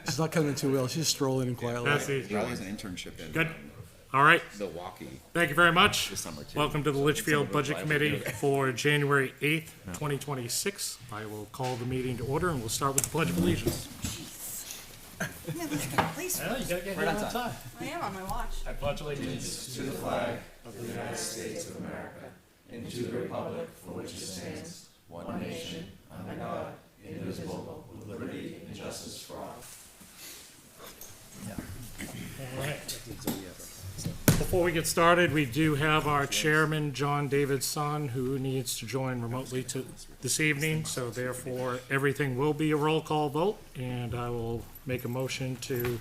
She's not coming in too well. She's just strolling in quietly. That's easy. Riley has an internship in Good. All right. Milwaukee Thank you very much. this summer, too. Welcome to the Litchfield Some of Budget those Committee rivals. for January 8th, 2026. I will call the meeting to order, and we'll start with the Pledge of Allegiance. Please, Yeah, you gotta get here on time. I am on my watch. I pledge allegiance. All right. Before we get started, we do have our chairman, John David Son, who needs to join remotely this evening, so therefore, everything will be a roll call vote, and I will make a motion to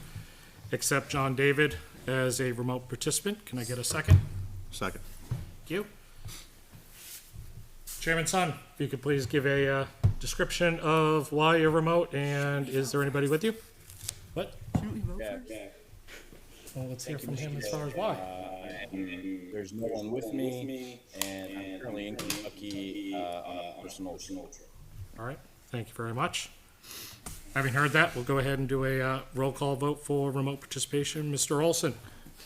accept John David as a remote participant. Can I get a second? Second. Thank you. Chairman Son, if you could please give a description of why you're remote, and is there anybody with you? What? Well, let's hear from him as far as why. There's no one with me, and I'm currently in Kentucky on a personal trip. All right, thank you very much. Having heard that, we'll go ahead and do a roll call vote for remote participation. Mr. Olson?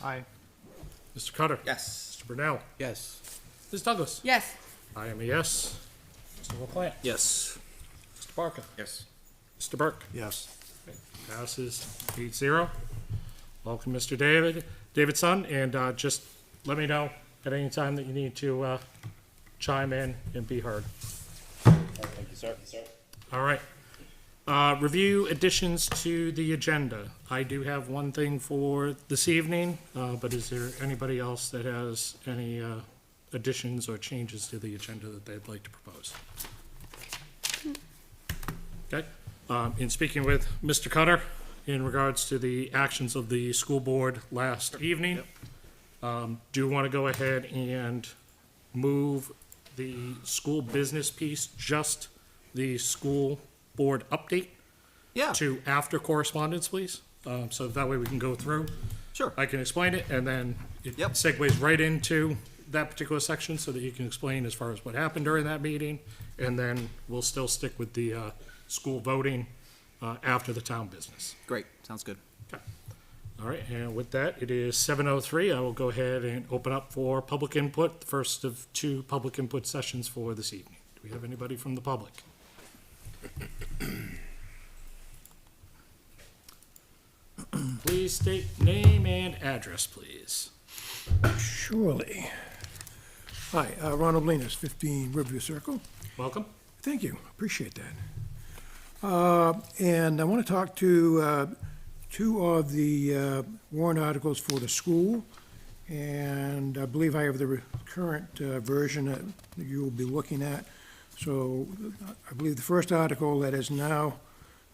Aye. Mr. Cutter? Yes. Mr. Brunel? Yes. Ms. Douglas? Yes. I am a yes. Mr. LaPlante? Yes. Mr. Barker? Yes. Mr. Burke? Yes. Passes 8-0. Welcome, Mr. Davidson, and just let me know at any time that you need to chime in and be heard. Thank you, sir. All right. Review additions to the agenda. I do have one thing for this evening, but is there anybody else that has any additions or changes to the agenda that they'd like to propose? Okay. In speaking with Mr. Cutter, in regards to the actions of the school board last evening, do want to go ahead and move the school business piece, just the school board update, Yeah. to after correspondence, please. So that way we can go through. Sure. I can explain it, and then it Yep. segues right into that particular section so that you can explain as far as what happened during that meeting, and then we'll still stick with the school voting after the town business. Great. Sounds good. All right, and with that, it is 7:03. I will go ahead and open up for public input, the first of two public input sessions for this evening. Do we have anybody from the public? Please state name and address, please. Surely. Hi, Ronald Linus, 15 Riverview Circle. Welcome. Thank you, appreciate that. And I want to talk to two of the warrant articles for the school, and I believe I have the current version that you will be looking at. So I believe the first article that is now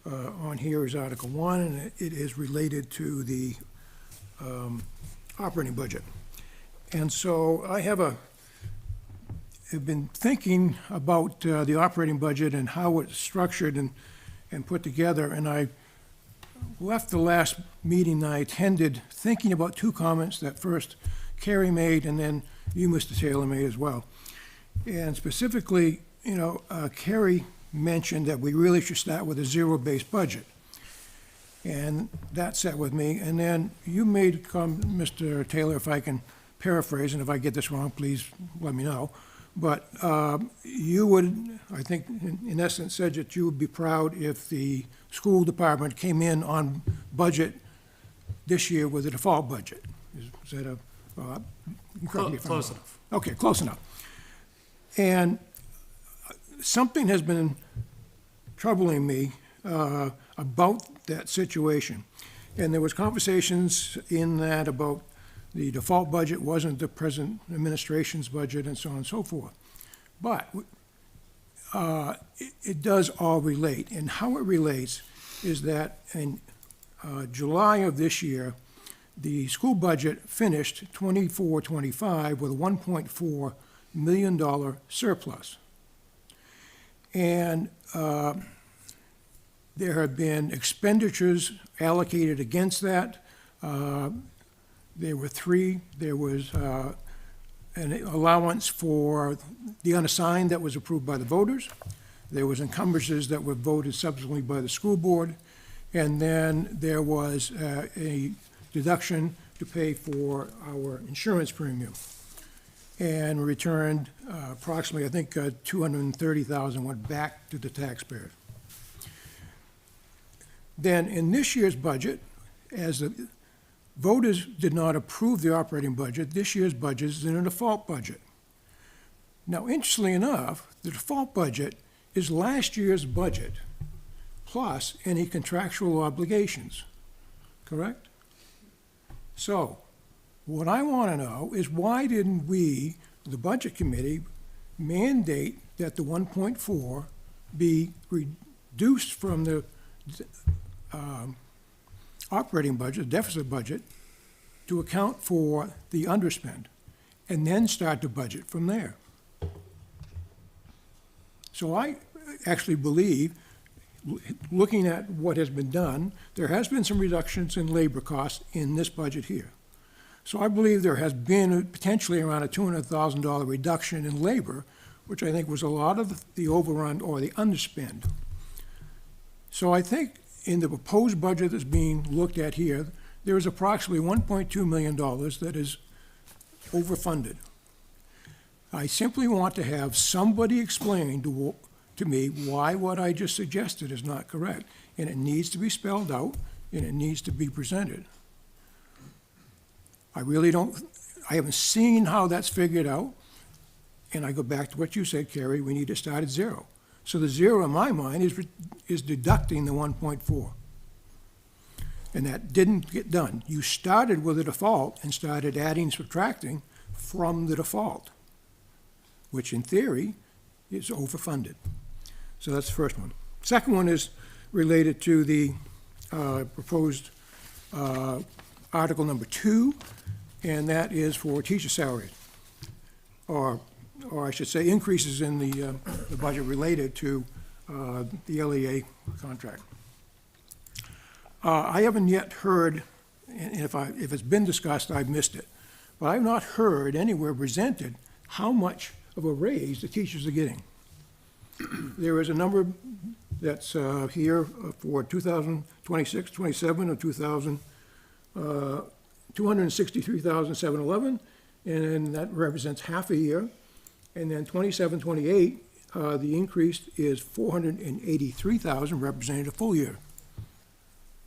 on here is Article 1, and it is related to the operating budget. And so I have been thinking about the operating budget and how it's structured and put together, and I left the last meeting I attended thinking about two comments that first Carrie made and then you, Mr. Taylor, made as well. And specifically, Carrie mentioned that we really should start with a zero-based budget. And that sat with me. And then you made, Mr. Taylor, if I can paraphrase, and if I get this wrong, please let me know. But you would, I think, in essence, said that you would be proud if the school department came in on budget this year with a default budget. Is that a, correct me if I'm Close wrong. enough. Okay, close enough. And something has been troubling me about that situation. And there was conversations in that about the default budget wasn't the present administration's budget and so on and so forth. But it does all relate. And how it relates is that in July of this year, the school budget finished 24-25 with a $1.4 million surplus. And there have been expenditures allocated against that. There were three. There was an allowance for the unassigned that was approved by the voters. There was encumbrances that were voted subsequently by the school board. And then there was a deduction to pay for our insurance premium. And returned approximately, I think, $230,000 went back to the taxpayers. Then in this year's budget, as the voters did not approve the operating budget, this year's budget is in a default budget. Now, interestingly enough, the default budget is last year's budget plus any contractual obligations, correct? So, what I want to know is why didn't we, the Budget Committee, mandate that the 1.4 be reduced from the operating budget, deficit budget, to account for the underspend, and then start to budget from there? So I actually believe, looking at what has been done, there has been some reductions in labor costs in this budget here. So I believe there has been potentially around a $200,000 reduction in labor, which I think was a lot of the overrun or the underspend. So I think in the proposed budget that's being looked at here, there is approximately $1.2 million that is overfunded. I simply want to have somebody explain to me why what I just suggested is not correct. And it needs to be spelled out, and it needs to be presented. I haven't seen how that's figured out. And I go back to what you said, Kerry, we need to start at zero. So the zero in my mind is deducting the 1.4. And that didn't get done. You started with a default and started adding, subtracting from the default, which in theory is overfunded. So that's the first one. Second one is related to the proposed Article number 2, and that is for teacher salaries, or I should say increases in the budget related to the LEA contract. I haven't yet heard, and if it's been discussed, I've missed it, but I've not heard anywhere presented how much of a raise the teachers are getting. There is a number that's here for 2026, 27, or 263,711, and that represents half a year. And then 27, 28, the increase is 483,000, representing a full year.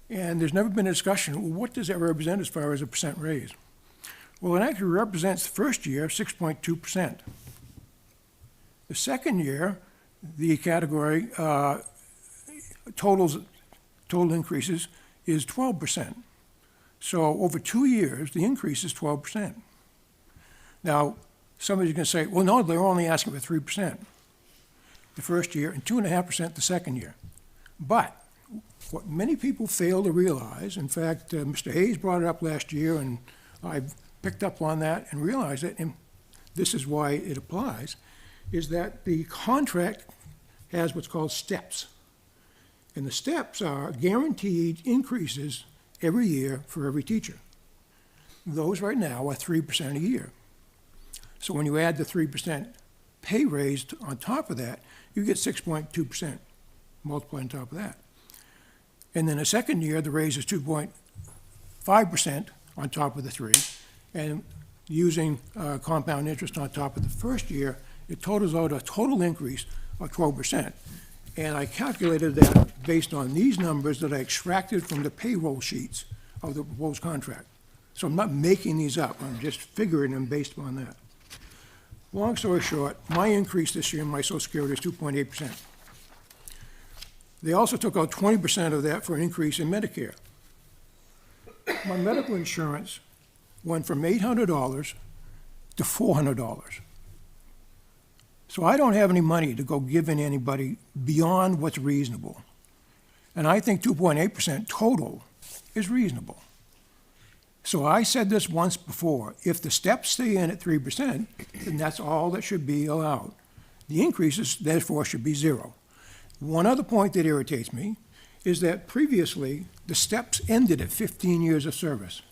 And there's never been a discussion, well, what does that represent as far as a percent raise? Well, it actually represents the first year 6.2%. The second year, the category total increases is 12%. So over 2 years, the increase is 12%. Now, somebody's going to say, well, no, they're only asking for 3% the first year and 2.5% the second year. But what many people fail to realize, in fact, Mr. Hayes brought it up last year, and I picked up on that and realized it, and this is why it applies, is that the contract has what's called steps. And the steps are guaranteed increases every year for every teacher. Those right now are 3% a year. So when you add the 3% pay raise on top of that, you get 6.2% multiplied on top of that. And then the second year, the raise is 2.5% on top of the 3. And using compound interest on top of the first year, it totals out a total increase of 12%. And I calculated that based on these numbers that I extracted from the payroll sheets of the proposed contract. So I'm not making these up, I'm just figuring them based on that. Long story short, my increase this year in my Social Security is 2.8%. They also took out 20% of that for an increase in Medicare. My medical insurance went from $800 to $400. So I don't have any money to go give in anybody beyond what's reasonable. And I think 2.8% total is reasonable. So I said this once before, if the steps stay in at 3%, then that's all that should be allowed. The increases, therefore, should be 0. One other point that irritates me is that previously, the steps ended at 15 years of service.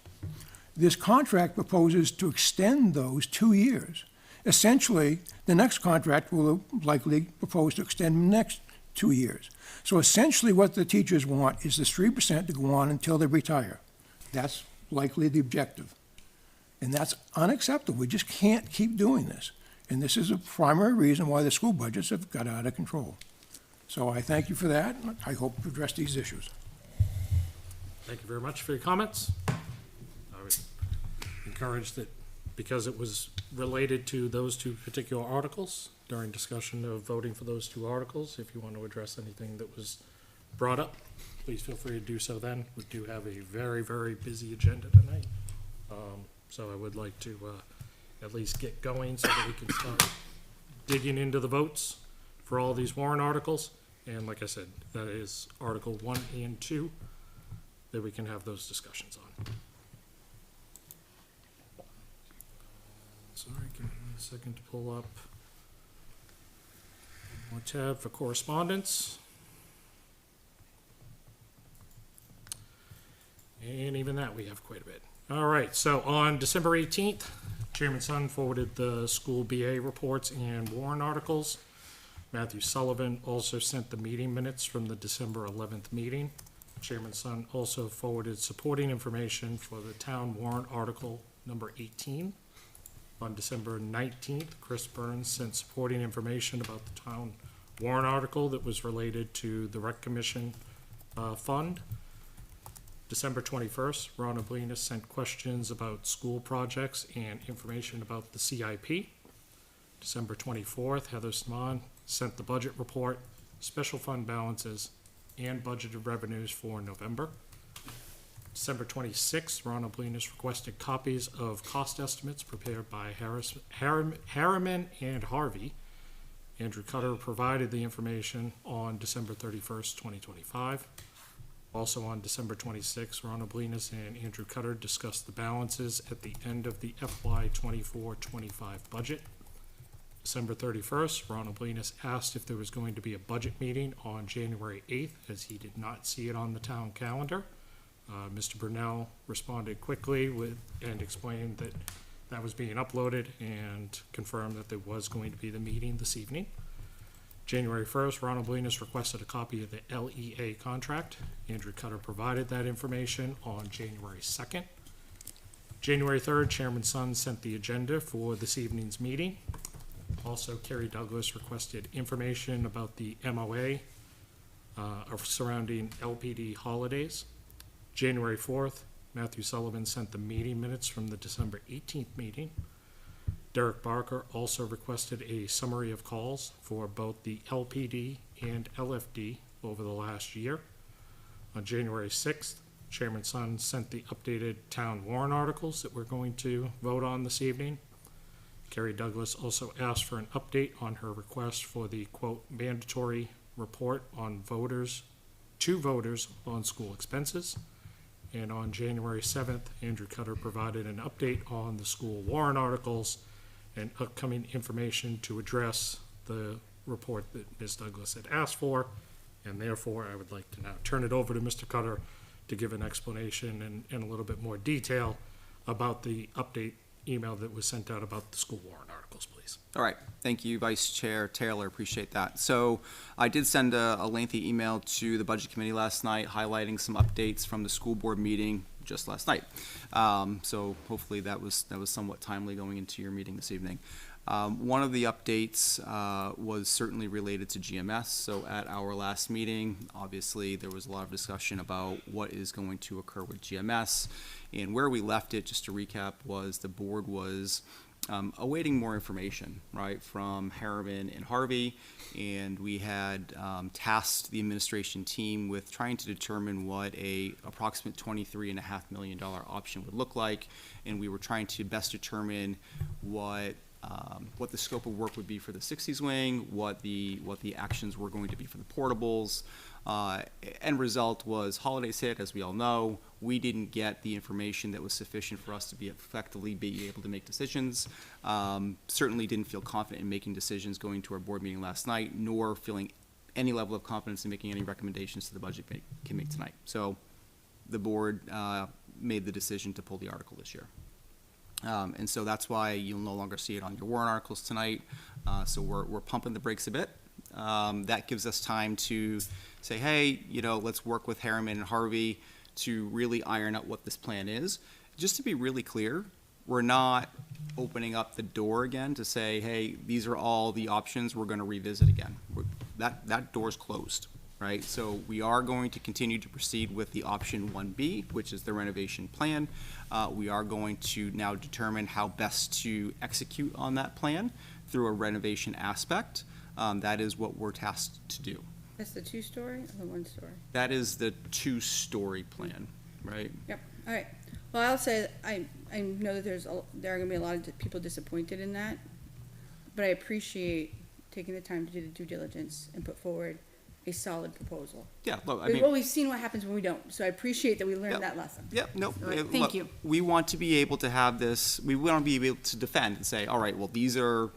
This contract proposes to extend those 2 years. Essentially, the next contract will likely propose to extend the next 2 years. So essentially what the teachers want is this 3% to go on until they retire. That's likely the objective. And that's unacceptable. We just can't keep doing this. And this is a primary reason why the school budgets have got out of control. So I thank you for that. I hope to address these issues. Thank you very much for your comments. I would encourage that, because it was related to those two particular articles, during discussion of voting for those two articles, if you want to address anything that was brought up, please feel free to do so then. We do have a very, very busy agenda tonight. So I would like to at least get going so that we can start digging into the votes for all these warrant articles. And like I said, that is Article 1 and 2, that we can have those discussions on. Sorry, give me a second to pull up one more tab for correspondence. And even that, we have quite a bit. All right, so on December 18th, Chairman Sun forwarded the school BA reports and warrant articles. Matthew Sullivan also sent the meeting minutes from the December 11th meeting. Chairman Sun also forwarded supporting information for the town warrant article number 18. On December 19th, Chris Burns sent supporting information about the town warrant article that was related to the Rec Commission fund. December 21st, Ron Oblinas sent questions about school projects and information about the CIP. December 24th, Heather Sman sent the budget report, special fund balances, and budgeted revenues for November. December 26th, Ron Oblinas requested copies of cost estimates prepared by Harriman and Harvey. Andrew Cutter provided the information on December 31st, 2025. Also on December 26th, Ron Oblinas and Andrew Cutter discussed the balances at the end of the FY 24-25 budget. December 31st, Ron Oblinas asked if there was going to be a budget meeting on January 8th, as he did not see it on the town calendar. Mr. Brunel responded quickly and explained that that was being uploaded and confirmed that there was going to be the meeting this evening. January 1st, Ron Oblinas requested a copy of the LEA contract. Andrew Cutter provided that information on January 2nd. January 3rd, Chairman Sun sent the agenda for this evening's meeting. Also, Kerry Douglas requested information about the MOA surrounding LPD holidays. January 4th, Matthew Sullivan sent the meeting minutes from the December 18th meeting. Derek Barker also requested a summary of calls for both the LPD and LFD over the last year. On January 6th, Chairman Sun sent the updated town warrant articles that we're going to vote on this evening. Kerry Douglas also asked for an update on her request for the, quote, mandatory report on voters on school expenses. And on January 7th, Andrew Cutter provided an update on the school warrant articles and upcoming information to address the report that Ms. Douglas had asked for. And therefore, I would like to now turn it over to Mr. Cutter to give an explanation and a little bit more detail about the update email that was sent out about the school warrant articles, please. All right. Thank you, Vice Chair Taylor. Appreciate that. So I did send a lengthy email to the Budget Committee last night highlighting some updates from the school board meeting just last night. So hopefully that was somewhat timely going into your meeting this evening. One of the updates was certainly related to GMS. So at our last meeting, obviously there was a lot of discussion about what is going to occur with GMS. And where we left it, just to recap, was the board was awaiting more information, right, from Harriman and Harvey, and we had tasked the administration team with trying to determine what a approximate $23.5 million option would look like, and we were trying to best determine what the scope of work would be for the 60s wing, what the actions were going to be for the portables. End result was holidays hit, as we all know. We didn't get the information that was sufficient for us to be effectively be able to make decisions. Certainly didn't feel confident in making decisions going to our board meeting last night, nor feeling any level of confidence in making any recommendations to the budget committee tonight. So the board made the decision to pull the article this year. And so that's why you'll no longer see it on your warrant articles tonight. So we're pumping the brakes a bit That gives us time to say, hey, let's work with Harriman and Harvey to really iron out what this plan is. Just to be really clear, we're not opening up the door again to say, hey, these are all the options we're going to revisit again. That door's closed, right? So we are going to continue to proceed with the option 1B, which is the renovation plan. We are going to now determine how best to execute on that plan through a renovation aspect. That is what we're tasked to do. That's the two-story or the one-story? That is the two-story plan, right? Yep, all right. Well, I'll say, I know that there are gonna be a lot of people disappointed in that, but I appreciate taking the time to do the due diligence and put forward a solid proposal. Yeah, look, Well, we've seen what happens when we don't, so I appreciate that we Yep. learned that lesson. Yep, no. All right, look, thank you. We want to be able to have this, we want to be able to defend and say, all right, well, these are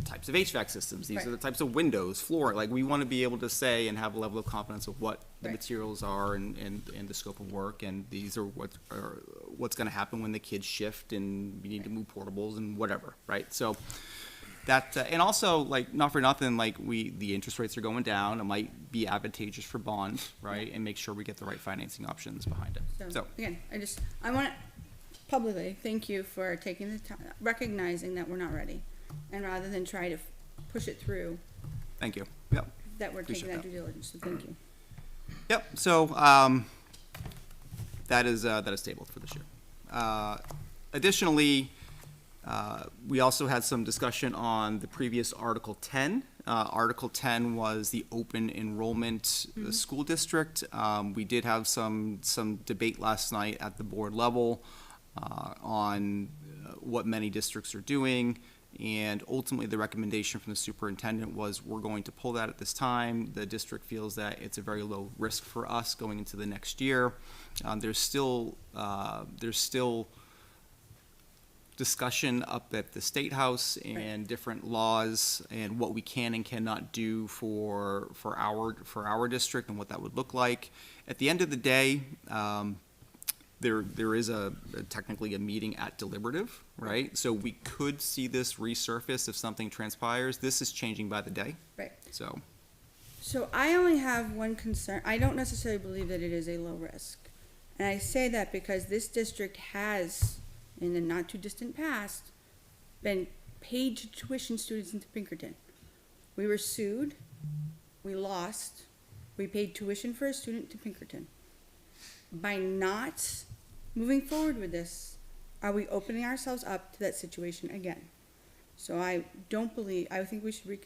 types of HVAC systems, these are the Right. types of windows, floor, like, we want to be able to say and have a level of confidence of what the Right. materials are and the scope of work, and these are what's going to happen when the kids shift and we need to move portables and whatever, right? So that, and also, like, not for nothing, like, the interest rates are going down, it might be advantageous for bond, right? And make sure we get the right financing options behind it, So, so. again, I want to publicly thank you for taking the time, recognizing that we're not ready. And rather than try to push it through, Thank you. Yep. that we're taking Appreciate that that. due diligence, so thank you. Yep. So that is tabled for this year. Additionally, we also had some discussion on the previous Article 10. Article 10 was the open enrollment school district. We did have some debate last night at the board level on what many districts are doing. And ultimately, the recommendation from the superintendent was we're going to pull that at this time. The district feels that it's a very low risk for us going into the next year. There's still discussion up at the State House and different laws and what we can and cannot do for our district and what that would look like. At the end of the day, there is technically a meeting at deliberative, right? So we could see this resurface if something transpires. This is changing by the day, Right. so. So I only have one concern. I don't necessarily believe that it is a low risk. And I say that because this district has, in the not too distant past, been paid to tuition students into Pinkerton. We were sued, we lost, we paid tuition for a student to Pinkerton. By not moving forward with this, are we opening ourselves up to that situation again? So I think we should,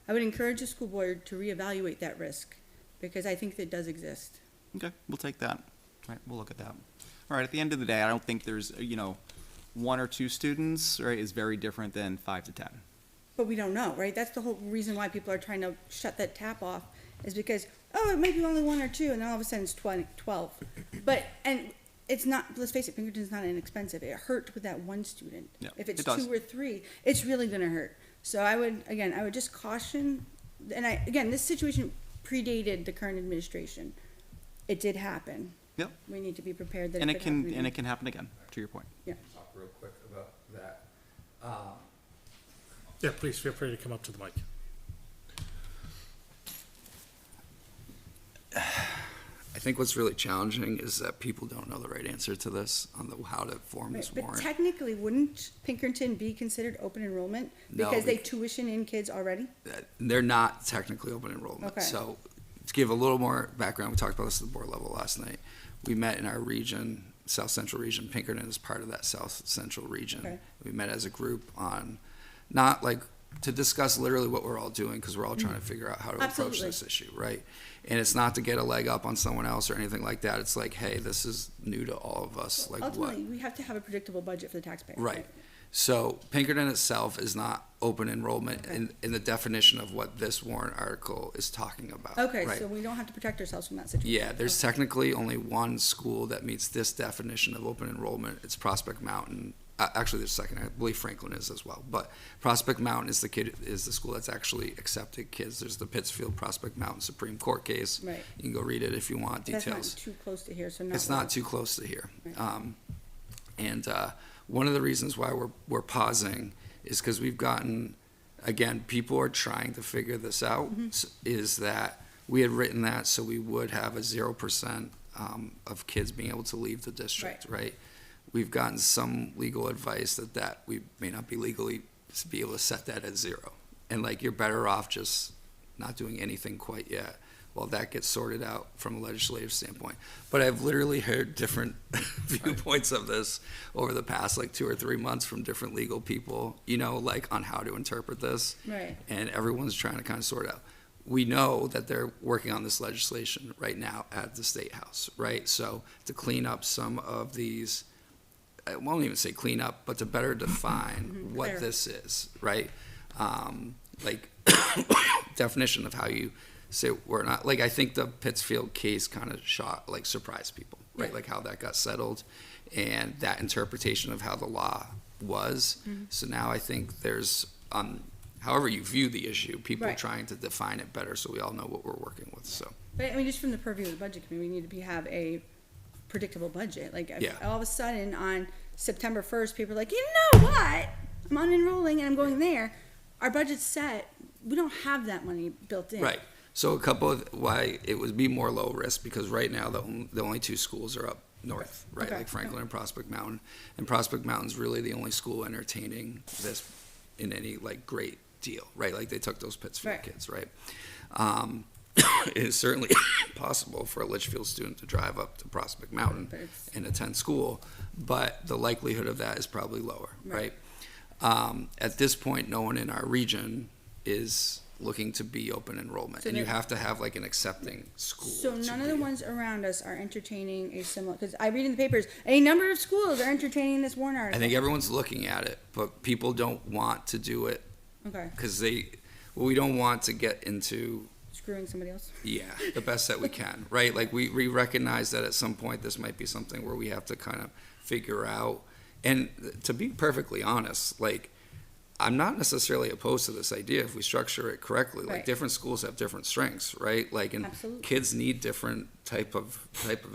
I would encourage the school board to reevaluate that risk, because I think that it does exist. Okay, we'll take that. All right, we'll look at that. All right, at the end of the day, I don't think there's, one or two students, right, is very different than 5 to 10. But we don't know, right? That's the whole reason why people are trying to shut that tap off, is because, oh, it might be only one or two, and then all of a sudden it's 12. But, and it's not, let's face it, Pinkerton's not inexpensive. It hurt with that one student. Yeah, If it's it does. 2 or 3, it's really gonna hurt. So I would just caution, and this situation predated the current administration. It did happen. Yep. We need to be prepared that And it it could happen can, again. happen again, to your point. Talk real quick about that. Yeah, please feel free to come up to the mic. I think what's really challenging is that people don't know the right answer to this on how to form this But warrant. technically, wouldn't Pinkerton be considered open enrollment? No, Because they bec- tuition in kids already? They're not technically open enrollment. Okay. So to give a little more background, we talked about this at the board level last night. We met in our region, South Central region. Pinkerton is part of that South Central region. Okay. We met as a group on, not like to discuss literally what we're all doing, because we're all trying to figure out how to approach Absolutely. this issue, right? And it's not to get a leg up on someone else or anything like that. It's like, hey, this is new to all of us. Like, what? Ultimately, we have to have a predictable budget for the taxpayer. Right. So Pinkerton itself is not open enrollment in the definition of what this warrant article is talking about. Okay, right? so we don't have to protect ourselves from that situation. Yeah, there's technically only one school that meets this definition of open enrollment. It's Prospect Mountain. Actually, there's a second. I believe Franklin is as well. But Prospect Mountain is the school that's actually accepted kids. There's the Pittsfield Prospect Mountain Supreme Court case. Right. You can go read it if you want That's not details. too close to here, so not. It's not too close to here. Right. One of the reasons why we're pausing is because we've gotten again, people are trying to figure this out, is that we had written that so we would have a 0% of kids being able to leave the district, right? We've gotten some legal advice that we may not be legally be able to set that at 0. And like, you're better off just not doing anything quite yet while that gets sorted out from a legislative standpoint. But I've literally heard different viewpoints of this over the past like 2 or 3 months from different legal people, you know, like on how to interpret this. Right. And everyone's trying to kind of sort out. We know that they're working on this legislation right now at the State House, right? So to clean up some of these, I won't even say clean up, but to better define what Clear. this is, right? Like definition of how you say we're not, like, I think the Pittsfield case kind of surprised people, right? Yeah. Like how that got settled and that interpretation of how the law was. So now I think there's, however you view the issue, people Right. trying to define it better so we all know what we're working with, so. But I mean, just from the purview of the budget committee, we need to have a predictable budget. Like, if Yeah. all of a sudden on September 1st, people are like, you know what? I'm unenrolling and I'm going there. Our budget's set. We don't have that money built in. Right. So a couple of why it would be more low risk, because right now the only 2 schools are up north, right? Okay. Like Franklin and Prospect Mountain. And Prospect Mountain's really the only school entertaining this in any like great deal, right? Like they took those Pittsfield Right. kids, right? It is certainly possible for a Litchfield student to drive up to Prospect Mountain But it's- and attend school, but the likelihood of that is probably lower, Right. right? At this point, no one in our region is looking to be open enrollment, So and you then- have to have like an accepting school. So to none of the be- ones around us are entertaining a similar, because I read in the papers, a number of schools are entertaining this warrant I article. think everyone's looking at it, but people don't want to do it Okay, because we don't want to get into, screwing somebody else. yeah, the best that we can, right? Like we recognize that at some point this might be something where we have to kind of figure out. And to be perfectly honest, like, I'm not necessarily opposed to this idea if we structure it correctly. Like, Right. different schools have different strengths, right? Like, and Absolutely. kids need different type of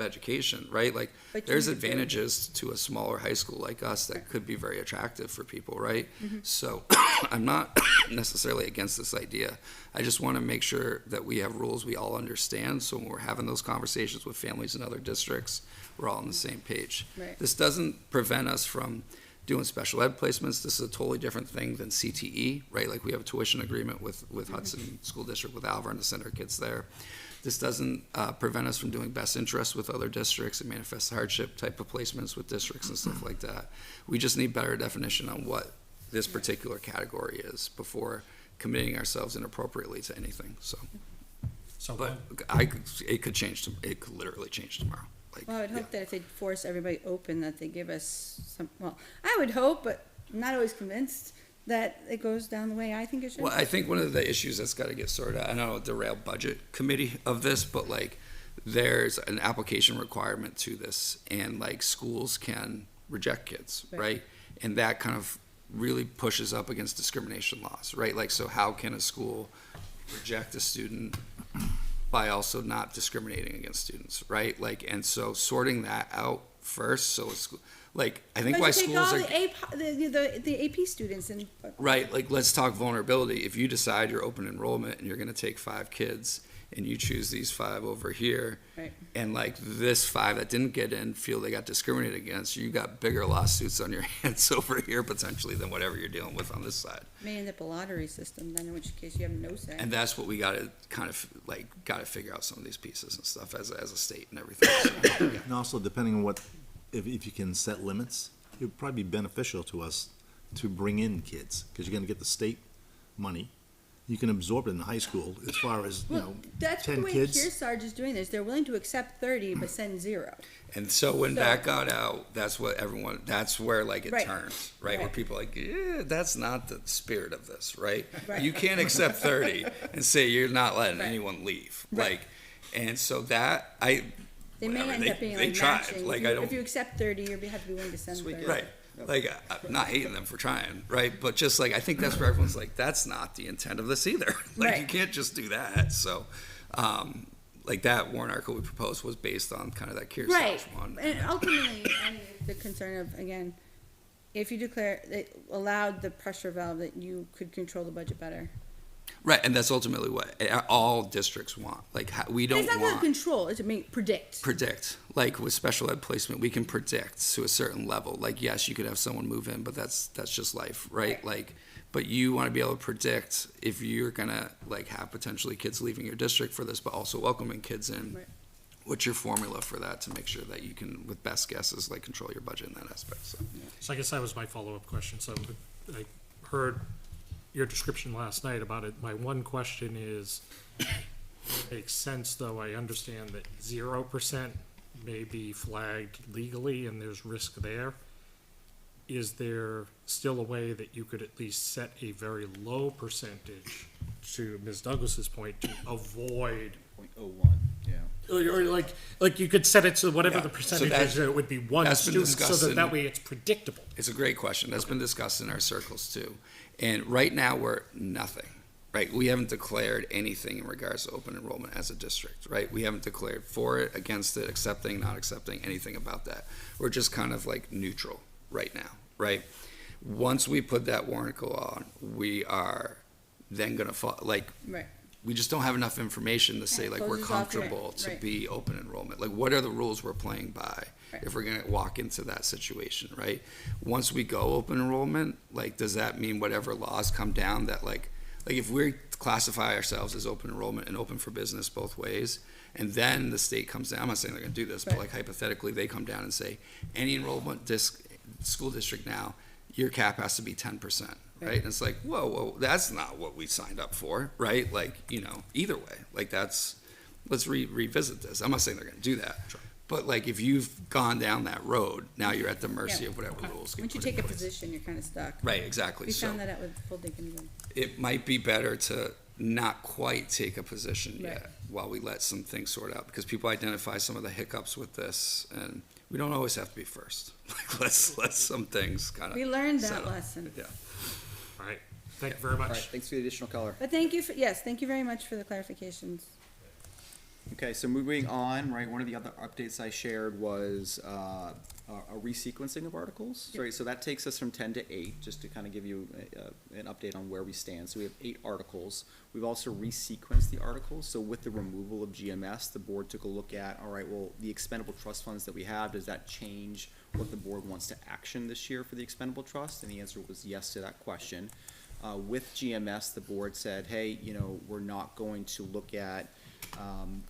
education, right? Like, But you there's need to build- advantages to a smaller high school like us that could be very attractive for people, right? Mm-hmm. So I'm not necessarily against this idea. I just want to make sure that we have rules we all understand. So when we're having those conversations with families in other districts, we're all on the same page. Right. This doesn't prevent us from doing special ed placements. This is a totally different thing than CTE, right? Like, we have a tuition agreement with Hudson School District with Alvarn to send our kids there. This doesn't prevent us from doing best interest with other districts and manifest hardship type of placements with districts and stuff like that. We just need better definition on what this particular category is before committing ourselves inappropriately to anything, so. So But it could change, it could literally change tomorrow. Like, Well, I would yeah. hope that if they force everybody open, that they give us some, well, I would hope, but I'm not always convinced that it goes down the way I think it should. Well, I think one of the issues that's got to get sorted out, I don't know, derail budget committee of this, but like, there's an application requirement to this, and like, schools can reject kids, Right. right? And that kind of really pushes up against discrimination laws, right? Like, so how can a school reject a student by also not discriminating against students, right? Like, and so sorting that out first, so it's, like, I think But why you take schools all are. the AP students and, Right, like, let's talk vulnerability. If you decide you're open enrollment and you're gonna take 5 kids, and you choose these 5 over here, Right. and like this 5 that didn't get in feel they got discriminated against, you got bigger lawsuits on your hands over here potentially than whatever you're dealing with on this side. may end up a lottery system, then in which case you have no say. And that's what we gotta kind of, like, gotta figure out some of these pieces and stuff as a state and everything. So, yeah. And also, depending on what, if you can set limits, it would probably be beneficial to us to bring in kids, because you're gonna get the state money. You can absorb it in the high school as far as, you Well, Oh, know, that's the 10 way kids. Kearsarge is doing this. They're willing to accept 30, but send 0. And so when So- that got out, that's what everyone, that's where like it Right. turns, right? Where Right. people are like, yeah, that's not the spirit of this, right? Right. You can't accept 30 and say you're not letting Right. anyone leave. Right. Like, and so that, They may whatever, end up being they like tried. matching. Like, If I you- don't. If you accept 30, you have to be willing to send 30. Right. Like, I'm not hating them for trying, right? But just like, I think that's where everyone's like, that's not the intent of this either. Like, you Right. can't just do that. So, like, that warrant article we proposed was based on kind of that Kearsarge Right, one. and ultimately, I mean, the concern of, again, if you declare, it allowed the pressure valve that you could control the budget better. Right, and that's ultimately what all districts want. Like, we But don't it's not want to control, it's to make, predict. predict. Like with special ed placement, we can predict to a certain level. Like, yes, you could have someone move in, but that's just life, right? Right. Like, but you want to be able to predict if you're gonna like have potentially kids leaving your district for this, but also welcoming kids in. Right. What's your formula for that to make sure that you can, with best guesses, like control your budget in that aspect? So. So I guess that was my follow-up question. So I heard your description last night about it. My one question is, it makes sense, though I understand that 0% may be flagged legally and there's risk there. Is there still a way that you could at least set a very low percentage, to Ms. Douglas's point, to avoid, 0.01, yeah. or like you could set it to whatever Yeah. the So percentage that- is, that it would be one that's been student, so discussed that in- that way it's predictable. It's a great question. That's been discussed in our circles too. And right now, we're nothing, right? We haven't declared anything in regards to open enrollment as a district, right? We haven't declared for it, against it, accepting, not accepting, anything about that. We're just kind of like neutral right now, right? Once we put that warrant article on, we are then gonna, like, Right. we just don't have enough information to say Yeah, like we're closes off, right, comfortable to right. be open enrollment. Like what are the rules we're playing by Right. if we're gonna walk into that situation, right? Once we go open enrollment, like does that mean whatever laws come down that like if we classify ourselves as open enrollment and open for business both ways, and then the state comes down, I'm not saying they're gonna do this, but Right. like hypothetically they come down and say any enrollment school district now, your cap has to be 10%. Right? And it's like, whoa, that's not what we signed up for, right? Like, either way, like let's revisit this. I'm not saying they're gonna do that. But like, if you've gone down that road, now you're at the mercy Yeah. of whatever rules get Once you put in take a place. position, you're kind of stuck. Right, exactly. We So found that out with full day kindergarten. it might be better to not quite take a position Right. yet while we let some things sort out, because people identify some of the hiccups with this, and we don't always have to be first. Like, let's let some things kind of. We learned that lesson. Yeah. All right, thank you very All right, much. thanks for the additional color. But thank you thank you very much for the clarifications. Okay, so moving on, right, one of the other updates I shared was a resequencing of articles, right? So that takes us from 10 to 8, just to kind of give you an update on where we stand. So we have 8 articles. We've also resequenced the articles. So with the removal of GMS, the board took a look at, all right, well, the expendable trust funds that we have, does that change what the board wants to action this year for the expendable trust? And the answer was yes to that question. With GMS, the board said, hey, we're not going to look at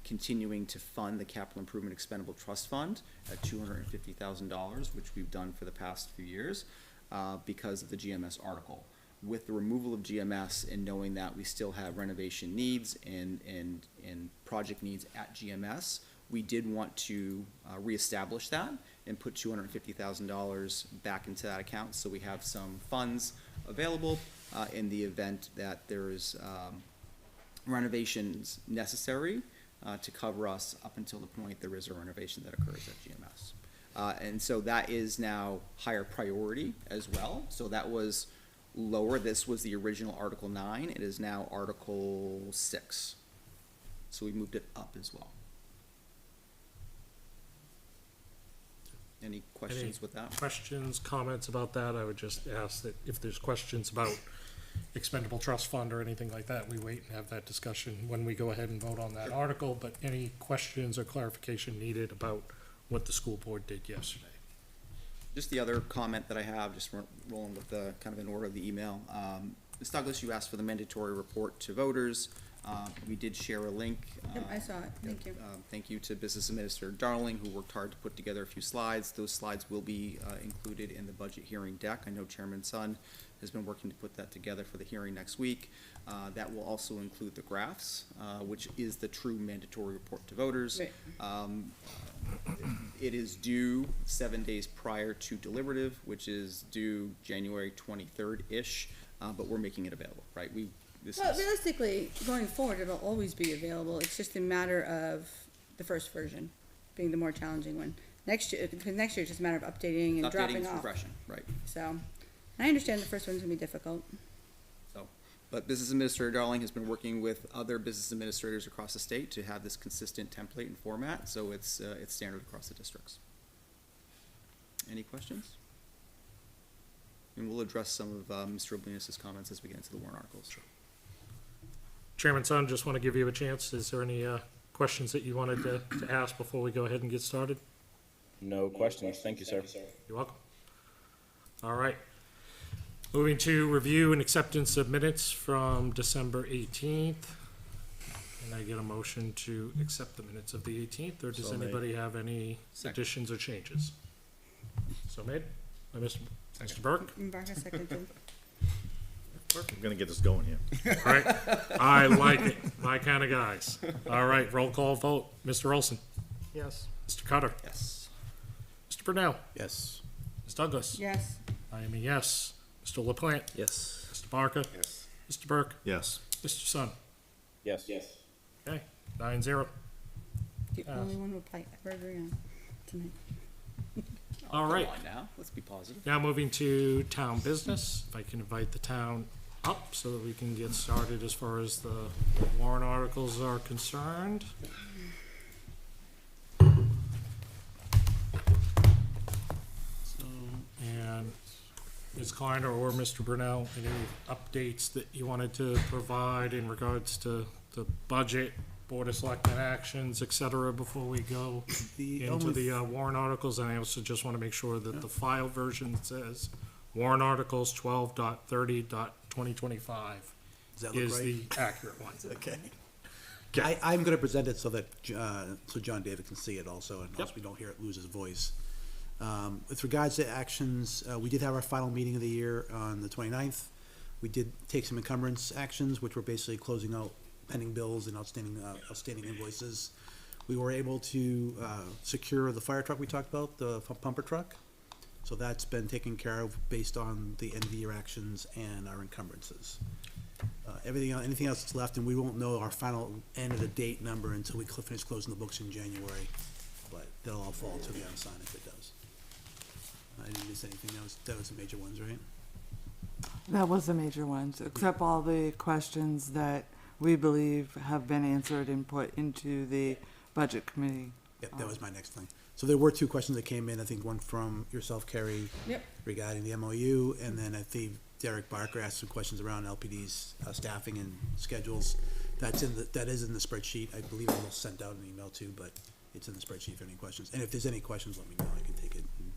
continuing to fund the capital improvement expendable trust fund at $250,000, which we've done for the past few years, because of the GMS article. With the removal of GMS and knowing that we still have renovation needs and project needs at GMS, we did want to reestablish that and put $250,000 back into that account, so we have some funds available in the event that there is renovations necessary to cover us up until the point there is a renovation that occurs at GMS. And so that is now higher priority as well. So that was lower. This was the original Article 9. It is now Article 6. So we moved it up as well. Any questions with that? Questions, comments about that? I would just ask that if there's questions about expendable trust fund or anything like that, we wait and have that discussion when we go ahead and vote on that article, but any questions or clarification needed about what the school board did yesterday? Just the other comment that I have, just rolling with the kind of in order of the email. Ms. Douglas, you asked for the mandatory report to voters. We did share a link. Yep, I saw it. Thank you. Thank you to Business Administrator Darling, who worked hard to put together a few slides. Those slides will be included in the budget hearing deck. I know Chairman Sun has been working to put that together for the hearing next week. That will also include the graphs, which is the true mandatory report to voters. Right. It is due 7 days prior to deliberative, which is due January 23rd-ish, but we're making it available, right? Well, realistically, going forward, it'll always be available. It's just a matter of the first version being the more challenging one. Next year, because next year it's just a matter of updating and dropping off. Progression, right. So, and I understand the first one's gonna be difficult. But Business Administrator Darling has been working with other business administrators across the state to have this consistent template and format, so it's standard across the districts. Any questions? and we'll address some of Mr. Oblinus's comments as we get into the warrant articles. Chairman Son, just want to give you a chance. Is there any questions that you wanted to ask before we go ahead and get started? No questions. Thank you, sir. You're welcome. All right. Moving to review and acceptance of minutes from December 18th. Can I get a motion to accept the minutes of the 18th, or does So made. anybody have any Second. additions or changes? So made by Mr. Burke. Barker seconded. We're gonna get this going here. All right. I like it. My kind of guys. All right, roll call vote. Mr. Olson. Yes. Mr. Cutter. Yes. Mr. Brunel. Yes. Ms. Douglas. Yes, I am a yes. Mr. LaPlante. Yes. Mr. Barker. Yes. Mr. Burke. Yes. Mr. Sun. Yes. Yes. Okay, 9-0. the only one who I ever agree on tonight. All Come right. on now, let's be positive. Now moving to town business. If I can invite the town up so that we can get started as far as the warrant articles are concerned. And Ms. Kleiner or Mr. Brunel, any updates that you wanted to provide in regards to the budget, Board of Selectmen actions, et cetera, before we go into the warrant articles? And I also just want to make sure that the file version says warrant articles 12.30.2025 Does that look is right? the accurate one. Okay. I'm gonna present it so that, so John David can see it also, and Yep. also we don't hear it lose his voice. With regards to actions, we did have our final meeting of the year on the 29th. We did take some encumbrance actions, which were basically closing out pending bills and outstanding invoices. We were able to, secure the fire truck we talked about, the pumper truck. So that's been taken care of based on the end of the year actions and our encumbrances. Anything else that's left, and we won't know our final end of the date number until we finish closing the books in January, but that'll all fall to the unassigned if it does. I didn't miss anything, that was the major ones, right? That was the major ones, except all the questions that we believe have been answered and put into the budget committee. Yep, that was my next thing. So there were two questions that came in, I think one from yourself, Carrie, Yep. regarding the MOU, and then I think Derek Barker asked some questions around LPD's staffing and schedules. That is in the spreadsheet. I believe it was sent out an email too, but it's in the spreadsheet for any questions. And if there's any questions, let me know. I can take it and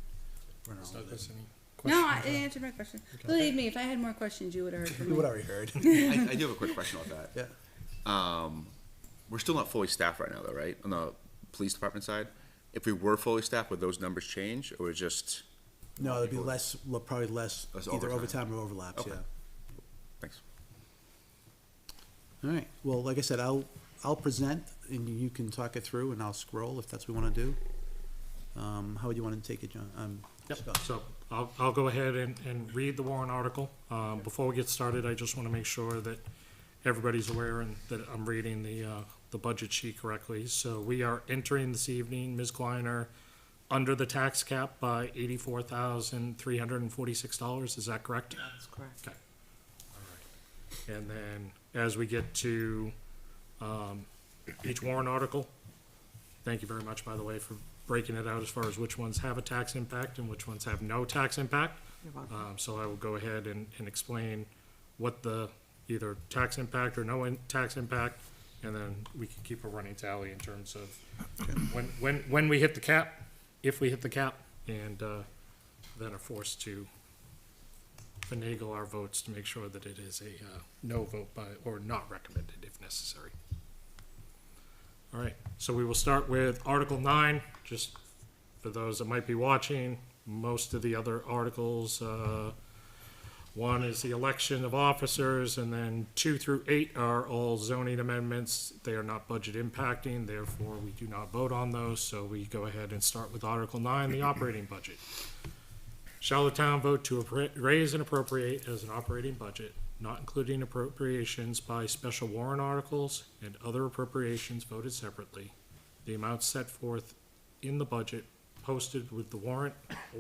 run around with Douglas, it. any No, questions? it answered my question. Believe me, if I had more questions, you would have heard from You me. would already heard. I do have a quick question about that. Yeah. We're still not fully staffed right now, though, right? On the police department side? If we were fully staffed, would those numbers change, or would it just, No, it'd be less, probably less, Less either overtime. overtime or overlaps, Okay. yeah. thanks. All right, well, like I said, I'll present and you can talk it through and I'll scroll if that's what we wanna do. How would you wanna take it, John? Yep, Scott? so I'll go ahead and read the warrant article. Before we get started, I just want to make sure that everybody's aware and that I'm reading the budget sheet correctly. So we are entering this evening, Ms. Kleiner, under the tax cap by $84,346. Is that correct? That's correct. Okay. All right. And then as we get to each warrant article, thank you very much, by the way, for breaking it out as far as which ones have a tax impact and which ones have no tax impact. You're welcome. So I will go ahead and explain what the either tax impact or no tax impact, and then we can keep a running tally in terms of when we hit the cap, if we hit the cap, and then are forced to finagle our votes to make sure that it is a no vote by, or not recommended if necessary. All right, so we will start with Article 9, just for those that might be watching. Most of the other articles, one is the election of officers, and then 2 through 8 are all zoning amendments. They are not budget impacting, therefore we do not vote on those, so we go ahead and start with Article 9, the operating budget. Shall the town vote to raise and appropriate as an operating budget, not including appropriations by special warrant articles and other appropriations voted separately, the amounts set forth in the budget posted with the warrant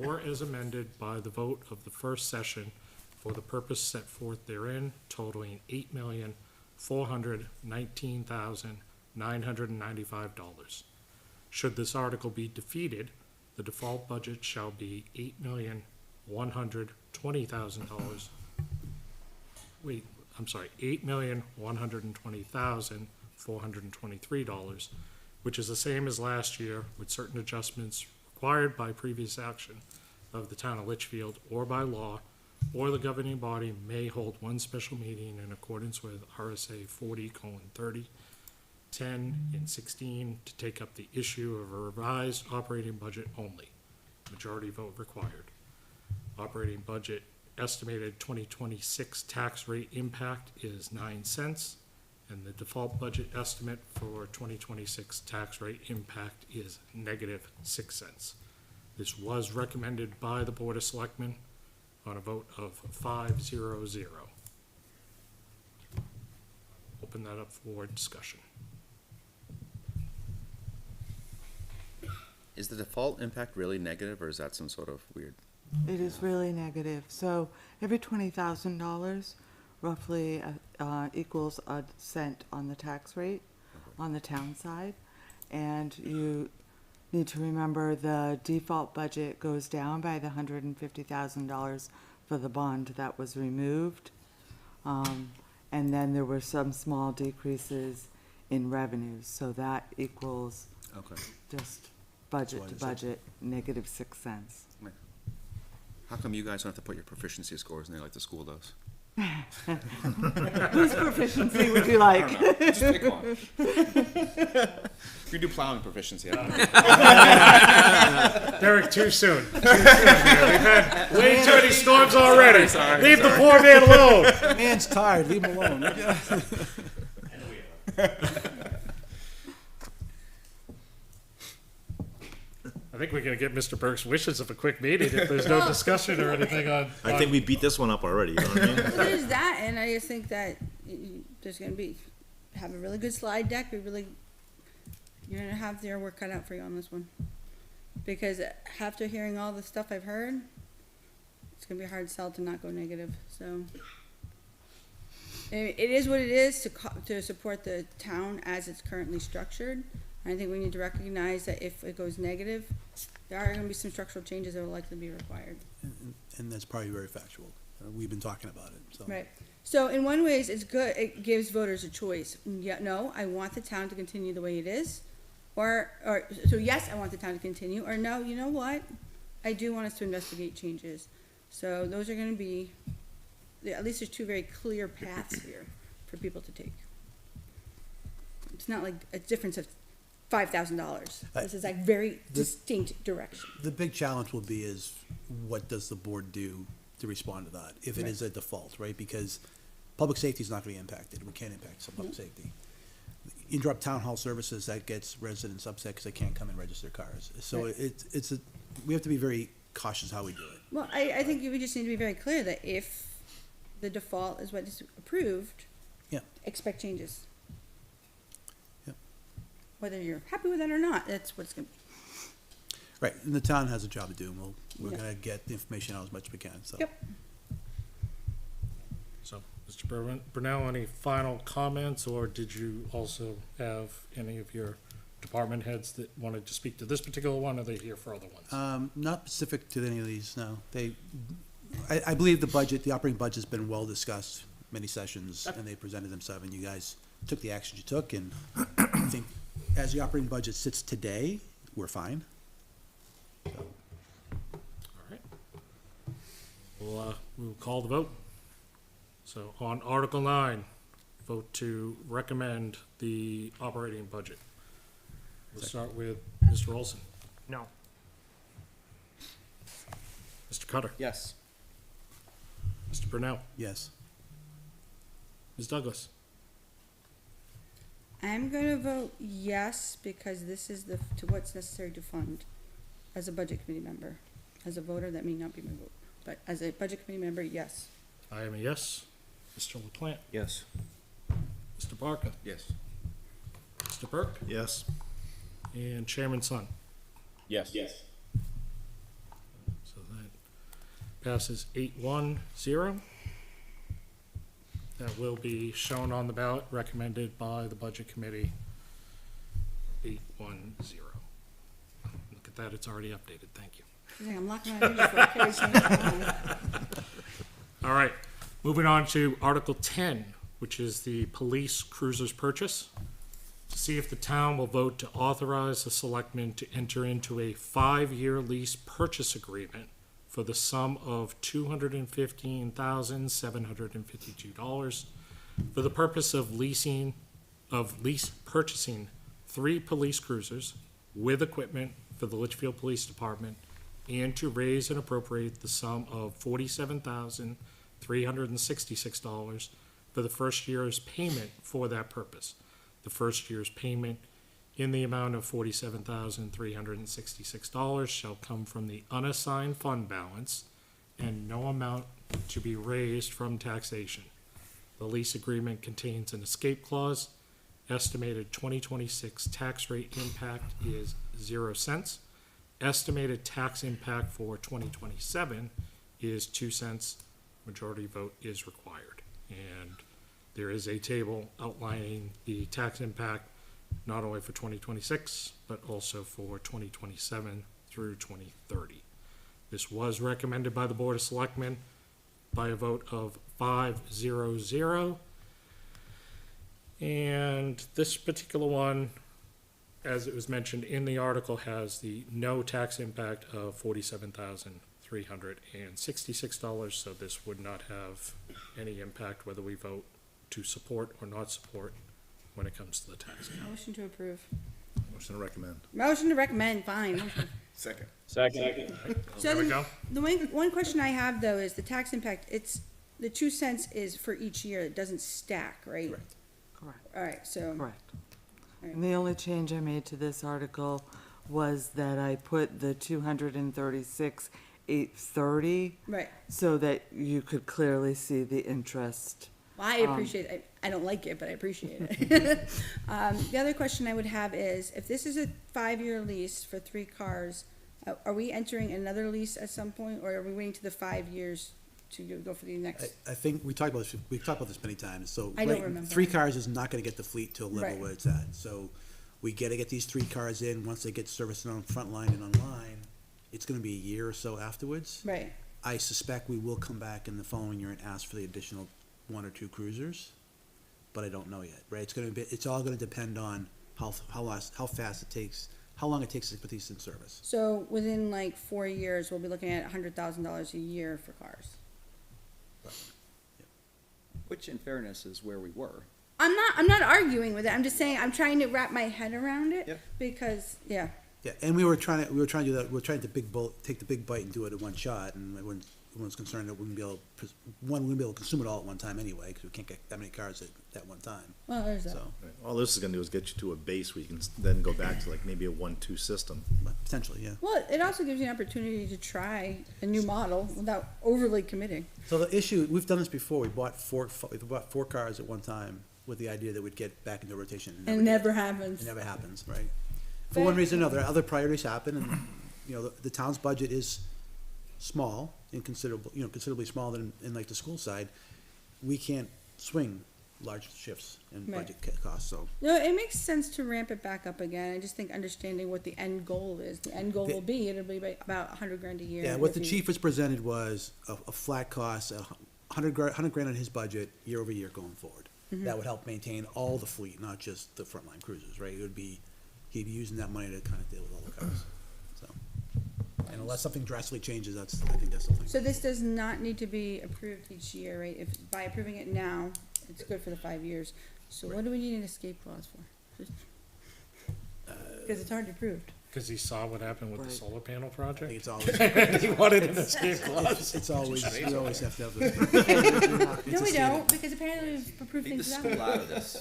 or as amended by the vote of the first session for the purpose set forth therein, totaling $8,419,995. Should this article be defeated, the default budget shall be $8,120,000. Wait, I'm sorry, $8,120,423, which is the same as last year with certain adjustments required by previous action of the town of Litchfield or by law, or the governing body may hold one special meeting in accordance with RSA 40:30, 10, and 16 to take up the issue of a revised operating budget only. Majority vote required. Operating budget estimated 2026 tax rate impact is 9 cents, and the default budget estimate for 2026 tax rate impact is -6 cents. This was recommended by the Board of Selectmen on a vote of 5-0-0. Open that up for discussion. Is the default impact really negative, or is that some sort of weird? It is really negative. So every $20,000 roughly equals a cent on the tax rate on the town side. And you need to remember the default budget goes down by the $150,000 for the bond that was removed. And then there were some small decreases in revenues. So that equals Okay. just budget to budget, -6 cents. How come you guys don't have to put your proficiency scores in there like the school does? Whose proficiency would you like? Just pick one. We do plowing proficiency. I don't know. Derek, too soon. Too soon here. We've had way too many storms already. Leave the poor man alone. Man's tired, leave him alone. I think we're gonna get Mr. Burke's wishes of a quick meeting if there's no discussion or anything on. I think we beat this one up already, you know what I mean? Well, there's that, and I just think that there's gonna be, have a really good slide deck, you're gonna have your work cut out for you on this one. Because after hearing all the stuff I've heard, it's gonna be a hard sell to not go negative, so. It is what it is to support the town as it's currently structured. I think we need to recognize that if it goes negative, there are gonna be some structural changes that will likely be required. And that's probably very factual. We've been talking about it, so. Right. So in one ways, it's good, it gives voters a choice. Yeah, no, I want the town to continue the way it is. So yes, I want the town to continue, or no, you know what? I do want us to investigate changes. So those are gonna be, at least there's two very clear paths here for people to take. It's not like a difference of $5,000. This is like very distinct direction. The big challenge will be is what does the board do to respond to that, if it is a default, right? Because public safety is not gonna be impacted. We can't impact some public safety. Interrupt town hall services, that gets residents upset because they can't come and register cars. So Right. we have to be very cautious how we do it. Well, I think we just need to be very clear that if the default is what is approved, Yeah. expect changes. Yep. Whether you're happy with that or not, that's what it's gonna be. Right, and the town has a job to do, and we're Yeah. gonna get the information out as much as we can, so. Yep. So, Mr. Brunel, any final comments, or did you also have any of your department heads that wanted to speak to this particular one, or are they here for other ones? Not specific to any of these, no. I believe the operating budget's been well discussed, many sessions, and they presented themselves, and you guys took the actions you took, and I think as the operating budget sits today, we're fine. All right. We'll call the vote. So on Article 9, vote to recommend the operating budget. We'll start with Mr. Olson. No. Mr. Cutter. Yes. Mr. Brunel. Yes. Ms. Douglas. I'm gonna vote yes, because this is to what's necessary to fund as a budget committee member. As a voter, that may not be my vote, but as a budget committee member, yes. I am a yes. Mr. LaPlante. Yes. Mr. Barker. Yes. Mr. Burke. Yes. And Chairman Sun. Yes. Yes. So that passes 8-1-0. That will be shown on the ballot, recommended by the Budget Committee, 8-1-0. Look at that, it's already updated, thank you. I'm locking my fingers before Carrie changes her mind. All right, moving on to Article 10, which is the police cruisers purchase. To see if the town will vote to authorize the selectmen to enter into a 5-year lease purchase agreement for the sum of $215,752 for the purpose of lease purchasing 3 police cruisers with equipment for the Litchfield Police Department, and to raise and appropriate the sum of $47,366 for the first year's payment for that purpose. The first year's payment in the amount of $47,366 shall come from the unassigned fund balance and no amount to be raised from taxation. The lease agreement contains an escape clause. Estimated 2026 tax rate impact is 0 cents. Estimated tax impact for 2027 is 2 cents. Majority vote is required. And there is a table outlining the tax impact not only for 2026, but also for 2027 through 2030. This was recommended by the Board of Selectmen by a vote of 5-0-0. And this particular one, as it was mentioned in the article, has the no tax impact of $47,366, so this would not have any impact whether we vote to support or not support when it comes to the tax. Motion to approve. Motion to recommend. Motion to recommend, fine. Second. Second. So There we go. the one question I have though is the tax impact, it's, the 2 cents is for each year, it doesn't stack, right? Correct. Correct. All right, so, Correct. And the only change I made to this article was that I put the 236,830 right. so that you could clearly see the interest. Well, I appreciate it. I don't like it, but I appreciate it. The other question I would have is, if this is a 5-year lease for 3 cars, are we entering another lease at some point, or are we waiting to the 5 years to go for the next? I think we've talked about this many times, so. I don't remember. 3 cars is not gonna get the fleet to a level Right. where it's at, so we gotta get these 3 cars in, once they get serviced on Frontline and online, it's gonna be a year or so afterwards. Right, I suspect we will come back in the following year and ask for the additional 1 or 2 cruisers, but I don't know yet, right? It's all gonna depend on how fast it takes, how long it takes to put these in service. so within like 4 years, we'll be looking at $100,000 a year for cars. Which in fairness is where we were. I'm not arguing with it, I'm just saying, I'm trying to wrap my head around it, Yep. because, yeah. Yeah, and we were trying to do that, we were trying to take the big bite and do it in one shot, and everyone's concerned that we wouldn't be able, we wouldn't be able to consume it all at one time anyway, because we can't get that many cars at one time, Well, there's that. so, Right. All this is gonna do is get you to a base where you can then go back to like maybe a 1-2 system. but potentially, yeah. Well, it also gives you an opportunity to try a new model without overly committing. So the issue, we've done this before, we bought 4 cars at one time with the idea that we'd get back into rotation. And it did. never happens. It never happens, right? For one reason or another, other priorities happen, and, you know, the town's budget is small, considerably smaller than in like the school side. We can't swing large shifts in Right. budget costs, so. No, it makes sense to ramp it back up again. I just think understanding what the end goal is. The end goal will be, it'll be about $100,000 a year. Yeah, and what if the you- chief has presented was a flat cost, $100 grand on his budget, year over year going forward. Mm-hmm. That would help maintain all the fleet, not just the frontline cruisers, right? It would be, he'd be using that money to kind of deal with all the cars, so. And unless something drastically changes, I think that's the thing. So this does not need to be approved each year, right? If, by approving it now, it's good for the 5 years. So what do we need an escape clause for? Because it's hard to prove. Because he saw what happened with the Right. solar panel I think project. it's always, He wanted an escape clause. it's always, we always have to have those. No, we don't, because apparently we've approved Leave the things school without. out of this.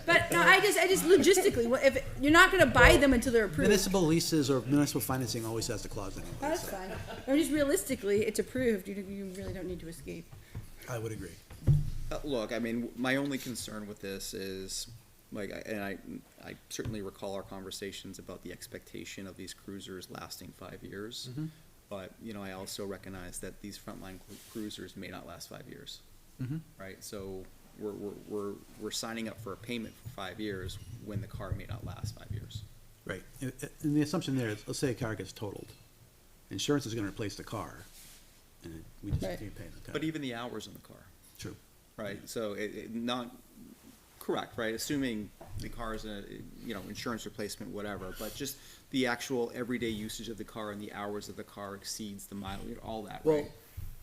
But no, I just logistically, if, you're not gonna buy them until they're approved. Municipal leases or municipal financing always has the clause anyway, That's so fine. Or just realistically, it's approved, you really don't need to escape. I would agree. Look, I mean, my only concern with this is, like, I certainly recall our conversations about the expectation of these cruisers lasting 5 years. Mhm. But, you know, I also recognize that these frontline cruisers may not last 5 years. Mhm. Right, so we're signing up for a payment for 5 years when the car may not last 5 years. Right, and the assumption there is, let's say a car gets totaled, Insurance is gonna replace the car, and we just Right. continue paying the car. But even the hours in the car, True. right? So it not, correct, right? Assuming the car is a, you know, insurance replacement, whatever, but just the actual everyday usage of the car and the hours of the car exceeds the mileage, all that, Well, right?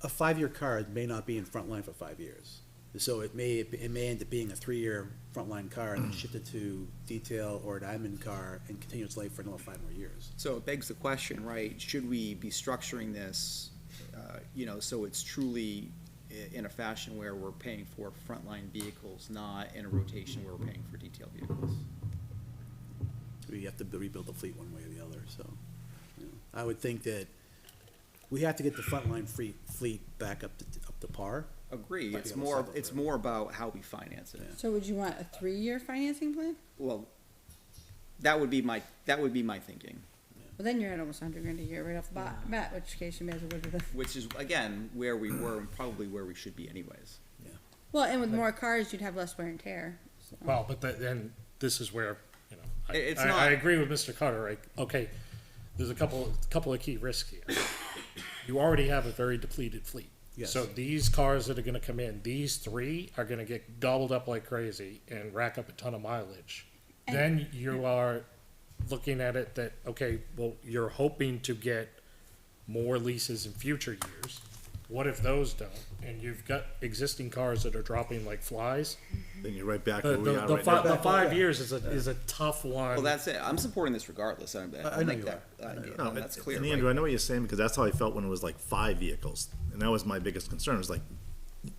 a 5-year car may not be in frontline for 5 years. So it may end up being a 3-year frontline car and then shifted to detail or an admin car and continue its life for another 5 more years. So it begs the question, right, should we be structuring this, you know, so it's truly in a fashion where we're paying for frontline vehicles, not in a rotation where we're paying for detail vehicles? We have to rebuild the fleet one way or the other, so. You know, I would think that we have to get the frontline fleet back up to par. Agree, Might it's be able to more, cycle it's through. more about how we finance it. So would you want a 3-year financing plan? Well, that would be my thinking, Well, then you're at almost 100 grand a year right off the bat, which case you may as well go to the. which is, again, where we were and probably where we should be anyways. Well, and with more cars, you'd have less wear and tear. So. Well, but then this is where, you know, It's I not- agree with Mr. Cutter, right? Okay, there's a couple of key risks here. You already have a very depleted fleet. Yes. So these cars that are gonna come in, these 3 are gonna get gobbled up like crazy and rack up a ton of mileage. Then you are looking at it that, okay, well, you're hoping to get more leases in future years. What if those don't? And you've got existing cars that are dropping like flies. Then you're right back The, where we the, are the, right fi- now. the 5 years is a tough one. Well, that's it, I'm supporting this regardless, I know make you that, No, that's clear, and right? Andrew, I know what you're saying, because that's how I felt when it was like 5 vehicles, and that was my biggest concern, was like,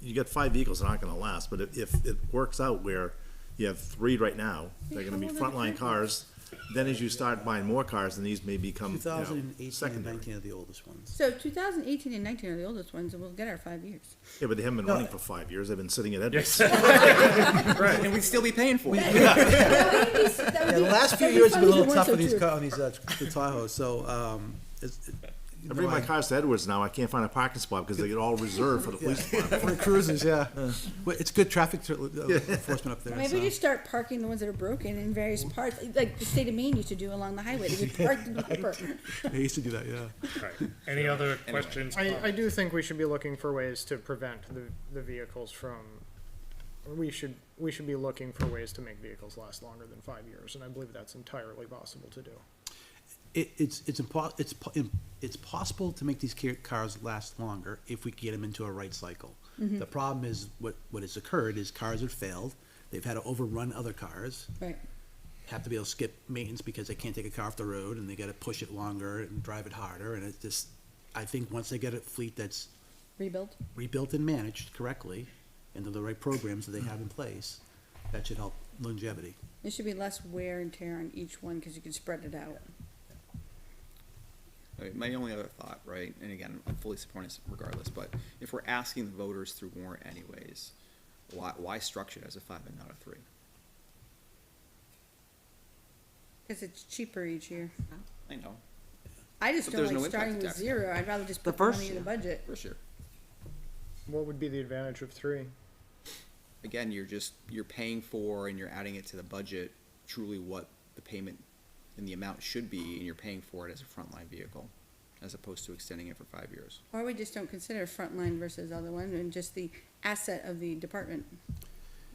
you get 5 vehicles that aren't gonna last, but if it works out where you have 3 right now, they're gonna be how old are the frontline current cars, then as you start buying more cars, then these may become, you know, 2018 and secondary. 19 are the oldest ones. So 2018 and 19 are the oldest ones, and we'll get our 5 years. Yeah, but they haven't been running for 5 years, they've been sitting at Edwards. And we'd still be paying for it. Yeah, the last few years have been a little tough on these, the Tahoes, so, I bring my cars to Edwards now, I can't find a parking spot, because they get all reserved for the police department. for the cruisers, yeah. Well, it's good traffic enforcement up there, Maybe so. we just start parking the ones that are broken in various parts, like the state of Maine used to do along the highway. They would park the Viper. They used to do that, yeah. Right. Any other questions? I do think we should be looking for ways to prevent the vehicles from, we should be looking for ways to make vehicles last longer than 5 years, and I believe that's entirely possible to do. It's possible to make these cars last longer if we get them into a right cycle. The problem is, what has occurred is cars have failed, they've had to overrun other cars, Right. have to be able to skip maintenance because they can't take a car off the road, and they gotta push it longer and drive it harder, and it just, I think once they get a fleet that's Rebuild. rebuilt and managed correctly, and the right programs that they have in place, that should help longevity. There should be less wear and tear on each one because you can spread it out. My only other thought, right, and again, I'm fully supporting this regardless, but if we're asking the voters through warrant anyways, why structure it as a 5 and not a 3? Because it's cheaper each year. I know, I just But don't there's no like impact starting to with tax. 0. I'd rather just The put the first money in the year. budget. for sure. What would be the advantage of 3? Again, you're paying for and you're adding it to the budget truly what the payment and the amount should be, and you're paying for it as a frontline vehicle, as opposed to extending it for 5 years. Or we just don't consider frontline versus other one and just the asset of the department.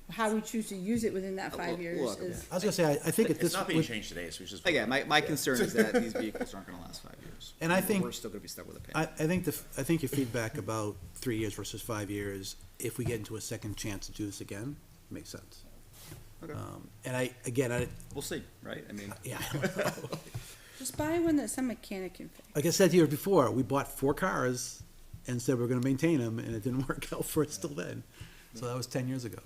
How we choose to use it within that 5 years Look, is. I was gonna say, I think at It's this, not being with- changed today, so we just. Again, my concern is that these vehicles aren't gonna last 5 years. And I think- We're still gonna be stuck with a I payment. think your feedback about 3 years versus 5 years, if we get into a second chance to do this again, makes sense. Okay. And I, We'll see, right? I mean, yeah, I don't know. Just buy one that some mechanic can fix. Like I said to you before, we bought 4 cars and said we're gonna maintain them, and it didn't work out for us till then. So that was 10 years ago.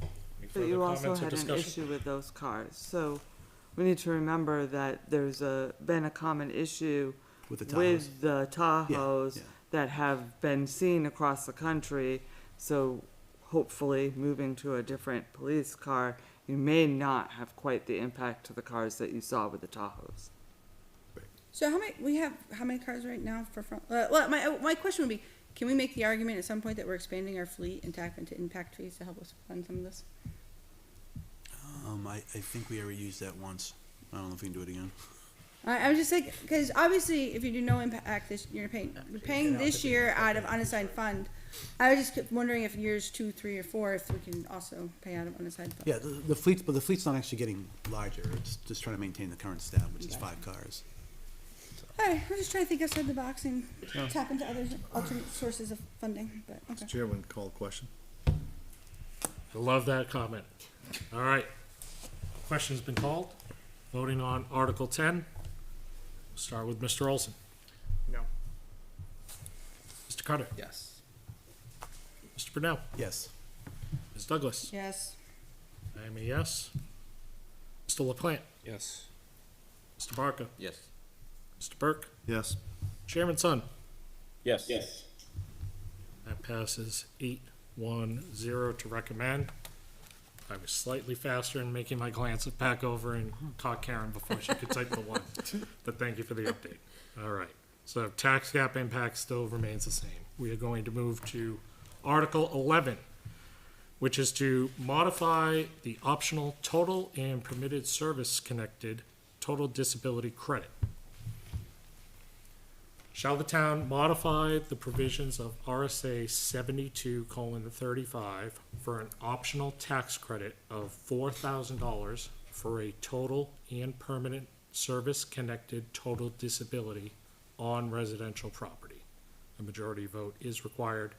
Any But further you also comments or had an discussion? issue with those cars, so we need to remember that there's been a common issue With the Tahoes. with the Tahoes yeah. that have been seen across the country, so hopefully moving to a different police car, you may not have quite the impact to the cars that you saw with the Tahoes. So how many cars right now for front? Well, my question would be, can we make the argument at some point that we're expanding our fleet and tap into impact fees to help us fund some of this? I think we already used that once. I don't know if we can do it again. I was just like, because obviously, if you do no impact this, you're paying this year out of unassigned fund. I was just kept wondering if years 2, 3, or 4, if we can also pay out of unassigned fund. Yeah, the fleet, but the fleet's not actually getting larger, it's just trying to maintain the current staff, which is 5 cars. Alright, we're just trying to think outside the box and tap into other alternate sources of funding, but, okay. Mr. Chairman, call a question. I love that comment. All right. Question's been called. Voting on Article 10. Start with Mr. Olson. No. Mr. Carter. Yes. Mr. Brunel. Yes. Ms. Douglas. Yes. I am a yes. Mr. LaPlante. Yes. Mr. Barker. Yes. Mr. Burke. Yes. Chairman Sun. Yes. Yes. That passes 8-1-0 to recommend. I was slightly faster in making my glance back over and caught Karen before she could type the one. But thank you for the update. All right. So tax cap impact still remains the same. We are going to move to Article 11, which is to modify the optional total and permitted service connected total disability credit. Shall the town modify the provisions of RSA 72:35 for an optional tax credit of $4,000 for a total and permanent service-connected total disability on residential property? A majority vote is required.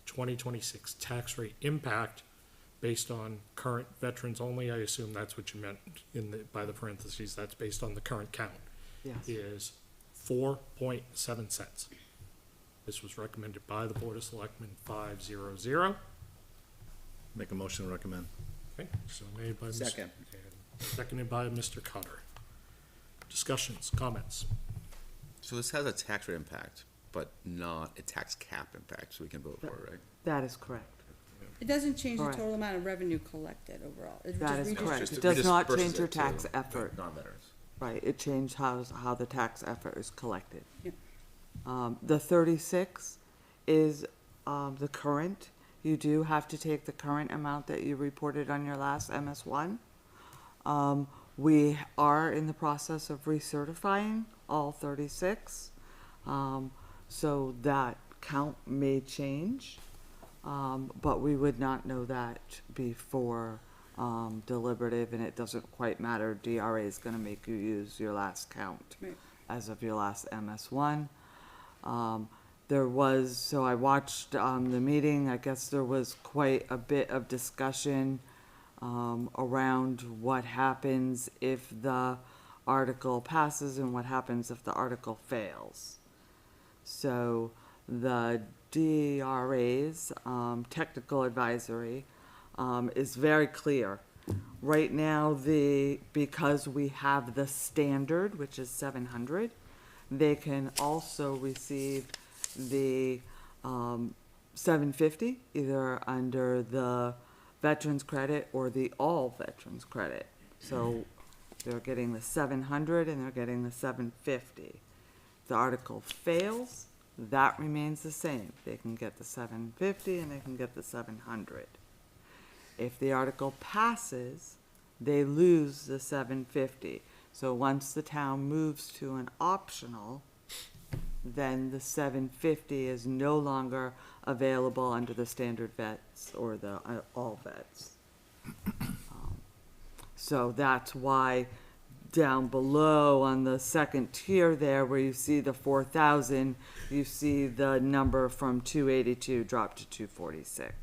2026 tax rate impact based on current veterans only, I assume that's what you meant by the parentheses, that's based on the current count, Yes. is 4.7 cents. This was recommended by the Board of Selectmen 5-0-0. Make a motion to recommend. Okay, so made by Mr. Second. and seconded by Mr. Cutter. Discussions, comments? So this has a tax rate impact, but not a tax cap impact, so we can vote for it, right? That is correct. It doesn't change the Correct. total amount of revenue collected overall. It That just is reduces- correct. Just- It we does just not versus change your it to tax effort. Non-veterans. Right, it changed how the tax effort is collected. Yep. The 36 is, the current. You do have to take the current amount that you reported on your last MS1. We are in the process of recertifying all 36. So that count may change, but we would not know that before deliberative, and it doesn't quite matter. DRA is gonna make you use your last count Right. as of your last MS1. There was, so I watched the meeting, I guess there was quite a bit of discussion around what happens if the article passes and what happens if the article fails. So the DRA's technical advisory is very clear. Right now, because we have the standard, which is 700, they can also receive the 750, either under the veterans credit or the all veterans credit. So they're getting the 700 and they're getting the 750. If the article fails, that remains the same. They can get the 750 and they can get the 700. If the article passes, they lose the 750. So once the town moves to an optional, then the 750 is no longer available under the standard vets or the all vets. So that's why down below on the second tier there, where you see the 4,000, you see the number from 282 drop to 246.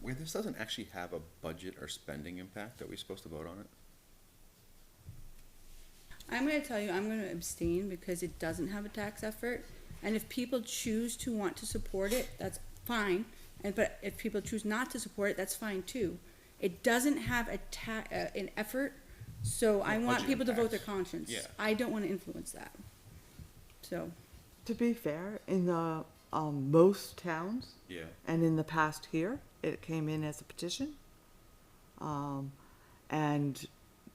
Wait, this doesn't actually have a budget or spending impact, are we supposed to vote on it? I'm gonna tell you, I'm gonna abstain because it doesn't have a tax effort. And if people choose to want to support it, that's fine. But if people choose not to support it, that's fine too. It doesn't have an effort, so I want budget people to vote their impacts. conscience. Yeah. I don't wanna influence that. So, To be fair, in the most towns, Yeah. and in the past here, it came in as a petition. And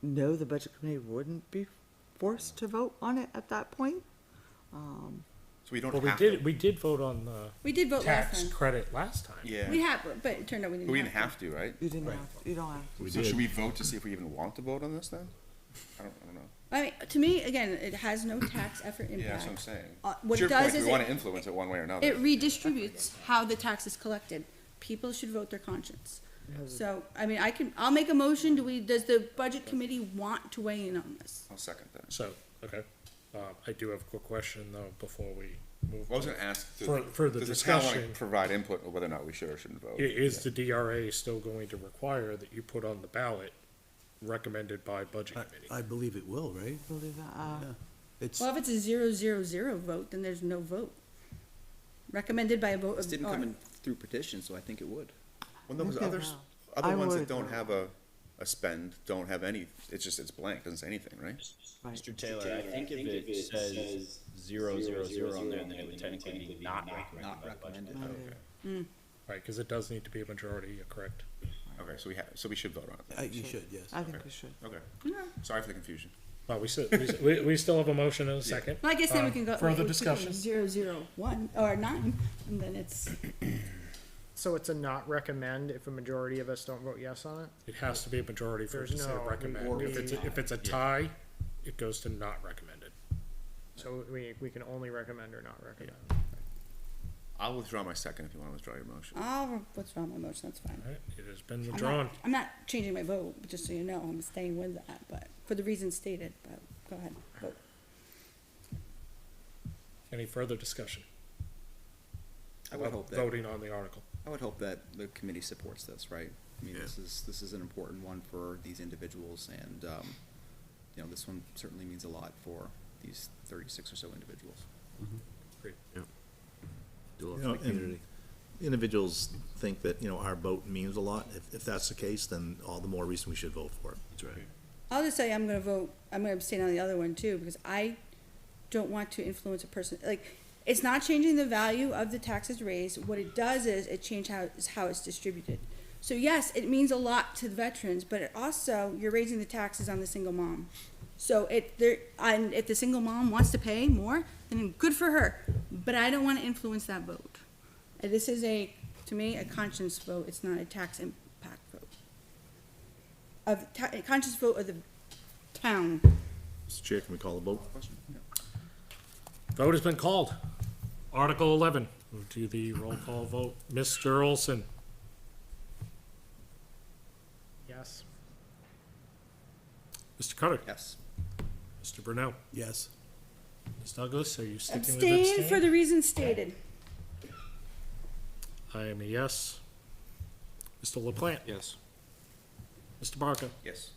no, the budget committee wouldn't be forced to vote on it at that point. So we don't Well, have to. we did vote on the we did vote last tax time. credit last time. Yeah. We have, but it turned out we But didn't we have didn't have to, right? You didn't have, you don't have. We So did. should we vote to see if we even want to vote on this then? I don't know. I mean, to me, again, it has no tax effort impact. Yeah, that's what I'm saying. What To your it does point, is we wanna it influence it one way or another. it redistributes how the tax is collected. People should vote their conscience. So, I mean, I'll make a motion. Does the budget committee want to weigh in on this? I'll second that. So, okay, I do have a quick question though, before we move. I was gonna ask, For the does the town wanna discussion. provide input on whether or not we should or shouldn't vote? Is the DRA still going to require that you put on the ballot recommended by budget committee? I believe it will, right? Believe that, Yeah. It's, Well, if it's a 0-0-0 vote, then there's no vote. Recommended by a vote This of. didn't or- come in through petition, so I think it would. Well, those Okay, others, wow. other I ones that would don't vote. have a spend, don't have any, it's blank, doesn't say anything, right? right. Mr. Taylor, I think if it says 0-0-0 on there, then it would technically be not recommended. Not by budget. recommended. Monday. Right, because it does need to be a majority, you're correct. Okay, so we should vote on it. you should, yes. I think we should. Okay. Sorry for the confusion. Well, we still have a motion and a second. Well, I guess then we can go. Further we could go discussion? 0-0-1 or 9, and then it's. So it's a not recommend if a majority of us don't vote yes on it? It has to be a majority for it to There's say no- recommend. we- If it's a tie, it goes to not recommended. So we can only recommend or not recommend. I'll withdraw my second if you wanna withdraw your motion. I'll withdraw my motion, that's fine. All right, it has been I'm withdrawn. I'm not changing my vote, just so you know, I'm staying with that, but, for the reasons stated, but, go ahead, vote. Any further discussion? I would hope that, Voting on the article. I would hope that the committee supports this, right? I mean, this is an important one for these individuals, and, you know, this one certainly means a lot for these 36 or so individuals. You know, and individuals think that, you know, our vote means a lot. If that's the case, then all the more reason we should vote for it. That's right. I'll just say I'm gonna abstain on the other one too, because I don't want to influence a person, like, it's not changing the value of the taxes raised, what it does is it changes how it's distributed. So yes, it means a lot to the veterans, but it also, you're raising the taxes on the single mom. So and if the single mom wants to pay more, then good for her, but I don't wanna influence that vote. And this is to me, a conscience vote, it's not a tax impact vote. A conscious vote of the town. Mr. Chair, can we call a vote? Vote has been called. Article 11, we'll do the roll call vote. Mr. Olson, Yes. Mr. Cutter, Yes. Mr. Brunel, Yes. Ms. Douglas, are you sticking with Abstain for abstain? the reasons stated. I am a yes. Mr. LaPlante, Yes. Mr. Barker, Yes.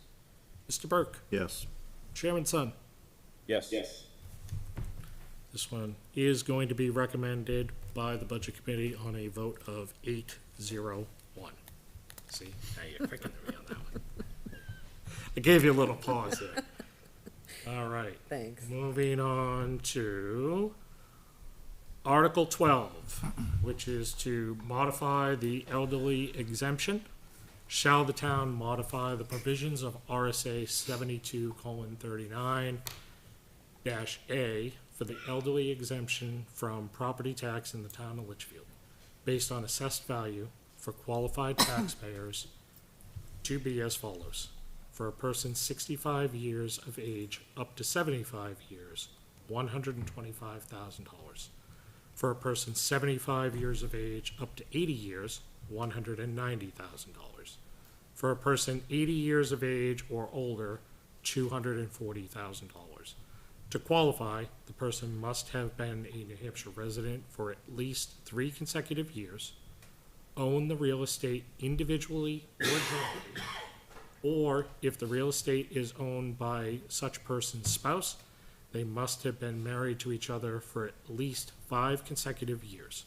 Mr. Burke, Yes. Chairman Sun. Yes. This one is going to be recommended by the Budget Committee on a vote of 8-0-1. See, now you're quicker than me on that one. I gave you a little pause there. All right. Thanks. Moving on to Article 12, which is to modify the elderly exemption. Shall the town modify the provisions of RSA 72:39-A for the elderly exemption from property tax in the town of Litchfield, based on assessed value for qualified taxpayers to be as follows. For a person 65 years of age up to 75 years, $125,000. For a person 75 years of age up to 80 years, $190,000. For a person 80 years of age or older, $240,000. To qualify, the person must have been a New Hampshire resident for at least 3 consecutive years, own the real estate individually or jointly, or if the real estate is owned by such person's spouse, they must have been married to each other for at least 5 consecutive years.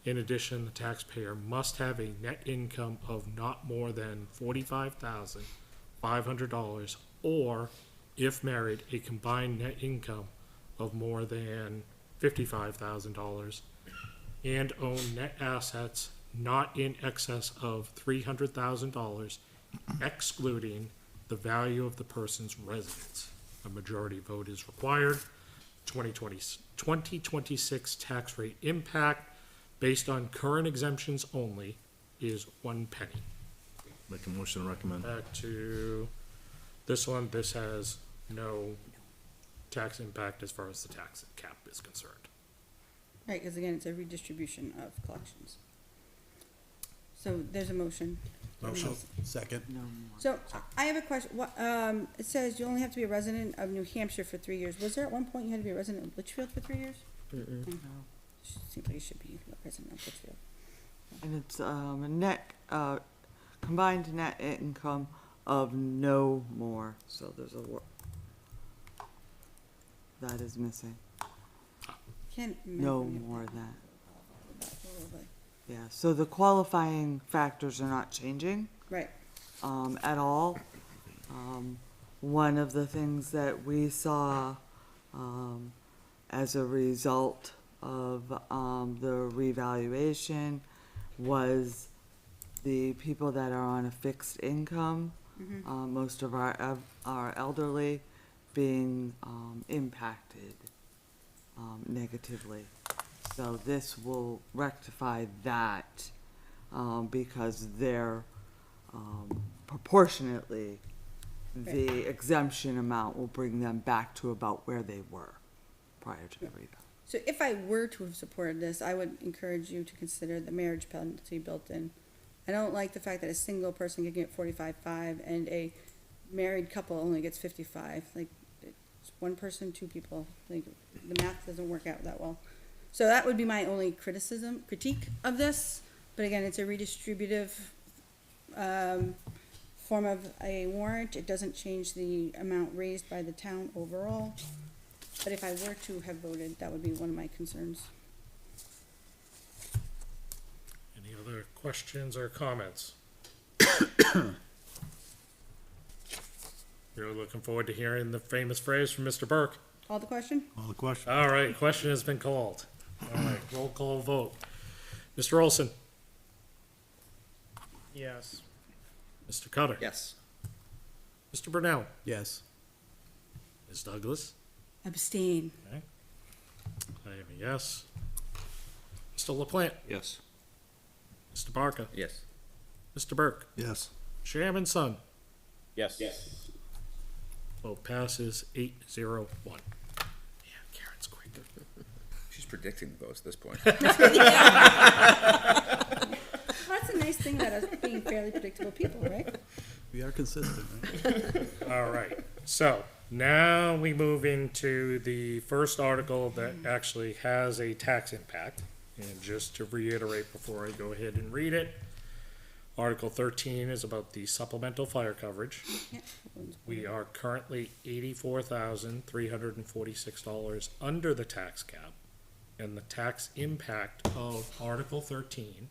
In addition, the taxpayer must have a net income of not more than $45,500, or, if married, a combined net income of more than $55,000, and own net assets not in excess of $300,000, excluding the value of the person's residence. A majority vote is required. 2026 tax rate impact, based on current exemptions only, is 1 penny. Make a motion to recommend. Back to this one, this has no tax impact as far as the tax cap is concerned. Right, because again, it's a redistribution of collections. So there's a motion. Motion. Second. No more. So I have a question. What, it says you only have to be a resident of New Hampshire for 3 years. Was there at one point you had to be a resident of Litchfield for 3 years? No. Seems like you should be a resident of Litchfield. And it's a net, combined net income of no more, so there's a that is missing. Can't No imagine more than that. that a little bit. Yeah, so the qualifying factors are not changing, Right. at all. One of the things that we saw, as a result of, the revaluation was the people that are on a fixed income, most of our elderly being, impacted, negatively. So this will rectify that, because they're, proportionately, the exemption amount will bring them back to about where they were prior to the revale. So if I were to have supported this, I would encourage you to consider the marriage penalty built in. I don't like the fact that a single person can get 45.5 and a married couple only gets 55. Like, it's one person, two people. Like, the math doesn't work out that well. So that would be my only critique of this. But again, it's a redistributive form of a warrant. It doesn't change the amount raised by the town overall. But if I were to have voted, that would be one of my concerns. Any other questions or comments? You're looking forward to hearing the famous phrase from Mr. Burke. Call the question? All the questions? All right, question has been called. All right, roll call vote. Mr. Olson, Yes. Mr. Cutter, Yes. Mr. Brunel, Yes. Ms. Douglas, Abstain. I am a yes. Mr. LaPlante, Yes. Mr. Barker, Yes. Mr. Burke, Yes. Chairman Sun. Yes. Vote passes 8-0-1. Yeah, Karen's quick. She's predicting the votes at this point. Well, that's a nice thing about us being fairly predictable people, right? We are consistent, right? All right, so now we move into the first article that actually has a tax impact. And just to reiterate before I go ahead and read it, Article 13 is about the supplemental fire coverage. Yeah. We are currently $84,346 under the tax cap, and the tax impact of Article 13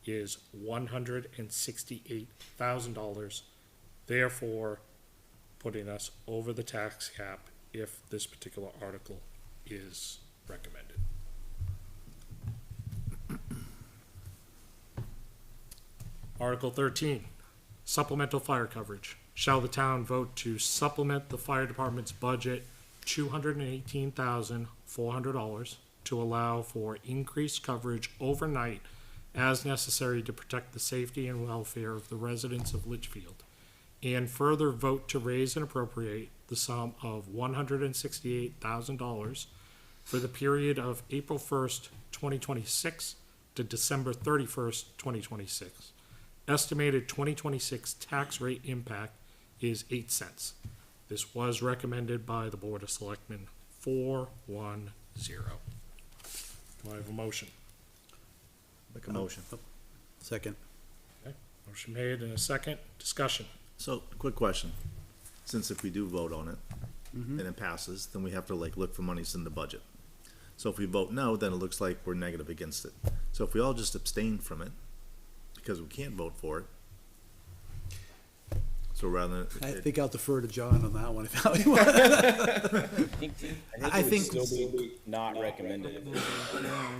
is $168,000, therefore putting us over the tax cap if this particular article is recommended. Article 13, supplemental fire coverage. Shall the town vote to supplement the fire department's budget $218,400 to allow for increased coverage overnight as necessary to protect the safety and welfare of the residents of Litchfield, and further vote to raise and appropriate the sum of $168,000 for the period of April 1st, 2026 to December 31st, 2026. Estimated 2026 tax rate impact is 8 cents. This was recommended by the Board of Selectmen 4-1-0. Do I have a motion? Make a motion. Second. Motion made and a second. Discussion. So, quick question. Since if we do vote on it, and it passes, then we have to look for monies in the budget. So if we vote no, then it looks like we're negative against it. So if we all just abstain from it, because we can't vote for it. So rather than. I think I'll defer to John on that one. I I think think- it would still be not recommended.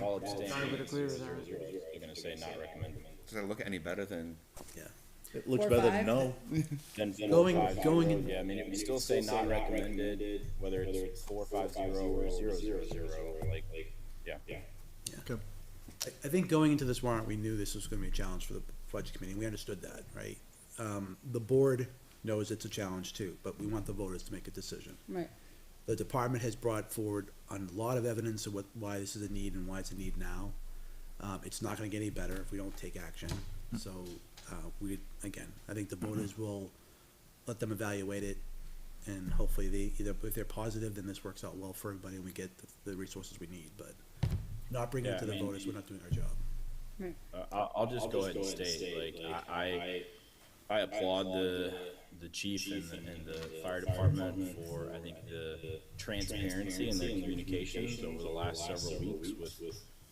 All abstain. I would agree with that. You're gonna say not recommended. Does that look any better than? It looks Or better five. than no. Then Going- 4-5-0, going in- Yeah, I mean, if you still say not recommended, whether it's 4-5-0 or 0-0-0, like, yeah. I think going into this warrant, we knew this was gonna be a challenge for the budget committee, and we understood that, right? The board knows it's a challenge too, but we want the voters to make a decision. Right. The department has brought forward a lot of evidence of why this is a need and why it's a need now. It's not gonna get any better if we don't take action. So, I think the voters will let them evaluate it, and hopefully if they're positive, then this works out well for everybody and we get the resources we need, but not bringing it to the voters, we're not doing our job. I'll just go ahead and state, like, I applaud the chief and the fire department for, I think, the transparency and their communications over the last several weeks with,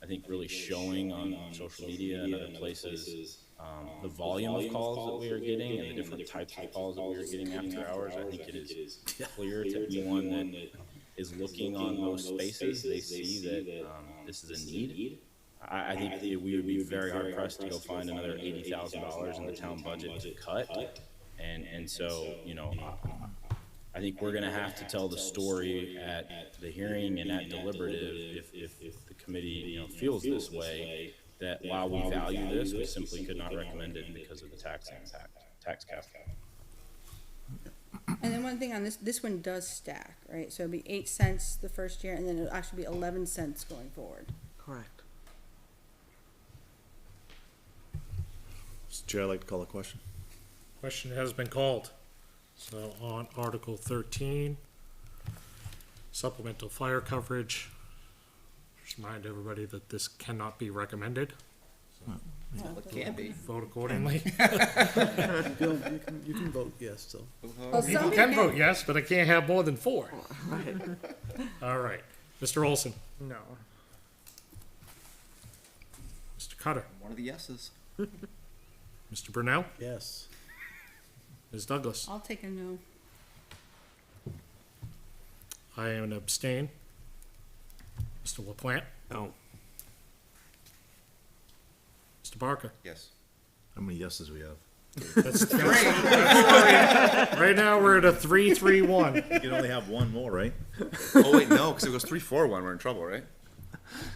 I think, really showing on social media and other places, the volume of calls that we are getting and the different types of calls that we are getting after hours. I think it is clear to anyone that is looking on those spaces, they see that this is a need. I think that we would be very hard pressed to go find another $80,000 in the town budget to cut. And so, I think we're gonna have to tell the story at the hearing and at deliberative if the committee, feels this way, that while we value this, we simply could not recommend it because of the tax cap. And then one thing on this one does stack, right? So it'll be 8 cents the first year, and then it'll actually be 11 cents going forward. Correct. Mr. Chair, I'd like to call a question. Question has been called. So on Article 13, supplemental fire coverage, just remind everybody that this cannot be recommended. It can be. Vote accordingly. You can vote yes, so. Well, People somebody can vote yes, but I can't have more than 4. Right. All right. Mr. Olson, No. Mr. Cutter, One of the yeses. Mr. Brunel, Yes. Ms. Douglas. I'll take a no. I am an abstain. Mr. LaPlante. No. Mr. Barker. Yes. How many yeses we have? That's right now, we're at a 3-3-1. You can only have one more, right? Oh, wait, no, because it goes 3-4-1, we're in trouble, right?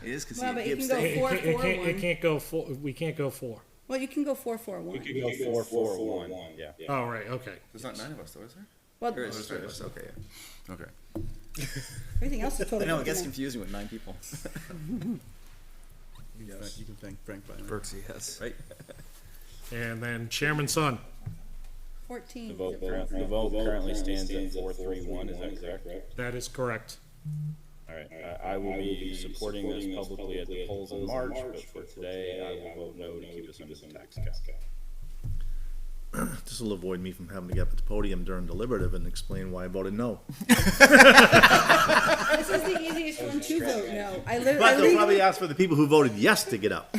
It is because Well, but he you can go abstained. 4-4-1. It can't go 4, we can't go 4. Well, you can go 4-4-1. We could go 4-4-1, yeah. Oh, right, okay. There's not 9 of us, though, is there? Well, There is. There's 3 of us, okay, yeah. Okay. everything else is I totally. know, it gets different. confusing with 9 people. You can thank Frank by that. Berksy, yes. Right? And then Chairman Sun. 14. The vote currently stands at 4-3-1, is that correct? That is correct. All right, I will be supporting this publicly at the polls in March, but for today, I will vote no to keep us under the tax cap. This will avoid me from having to get up at the podium during deliberative and explain why I voted no. This is the easiest one to vote no. I But they'll probably ask for the people who voted yes to get up.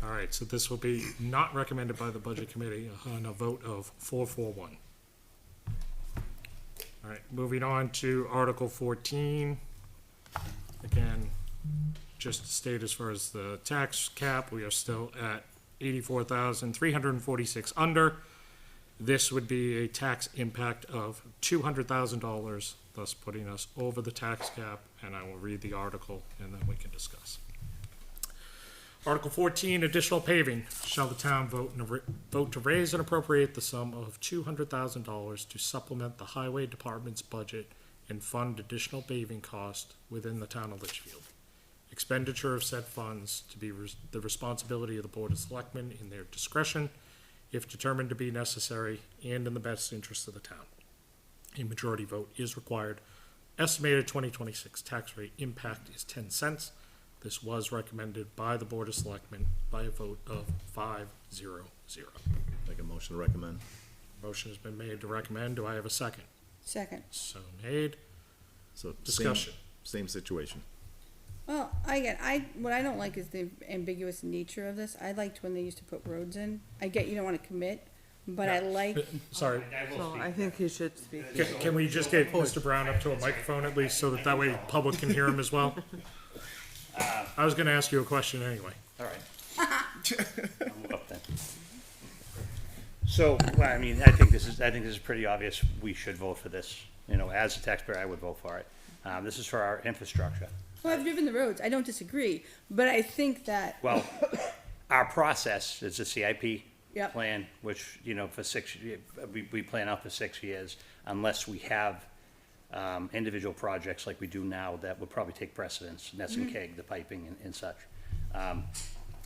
All right, so this will be not recommended by the Budget Committee on a vote of 4-4-1. All right, moving on to Article 14. Again, just to state as far as the tax cap, we are still at 84,346 under. This would be a tax impact of $200,000, thus putting us over the tax cap, and I will read the article and then we can discuss. Article 14, additional paving. Shall the town vote to raise and appropriate the sum of $200,000 to supplement the highway department's budget and fund additional paving cost within the town of Litchfield. Expenditure of said funds to be the responsibility of the Board of Selectmen in their discretion, if determined to be necessary and in the best interest of the town. A majority vote is required. Estimated 2026 tax rate impact is 10 cents. This was recommended by the Board of Selectmen by a vote of 5-0-0. Make a motion to recommend. Motion has been made to recommend. Do I have a second? Second. So made. So Discussion. Same situation. Well, what I don't like is the ambiguous nature of this. I liked when they used to put roads in. I get you don't want to commit, but I like, Sorry, So I think you should speak. can we just get Mr. Brown up to a microphone at least so that way public can hear him as well? I was gonna ask you a question anyway. All right. I'll move up then. So, well, I mean, I think this is pretty obvious. We should vote for this. You know, as a taxpayer, I would vote for it. This is for our infrastructure. well, I've driven the roads. I don't disagree, but I think that, Well, our process is a CIP Yep. plan, which, you know, for we plan out for 6 years, unless we have individual projects like we do now that would probably take precedence, Ness and Keg, the piping and such.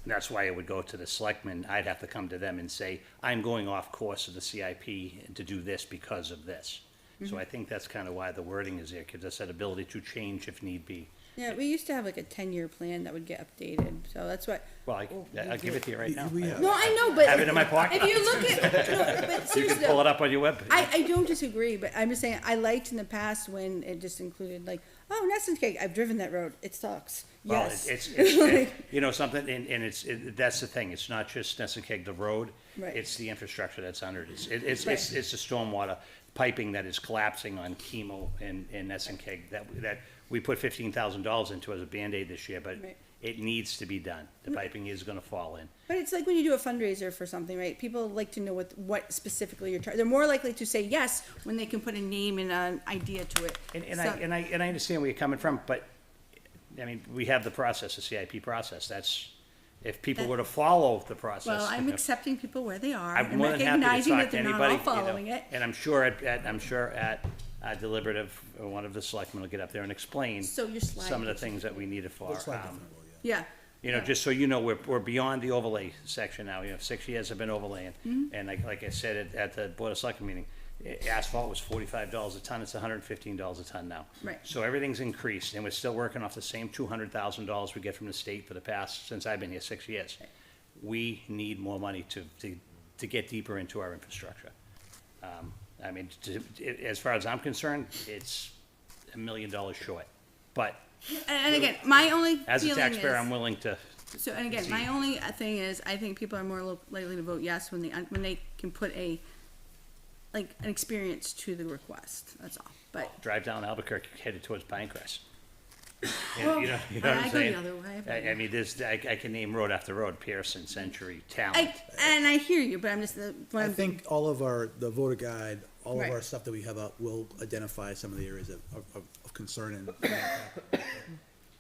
That's why it would go to the selectmen. I'd have to come to them and say, I'm going off course of the CIP to do this because of this. So I think that's kind of why the wording is there, gives us that ability to change if need be. Yeah, we used to have like a 10-year plan that would get updated, so that's what. Well, I'll give it to you right now. No, I know, but. Have it in my pocket. If you look at, no, but You can seriously, pull it up on your web. I don't disagree, but I'm just saying, I liked in the past when it just included like, oh, Nelson's Cake, I've driven that road, it sucks. Well, Yes. it's you know, something, and that's the thing, it's not just Nessun the road, Right. it's the infrastructure that's under it. It's the stormwater piping that is collapsing on Chemo and Nessun that we put $15,000 into as a Band-Aid this year, but Right. it needs to be done. The piping is gonna fall in. But it's like when you do a fundraiser for something, right? People like to know what specifically you're trying, they're more likely to say yes when they can put a name and an idea to it. And So- I understand where you're coming from, but, I mean, we have the process, the CIP process, that's, if people were to follow the process. Well, I'm you know, accepting people where they are I'm and more than happy to recognizing talk that to they're not anybody, all following it. And I'm sure at deliberative, one of the selectmen will get up there and explain So your slide some of the gets things that we needed for, Yeah. you know, just so you know, we're beyond the overlay section now. You know, 6 years have been overlaying. Mm-hmm. And like I said at the Board of Selectmen meeting, asphalt was $45 a ton, it's $115 a ton now. Right. So everything's increased, and we're still working off the same $200,000 we get from the state for the past, since I've been here 6 years. We need more money to get deeper into our infrastructure. I mean, as far as I'm concerned, it's $1 million short. But And again, my only as a feeling taxpayer, is- I'm willing to, So, and again, my only thing is, I think people are more likely to vote yes when they can put an experience to the request, that's all. But, drive down Albuquerque headed towards Pinecrest. Well, You know what I I'm go the saying? other way, but- I mean, I can name road after road, Pearson, Century, Talent. and I hear you, but I'm just, I think all of the voter guide, all Right. of our stuff that we have up will identify some of the areas of concern and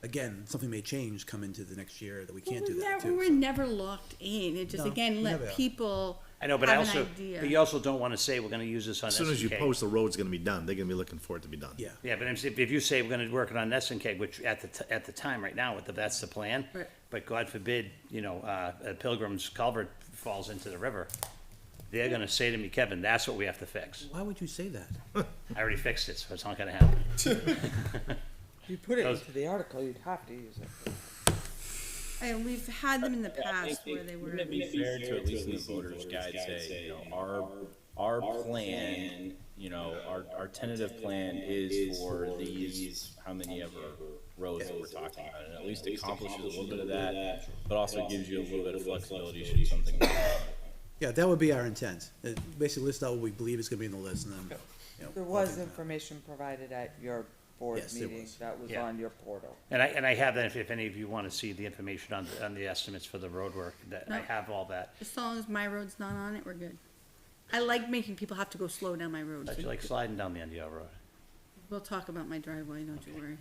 again, something may change come into the next year that we can't do that too. we're never locked in, it just, No, again, we never let are. people I know, but have I an also, idea. but you also don't wanna say we're gonna use this on As soon as you SNK. post the road's gonna be done, they're gonna be looking for it to be done. Yeah. Yeah, but if you say we're gonna work it on Nessun which at the time, right now, that's the plan. Right. But God forbid, you know, a Pilgrim's culvert falls into the river, they're gonna say to me, Kevin, that's what we have to fix. Why would you say that? I already fixed it, so it's not gonna happen. You put it Those- into the article, you'd have to use it. And we've had them in the past I where they were. Wouldn't it be fair to at least in the voter's guide say, you know, our plan, you know, our tentative plan is for these, how many ever roads that we're talking about, and at least accomplishes a little bit of that, but also gives you a little bit of flexibility should something go wrong. Yeah, that would be our intent. Basically list out what we believe is gonna be in the list and then, you know. There was information provided at your board Yes, there meeting was. that was Yeah. on your portal. And I have that, if any of you wanna see the information on the estimates for the road work, that, I No. have all that. As long as my road's not on it, we're good. I like making people have to go slow down my roads. But you like sliding down the end of your road. We'll talk about my driveway, don't you worry.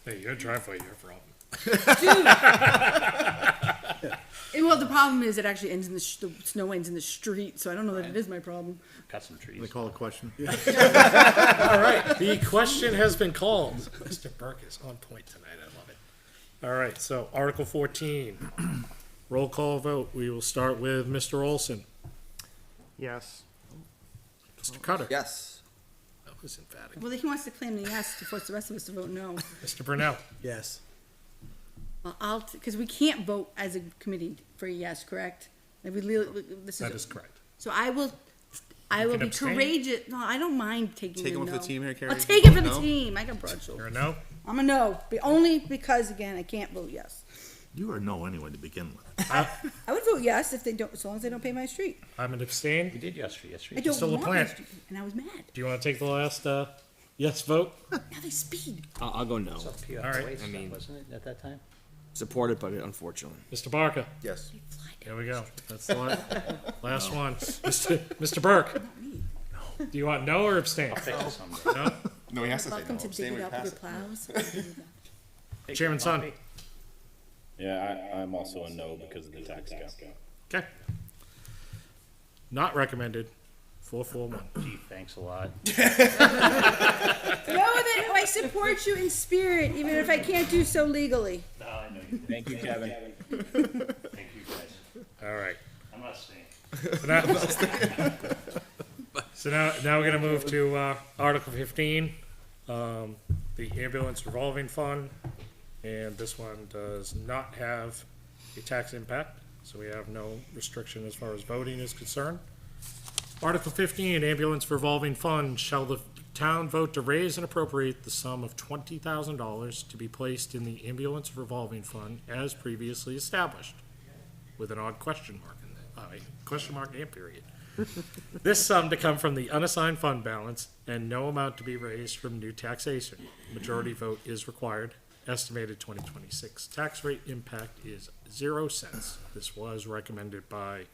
Hey, your driveway, your problem. Well, the problem is it actually ends in the snow ends in the street, so I don't know that it is my problem. Cut some They trees. call a question? All right, the question has been called. Mr. Burke is on point tonight, I love it. All right, so Article 14, roll call vote. We will start with Mr. Olson. Yes. Mr. Cutter. Yes. That was emphatic. Well, he wants to claim the yes to force the rest of us to vote no. Mr. Brunel. Yes. Well, because we can't vote as a committee for a yes, correct? Like this That is correct. So I will can be abstain. courageous. No, I don't mind taking Take the one for no. the team here, Carrie? I'll take it for the No? team. I got broad You're shoulders. a no? I'm a no, but only because again I can't vote yes. You are no anyway to begin with. I would vote yes if they don't, as long as they don't pay my street. I'm an abstain. We did yesterday. I don't Mr. want my LaPlante. street, and I was mad. Do you want to take the last yes vote? Now they speed. I'll go no. All right, I mean, wasn't it at that time? Support it, but unfortunately. Mr. Barker. Yes. Here we go. That's the last one. Mr. Burke. Do you want no or abstain? Fix it someday. No? No, he has to say Welcome no. to Abstain dig it when up we with pass your it. plows. Chairman Son. Yeah, I'm also a no because of the tax cap. Okay. Not recommended 441. Gee, thanks a lot. Know that I support you in spirit, even if I can't do so legally. No, I know you did. Thank you, Kevin. Thank you, guys. All right. I'm not staying. So now we're gonna move to, Article 15, the ambulance revolving fund. And this one does not have a tax impact, so we have no restriction as far as voting is concerned. Article 15, ambulance revolving fund, shall the town vote to raise and appropriate the sum of $20,000 to be placed in the ambulance revolving fund as previously established, with an odd question mark in there, question mark and period. This sum to come from the unassigned fund balance and no amount to be raised from new taxation. Majority vote is required. Estimated 2026 tax rate impact is 0 cents. This was recommended by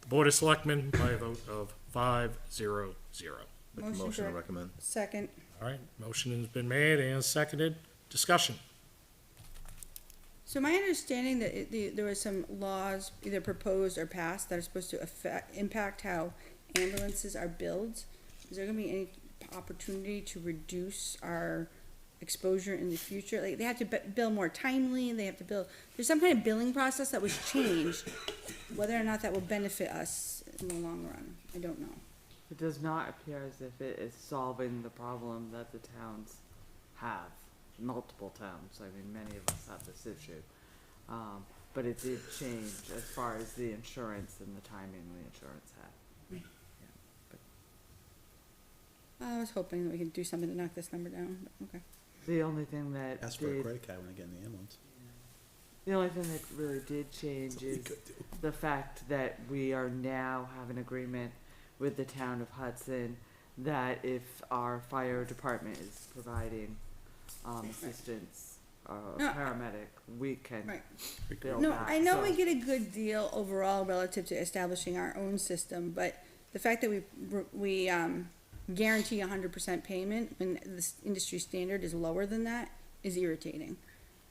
the Board of Selectmen by a vote of 5-0-0. Make a motion to recommend. Second. All right, motion has been made and seconded. Discussion. So my understanding that there were some laws either proposed or passed that are supposed to impact how ambulances are billed. Is there gonna be any opportunity to reduce our exposure in the future? Like, they have to bill more timely, they have to bill, there's some kind of billing process that was changed. Whether or not that will benefit us in the long run, I don't know. It does not appear as if it is solving the problem that the towns have, multiple towns. I mean, many of us have this issue. But it did change as far as the insurance and the timing the insurance had. I was hoping that we could do something to knock this number down, but okay. The only thing that Ask for a did, credit card when they get in the ambulance. the only thing that really did change is the fact that we are now have an agreement with the town of Hudson that if our fire department is providing, assistance, No. paramedic, we can Right. bill No, back. I know we So- get a good deal overall relative to establishing our own system, but the fact that we guarantee 100% payment when the industry standard is lower than that is irritating.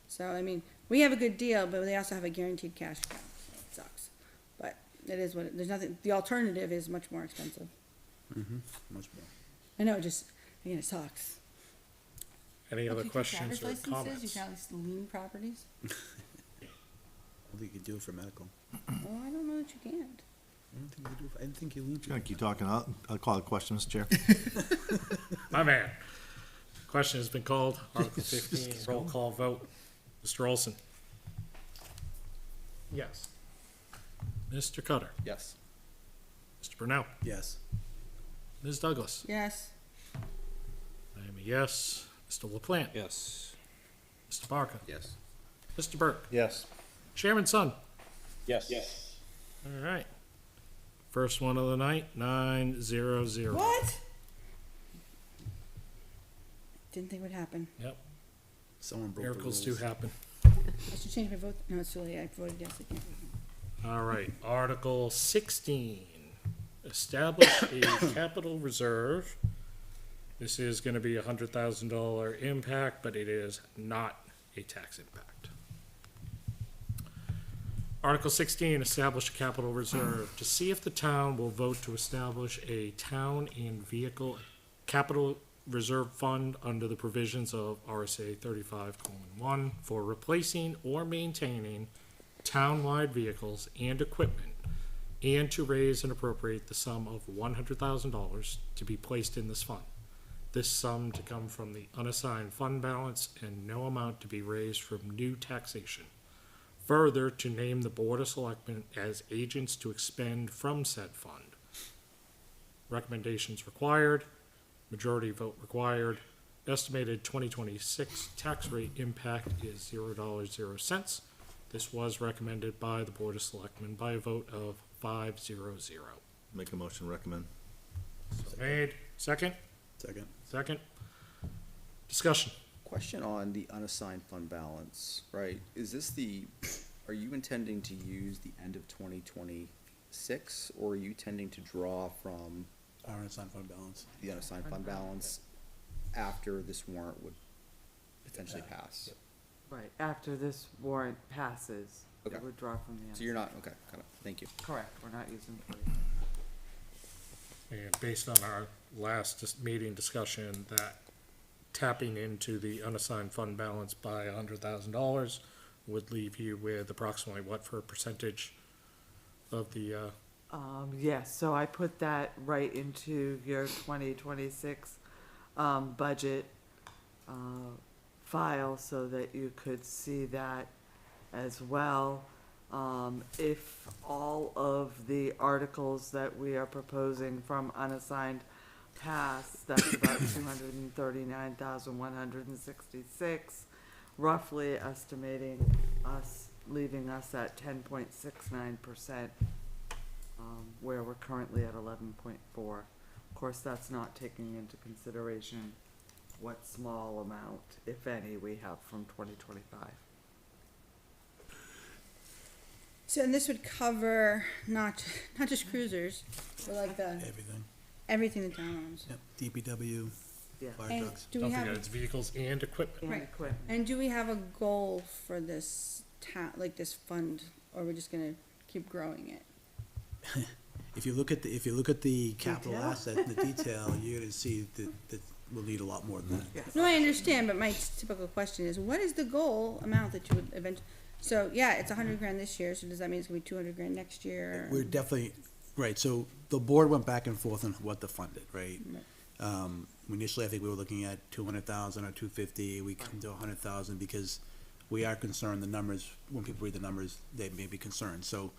So, I mean, we have a good deal, but they also have a guaranteed cash cow, so it sucks. But it is what, there's nothing, the alternative is much more expensive. Much more. I know, just, again, it sucks. Any other If you take questions driver's or licenses, comments? You can at least lien properties. I don't think you could do it for medical. Oh, I don't know that you can't. I didn't think you leaned. Gonna keep talking, I'll call it question, Mr. Chair. My man. Question has been called. Article 15, roll call vote. Mr. Olson. Yes. Mr. Cutter. Yes. Mr. Brunel. Yes. Ms. Douglas. Yes. I am a yes. Mr. LaPlante. Yes. Mr. Barker. Yes. Mr. Burke. Yes. Chairman Sun. Yes. All right. First one of the night, 9-0-0. What? Didn't think would happen. Yep, Someone broke the miracles rules. do happen. I should change my vote. No, it's too late. I voted yes. I can't. All right, Article 16, establish a capital reserve. This is gonna be a $100,000 impact, but it is not a tax impact. Article 16, establish a capital reserve. To see if the town will vote to establish a town and vehicle capital reserve fund under the provisions of RSA 35:1 for replacing or maintaining townwide vehicles and equipment, and to raise and appropriate the sum of $100,000 to be placed in this fund. This sum to come from the unassigned fund balance and no amount to be raised from new taxation. Further, to name the Board of Selectmen as agents to expend from said fund. Recommendations required, majority vote required. Estimated 2026 tax rate impact is $0.00. This was recommended by the Board of Selectmen by a vote of 5-0-0. Make a motion to recommend. Made, second? Second. Discussion. Question on the unassigned fund balance, right? Is this are you intending to use the end of 2026, or are you intending to draw from Our unassigned fund balance. the unassigned fund balance after this warrant would potentially pass? Right, after this warrant passes, Okay. it would draw from the. So you're not, okay, got it, thank you. Correct, we're not using free. And based on our last meeting discussion, that tapping into the unassigned fund balance by $100,000 would leave you with approximately what for a percentage of the, Yes, so I put that right into your 2026 budget file so that you could see that as well. If all of the articles that we are proposing from unassigned pass, that's about 239,166, roughly estimating us, leaving us at 10.69%, where we're currently at 11.4. Of course, that's not taking into consideration what small amount, if any, we have from 2025. So, and this would cover not just cruisers, but like everything the town owns. Yep, DPW, Yeah. fire And trucks. do we don't have, forget, it's vehicles and equipment. And Right. equipment. and do we have a goal for this like this fund, or are we just gonna keep growing it? If you look at the capital Detail? asset, the detail, you're gonna see that we'll need a lot more than that. Yes. No, I understand, but my typical question is, what is the goal amount that you would eventually, so, yeah, it's $100,000 this year, so does that mean it's gonna be $200,000 next year? We're definitely, right, so the board went back and forth on what to fund it, right? Initially, I think we were looking at 200,000 or 250, we come to 100,000 because we are concerned, the numbers, when people read the numbers, they may be concerned, so,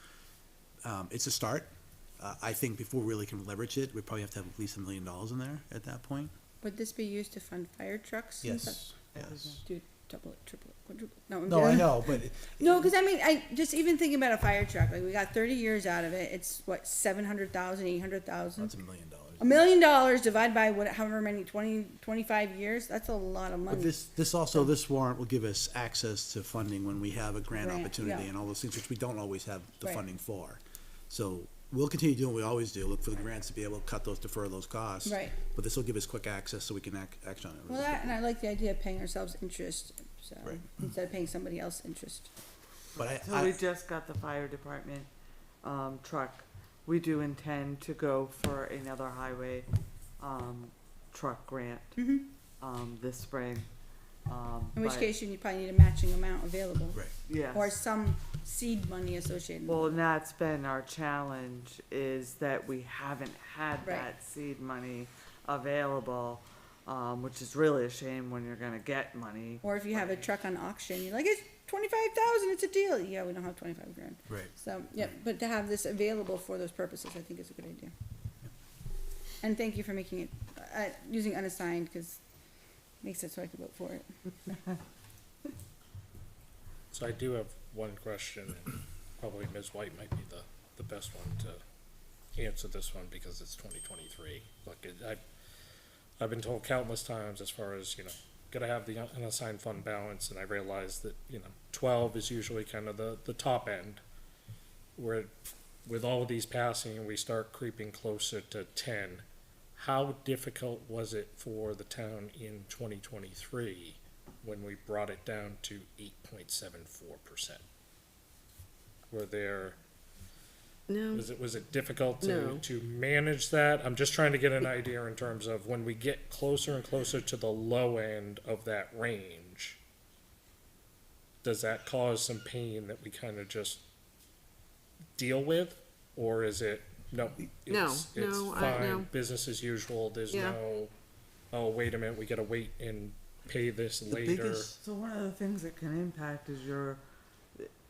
it's a start. I think before we really can leverage it, we probably have to have at least $1 million in there at that point. Would this be used to fund fire trucks and stuff? Yes. Do double it, triple it, quadruple it? No, I'm No, I kidding. know, but No, cause I mean, I just even thinking about a fire truck, like we got 30 years out of it, it's what, 700,000, 800,000? that's $1 million. $1 million divided by however many, 25 years, that's a lot of money. But this warrant will give us access to funding when we have a grant Grant, opportunity yeah. and all those things, which we don't always have the Right. funding for. So we'll continue doing what we always do, look for the grants to be able to defer those costs. Right. But this will give us quick access so we can act on it. Well, that, and I like the idea of paying ourselves interest, so, Right. instead of paying somebody else interest. But So we just got the fire department, truck. We do intend to go for another highway, truck grant, this spring. In which but- case, you probably need a matching amount available. Right. Yes. Or some seed money associated with Well, it. and that's been our challenge, is that we haven't had Right. that seed money available, which is really a shame when you're gonna get money. Or if you have a truck on auction, you're like, it's 25,000, it's a deal. Yeah, we don't have 25 grand. Right. So, yeah, but to have this available for those purposes, I think is a good idea. And thank you for making it, using unassigned, cause it makes it so I can vote for it. So I do have one question, and probably Ms. White might be the best one to answer this one because it's 2023. Look, I've been told countless times as far as, gotta have the unassigned fund balance, and I realize that, 12 is usually kind of the top end. Where with all of these passing, we start creeping closer to 10. How difficult was it for the town in 2023 when we brought it down to 8.74%? Were there, No, was it difficult No. to manage that? I'm just trying to get an idea in terms of when we get closer and closer to the low end of that range, does that cause some pain that we kind of just deal with? Or is it, no, it's no, no. fine, business as usual, there's Yeah. no, oh, wait a minute, we gotta wait and pay this The later? biggest- So one of the things that can impact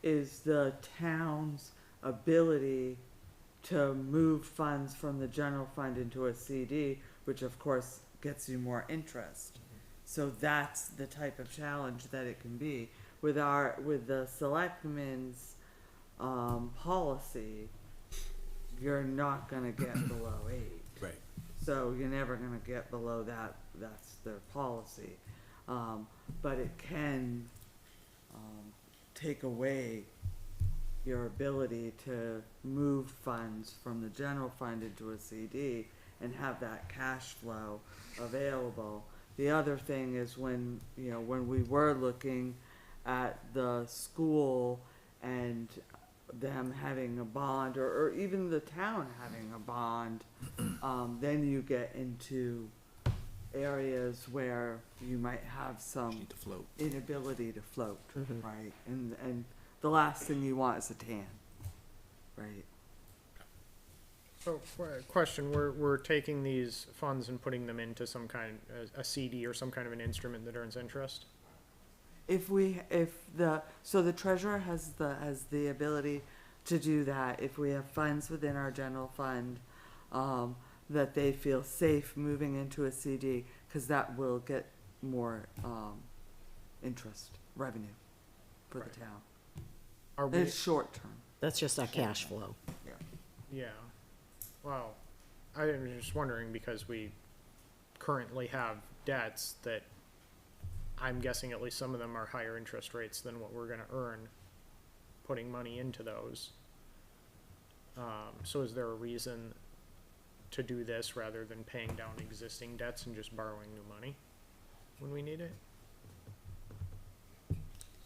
is the town's ability to move funds from the general fund into a CD, which of course gets you more interest. So that's the type of challenge that it can be. With the selectmen's, policy, you're not gonna get below 8. Right. So you're never gonna get below that, that's their policy. But it can, take away your ability to move funds from the general fund into a CD and have that cash flow available. The other thing is when we were looking at the school and them having a bond, or even the town having a bond, then you get into areas where you might have some To float. inability to float, right? And the last thing you want is a tan, right? So, question, we're taking these funds and putting them into some kind, a CD or some kind of an instrument that earns interest? So the treasurer has the ability to do that if we have funds within our general fund, that they feel safe moving into a CD, cause that will get more, interest, revenue for the town. Are we, It's short term. That's just our cash flow. yeah, well, I am just wondering because we currently have debts that I'm guessing at least some of them are higher interest rates than what we're gonna earn putting money into those. So is there a reason to do this rather than paying down existing debts and just borrowing new money when we need it?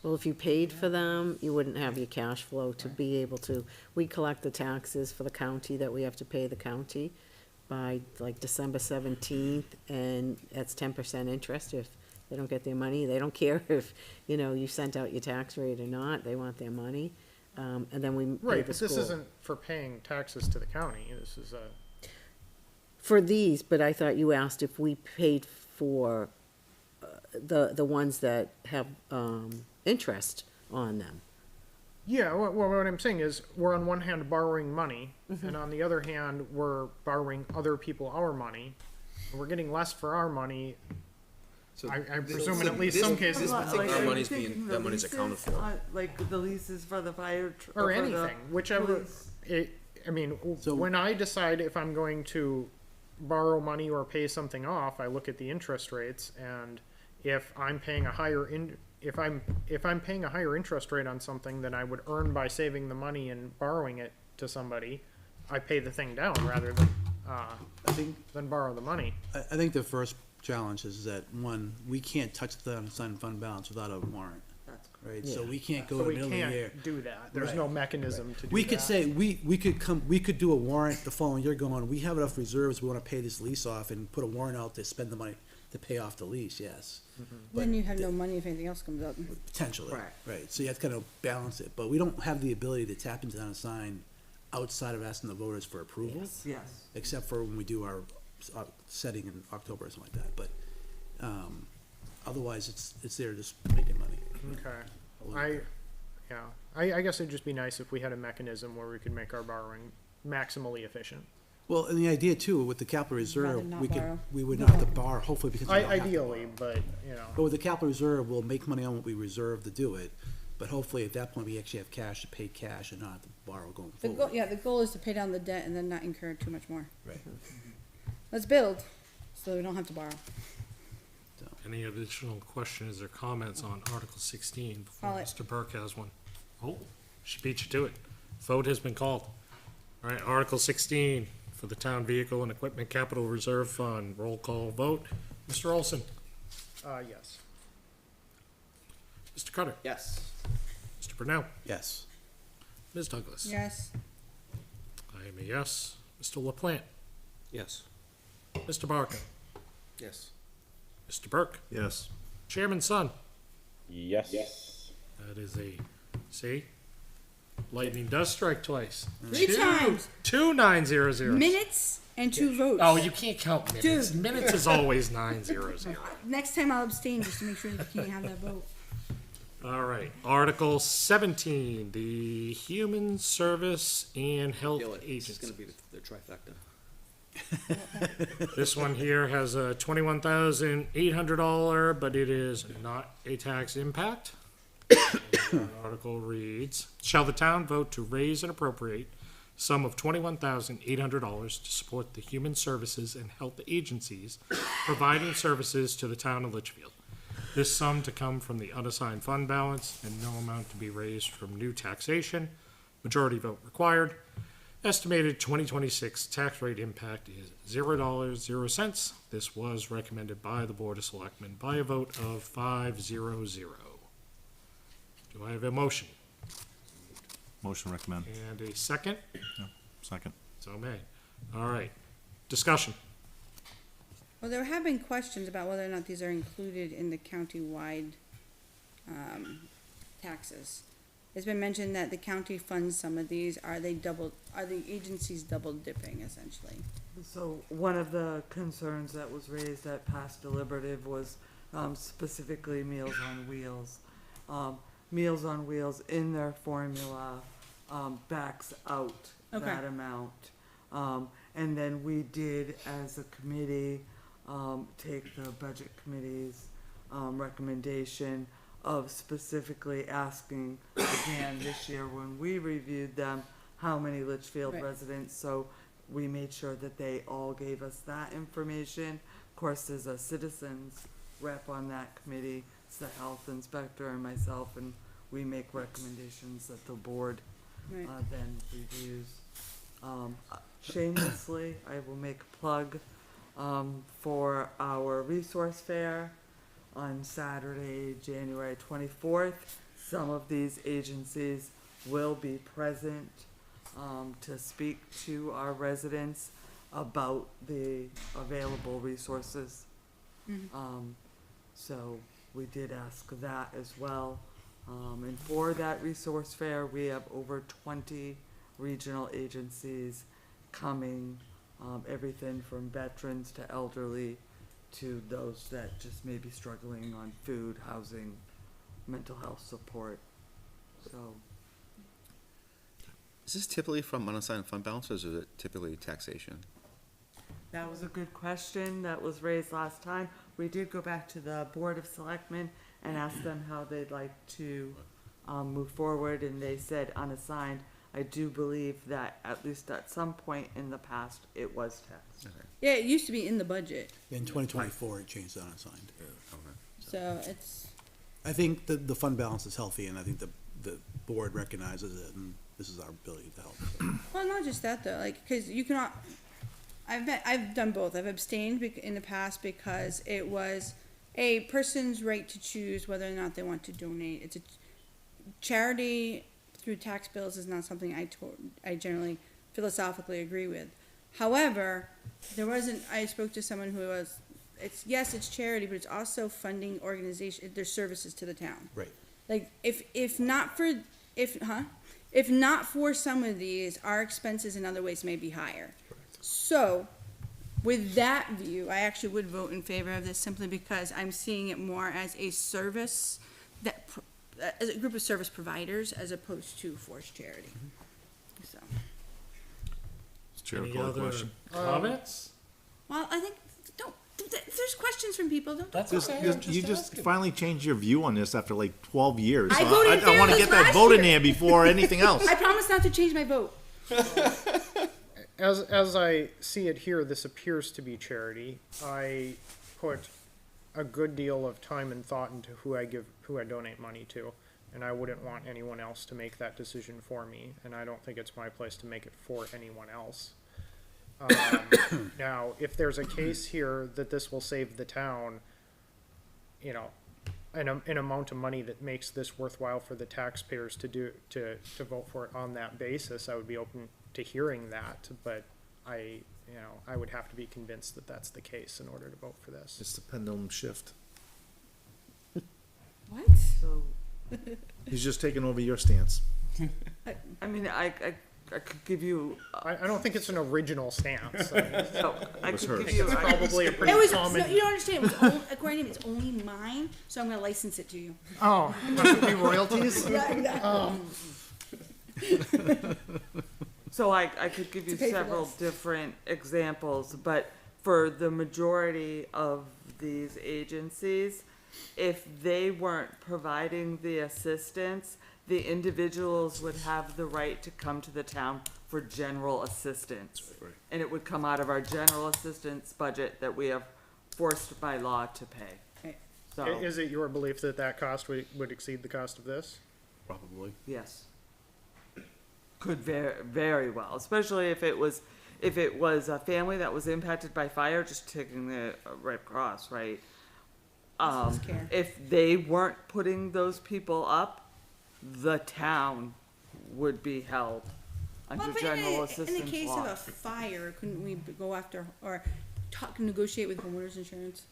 Well, if you paid for them, you wouldn't have your cash flow to be able to, we collect the taxes for the county that we have to pay the county by like December 17th, and that's 10% interest if they don't get their money. They don't care if, you sent out your tax rate or not, they want their money. And then we pay Right, the but school. this isn't for paying taxes to the county, this is For these, but I thought you asked if we paid for the ones that have interest on them. yeah, well, what I'm saying is, we're on one hand borrowing money, and on the other hand, we're borrowing other people our money. And we're getting less for our money, So I this- presume in at least this- some cases. this Like, particular are you money's thinking being- the that money's accounted leases, for. Like the leases for the fire. Or for the anything, whichever, police? So- when I decide if I'm going to borrow money or pay something off, I look at the interest rates, and if I'm paying a higher if I'm paying a higher interest rate on something than I would earn by saving the money and borrowing it to somebody, I pay the thing down rather than, I think, than borrow the money. I think the first challenge is that, one, we can't touch the unassigned fund balance without a warrant, That's right? So we can't So go in we the middle of the year. can't do that, there's Right. no mechanism to do that. We could say, we could do a warrant the following year going, we have enough reserves, we wanna pay this lease off and put a warrant out to spend the money to pay off the lease, yes. Then you have no money if anything else comes up. Potentially, Right. right, so you have to kind of balance it, but we don't have the ability to tap into unassigned outside of asking the voters for approval. Yes. Except for when we do our setting in October or something like that, but, otherwise, it's there just making money. Okay, I guess it'd just be nice if we had a mechanism where we could make our borrowing maximally efficient. Well, and the idea too, with the capital Rather reserve, not we could, borrow. we would not have to borrow, hopefully, because we don't have to Ideally, borrow. but, But with the capital reserve, we'll make money on what we reserve to do it, but hopefully at that point, we actually have cash to pay cash and not have to borrow going The goal, forward. yeah, the goal is to pay down the debt and then not incur too much more. Right. Let's build, so we don't have to borrow. Any additional questions or comments on Article 16 before Call it. Mr. Burke has one? Oh, she beat you to it. Vote has been called. All right, Article 16 for the Town Vehicle and Equipment Capital Reserve Fund. Roll call vote. Mr. Olson? yes. Mr. Cutter? Yes. Mr. Brunel? Yes. Ms. Douglas? Yes, I am a yes. Mr. LaPlante? Yes. Mr. Barker? Yes. Mr. Burke? Yes. Chairman Sun? Yes. That is a, see? Lightning does strike twice. 3 times, 2 900. minutes and 2 votes. Oh, you can't count minutes. Dude. Minutes is always 900. Next time I'll abstain just to make sure you can't have that vote. All right. Article 17, the Human Service and Health Feel it. It's Agency. gonna be the trifecta. This one here has a $21,800, but it is not a tax impact. The article reads, shall the town vote to raise and appropriate sum of $21,800 to support the human services and health agencies providing services to the town of Litchfield? This sum to come from the unassigned fund balance and no amount to be raised from new taxation. Majority vote required. Estimated 2026 tax rate impact is $0.00. This was recommended by the Board of Selectmen by a vote of 5-0-0. Do I have a motion? Motion recommend. And a second? Second. So made. All right. Discussion. Well, there have been questions about whether or not these are included in the county-wide, taxes. It's been mentioned that the county funds some of these. Are the agencies double dipping essentially? So one of the concerns that was raised at past deliberative was specifically Meals on Wheels. Meals on Wheels in their formula backs out Okay. that amount. And then we did, as a committee, take the budget committee's recommendation of specifically asking again this year when we reviewed them, how many Litchfield Right. residents, so we made sure that they all gave us that information. Of course, there's a citizens rep on that committee, it's the health inspector and myself, and we make recommendations that the board Right. then reviews. Shamelessly, I will make a plug for our resource fair on Saturday, January 24th. Some of these agencies will be present to speak to our residents about the available resources. So we did ask that as well. And for that resource fair, we have over 20 regional agencies coming, everything from veterans to elderly to those that just may be struggling on food, housing, mental health support. So Is this typically from unassigned fund balances, or is it typically taxation? that was a good question that was raised last time. We did go back to the Board of Selectmen and ask them how they'd like to move forward, and they said unassigned. I do believe that at least at some point in the past, it was taxed. Yeah, it used to be in the budget, In 2024, it changed to unassigned. so it's, I think the fund balance is healthy, and I think the board recognizes it, and this is our ability to help. well, not just that though, like, cause you cannot, I've done both. I've abstained in the past because it was a person's right to choose whether or not they want to donate. It's a charity through tax bills is not something I generally philosophically agree with. However, I spoke to someone who was, yes, it's charity, but it's also funding their services to the town. Right. Like, if not for some of these, our expenses in other ways may be higher. So, with that view, I actually would vote in favor of this simply because I'm seeing it more as a service as a group of service providers as opposed to forced charity. So, Chair, Any call the other question. comments? well, I think, there's questions from people, don't. That's Just, okay. you just finally changed your view on this after like 12 years. I So voted in I want to favor get of that last vote in year. there before anything else. I promise not to change my vote. As I see it here, this appears to be charity. I put a good deal of time and thought into who I donate money to, and I wouldn't want anyone else to make that decision for me, and I don't think it's my place to make it for anyone else. Now, if there's a case here that this will save the town, you know, an amount of money that makes this worthwhile for the taxpayers to vote for it on that basis, I would be open to hearing that, but I would have to be convinced that that's the case in order to vote for this. It's the pendulum shift. What? So, He's just taking over your stance. I mean, I could give you, I don't think it's an original stance. no, I was could hers. give you, Probably a pretty It was, common. no, you don't understand, it was according to him, it's only mine, so I'm gonna license it to you. Oh, must be royalties? so I could give you To pay for several this. different examples, but for the majority of these agencies, if they weren't providing the assistance, the individuals would have the right to come to the town for general assistance. And it would come out of our general assistance budget that we have forced by law to pay. Right. So, Is it your belief that that cost would exceed the cost of this? Probably. yes. Could very well, especially if it was a family that was impacted by fire, just taking the Red Cross, right? Hospice care. If they weren't putting those people up, the town would be held under Well, but general in assistance the case law. of a fire, couldn't we go after, or negotiate with homeowners insurance?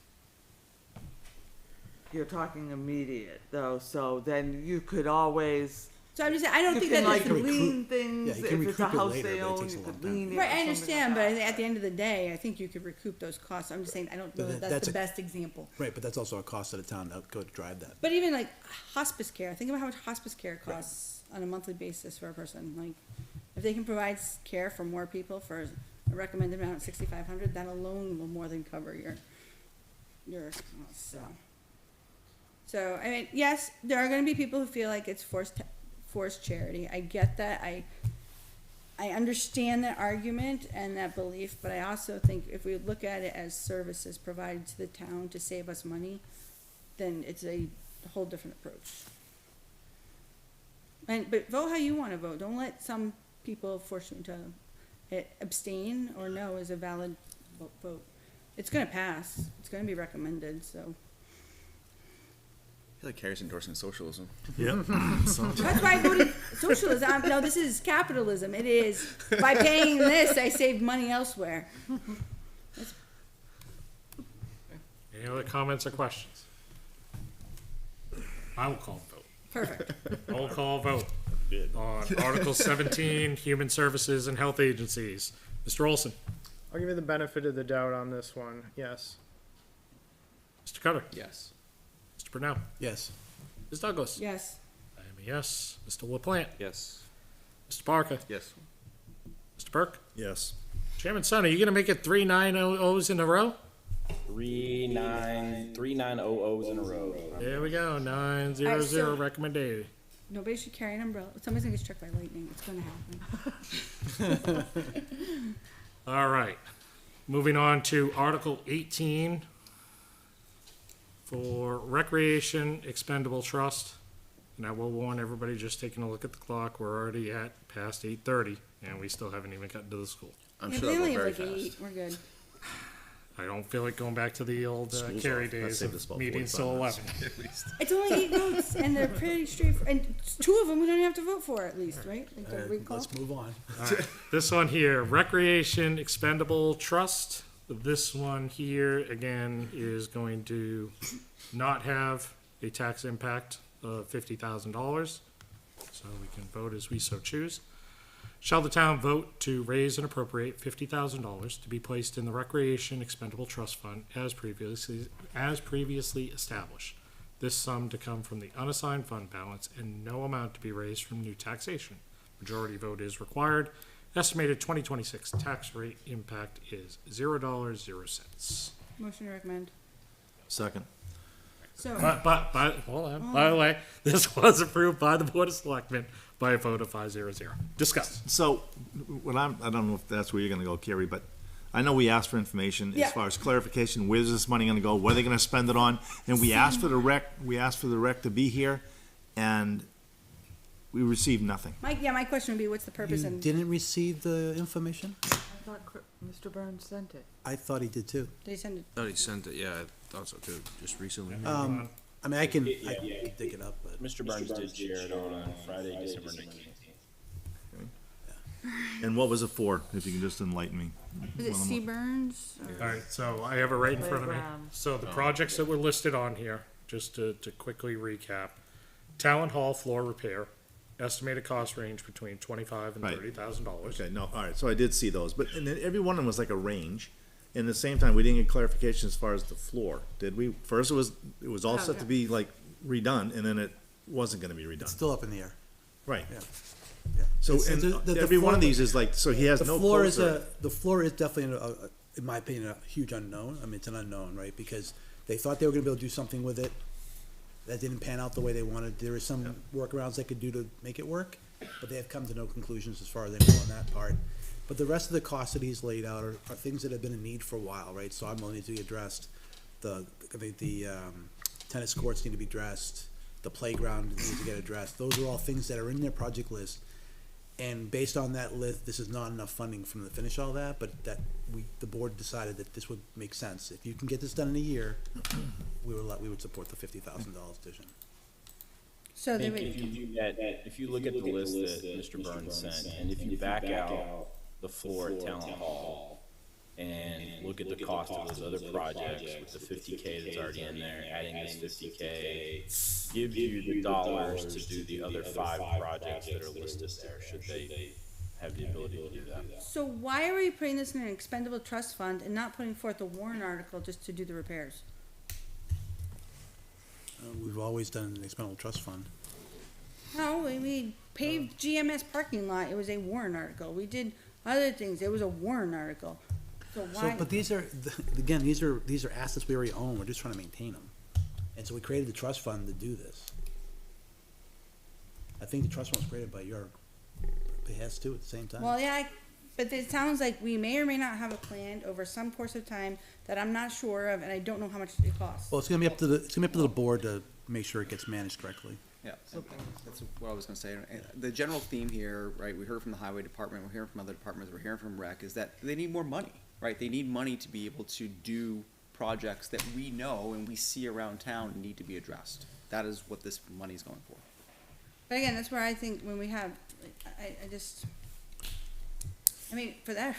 You're talking immediate though, so then you could always, So I'm just saying, I don't you think can that like it's, lien things, Yeah, you can if it's a recoup it house later, they but it own, takes a you long could time. lien it. right, or I something understand, like but that. at the end of the day, I think you could recoup those costs. I'm just saying, I don't know that that's the best example. Right, but that's also a cost of the town to go to drive that. But even like hospice care, think about how much hospice care costs on a monthly basis for a person. Like, if they can provide care for more people for a recommended amount of $6,500, that alone will more than cover your costs. So I mean, yes, there are going to be people who feel like it's forced charity. I get that. I understand that argument and that belief, but I also think if we look at it as services provided to the town to save us money, then it's a whole different approach. But vote how you want to vote. Don't let some people force you to abstain or no is a valid vote. It's going to pass. It's going to be recommended. So I feel like Carrie's endorsing socialism. Yep. that's why I voted socialism. No, this is capitalism. It is by paying this, I save money elsewhere. Any other comments or questions? I will call the vote. Perfect. Roll call vote on Article 17, Human Services and Health Agencies. Mr. Olson, I'll give you the benefit of the doubt on this one, yes. Mr. Cutter, Yes. Mr. Brunel, Yes. Ms. Douglas. Yes. I am a yes. Mr. LaPlante, Yes. Mr. Parker, Yes. Mr. Burke. Yes. Chairman Son, are you gonna make it 3 9-0-0s in a row? 3 9-0-0s in a row. There we go, 9-0-0 Alright, so- recommended. Nobody should carry an umbrella. Somebody's gonna get struck by lightning. It's gonna happen. All right, moving on to Article 18 for Recreation Expendable Trust. And I will warn everybody, just taking a look at the clock, we're already at past 8:30 and we still haven't even gotten to the school. I'm Yeah, sure but they that'll only go have very like fast. 8. We're good. I don't feel like going back to the old School's Kerry off. That days saved us of about meetings 45 till minutes. 11. It's only 8 votes, and they're pretty straightforward. And 2 of them we don't even have to vote for, at least, right? Like the recall. Let's move on. All right, this one here, Recreation Expendable Trust. This one here, again, is going to not have a tax impact of $50,000. So we can vote as we so choose. Shall the town vote to raise and appropriate $50,000 to be placed in the Recreation Expendable Trust Fund as previously established? This sum to come from the unassigned fund balance and no amount to be raised from new taxation. Majority vote is required. Estimated 2026 tax rate impact is $0.00. Motion to recommend. Second. So, But, hold on, by the way, this was approved by the Board of Selectmen by a vote of 5-0. Discuss. So, I don't know if that's where you're gonna go, Carrie, but I know we asked for information Yeah. as far as clarification, where's this money gonna go, what are they gonna spend it on? And we asked for the rec to be here, and we received nothing. my question would be, what's the purpose? You And didn't receive the information? I thought Mr. Burns sent it. I thought he did too. did he send it? Thought he sent it, yeah, I thought so too, just recently. I mean, I can Yeah. dig it up, but. Mr. Burns did share it on Friday, December 19th. And what was it for, if you can just enlighten me? Was it Well, C. Burns? All right, so I have it right in front of me. Playground. So the projects that were listed on here, just to quickly recap. Town Hall floor repair, estimated cost range between $25,000 and Right. $30,000. Okay, no, all right, so I did see those, but, and then every one of them was like a range. And at the same time, we didn't get clarification as far as the floor, did we? First, it was all set to be like redone, and then it wasn't gonna be It's redone. still up in the air. Right. Yeah. Yeah. So, It's- and the every one of floor- these is like, so he has The no floor is closer. the floor is definitely, in my opinion, a huge unknown. I mean, it's an unknown, right? Because they thought they were gonna be able to do something with it. That didn't pan out the way they wanted. There is some workarounds they could do to make it work, but they have come to no conclusions as far as they know on that part. But the rest of the costs that he's laid out are things that have been in need for a while, right? So I'm going to be addressed. I think the tennis courts need to be addressed. The playground needs to get addressed. Those are all things that are in their project list. And based on that list, this is not enough funding from to finish all that, but the board decided that this would make sense. If you can get this done in a year, we would support the $50,000 addition. So I they think if would, you do that, if you look at the list that Mr. Burns sent, and if you back out the floor at Town Hall and look at the cost of those other projects with the 50K that's already in there, adding this 50K gives you the dollars to do the other 5 projects that are listed there, should they have the ability to do that. so why are we putting this in an expendable trust fund and not putting forth a warrant article just to do the repairs? We've always done an expendable trust fund. No, we paved GMS parking lot, it was a warrant article. We did other things, it was a warrant article. So So, why, but these are, again, these are assets we already own, we're just trying to maintain them. And so we created the trust fund to do this. I think the trust fund was created by your, it has to at the same time. well, yeah, but it sounds like we may or may not have a plan over some course of time that I'm not sure of, and I don't know how much it costs. Well, it's gonna be up to the board to make sure it gets managed correctly. Yeah, that's what I was gonna say. And the general theme here, right, we heard from the highway department, we're hearing from other departments, we're hearing from rec, is that they need more money, right? They need money to be able to do projects that we know and we see around town and need to be addressed. That is what this money's going for. But again, that's where I think when we have, I mean, for that,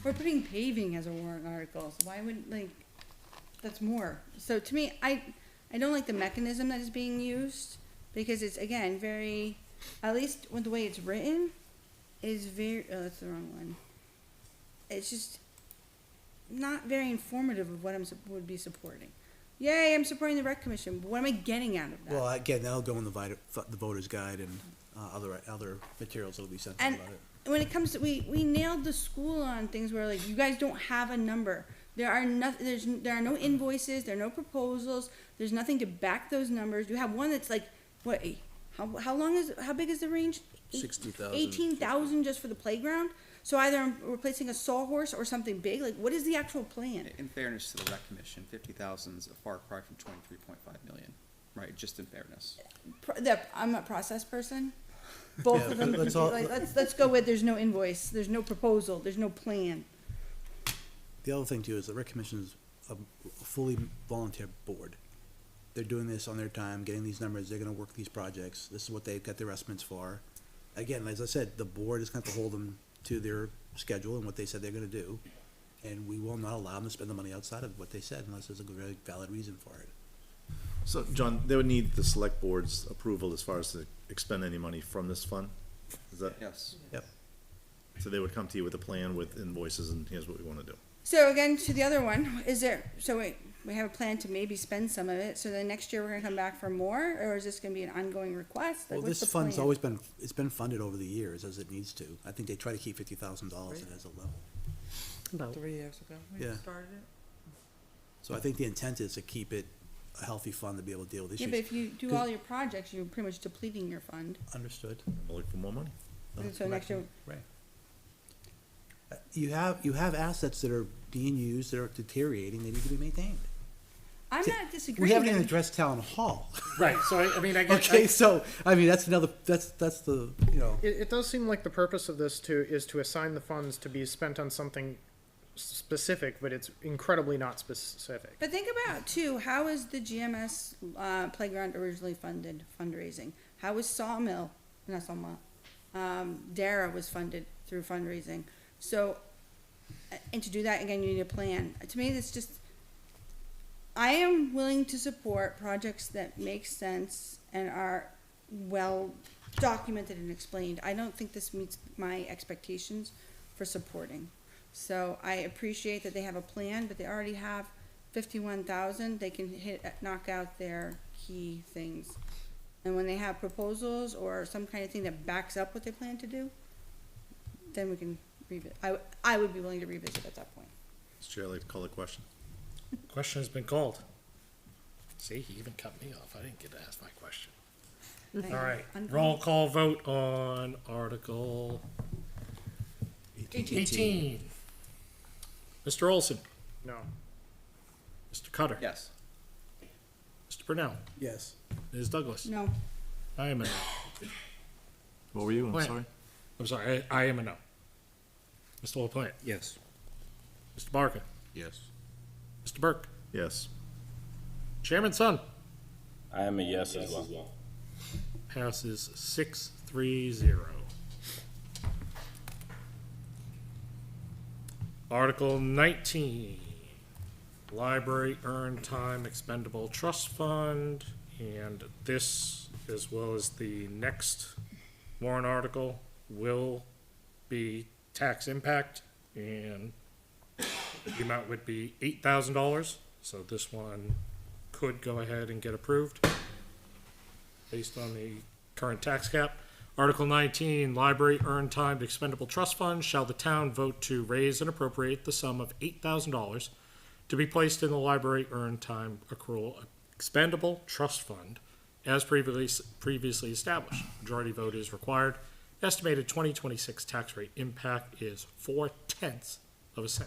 we're putting paving as a warrant article, so why would, like, that's more. So to me, I don't like the mechanism that is being used, because it's, again, very, at least with the way it's written, is very, oh, that's the wrong one. It's just not very informative of what would be supporting. Yay, I'm supporting the rec commission, but what am I getting out of that? Well, again, that'll go in the voter's guide and, other materials that'll be sent out And about it. when it comes to, we nailed the school on things where, like, you guys don't have a number. There are no invoices, there are no proposals, there's nothing to back those numbers. You have one that's like, what, how big is the range? 60,000. 18,000 just for the playground? So either I'm replacing a sawhorse or something big, like, what is the actual plan? In fairness to the rec commission, 50,000 is a far cry from 23.5 million, right, just in fairness. I'm a process person. Both Yeah, of them, let's all- like, let's go with, there's no invoice, there's no proposal, there's no plan. The other thing too is the rec commission is a fully volunteer board. They're doing this on their time, getting these numbers, they're gonna work these projects, this is what they've got their estimates for. Again, as I said, the board is going to hold them to their schedule and what they said they're gonna do. And we will not allow them to spend the money outside of what they said unless there's a very valid reason for it. So, John, they would need the select board's approval as far as to expend any money from this fund? Is that, Yes. Yep. so they would come to you with a plan with invoices and here's what we wanna do? So again, to the other one, we have a plan to maybe spend some of it, so then next year we're gonna come back for more, or is this gonna be an ongoing request? Like, Well, what's this the fund's plan? always been, it's been funded over the years as it needs to. I think they try to keep $50,000 as a level. About 3 years ago, we Yeah. started it. So I think the intent is to keep it a healthy fund to be able to deal with Yeah, issues. but if you do all your projects, you're pretty much depleting your fund. Understood. We'll look for more money. And so next year, Right. You have assets that are being used, that are deteriorating, they need to be maintained. I'm See, not disagreeing. We haven't even with- addressed town hall. Right, so I mean, I get, Okay, so, I mean, that's another, that's the, It does seem like the purpose of this is to assign the funds to be spent on something specific, but it's incredibly not specific. But think about too, how is the GMS playground originally funded, fundraising? How was Sawmill, not Sawmill, Dara was funded through fundraising. So, and to do that, again, you need a plan. To me, it's just, I am willing to support projects that make sense and are well documented and explained. I don't think this meets my expectations for supporting. So I appreciate that they have a plan, but they already have 51,000, they can knock out their key things. And when they have proposals or some kind of thing that backs up what they plan to do, then we can revisit. I would be willing to revisit at that point. Mr. Chair, I'd like to call a question. question has been called. See, he even cut me off, I didn't get to ask my question. All right, roll call vote on Article 18. Mr. Olson, No. Mr. Cutter, Yes. Mr. Brunel, yes. Ms. Douglas. No, I am a no. What were you? I'm Wait. sorry. I'm sorry, I am a no. Mr. LaPlante, Yes. Mr. Barker, Yes. Mr. Burke, Yes. Chairman Sun. I am a yes as well. passes 6-3-0. Article 19, Library Earned Time Expendable Trust Fund, and this, as well as the next warrant article, will be tax impact, and the amount would be $8,000, so this one could go ahead and get approved based on the current tax cap. Article 19, Library Earned Time Expendable Trust Fund, shall the town vote to raise and appropriate the sum of $8,000 to be placed in the Library Earned Time Accrual Expendable Trust Fund as previously established. Majority vote is required. Estimated 2026 tax rate impact is 0.4%.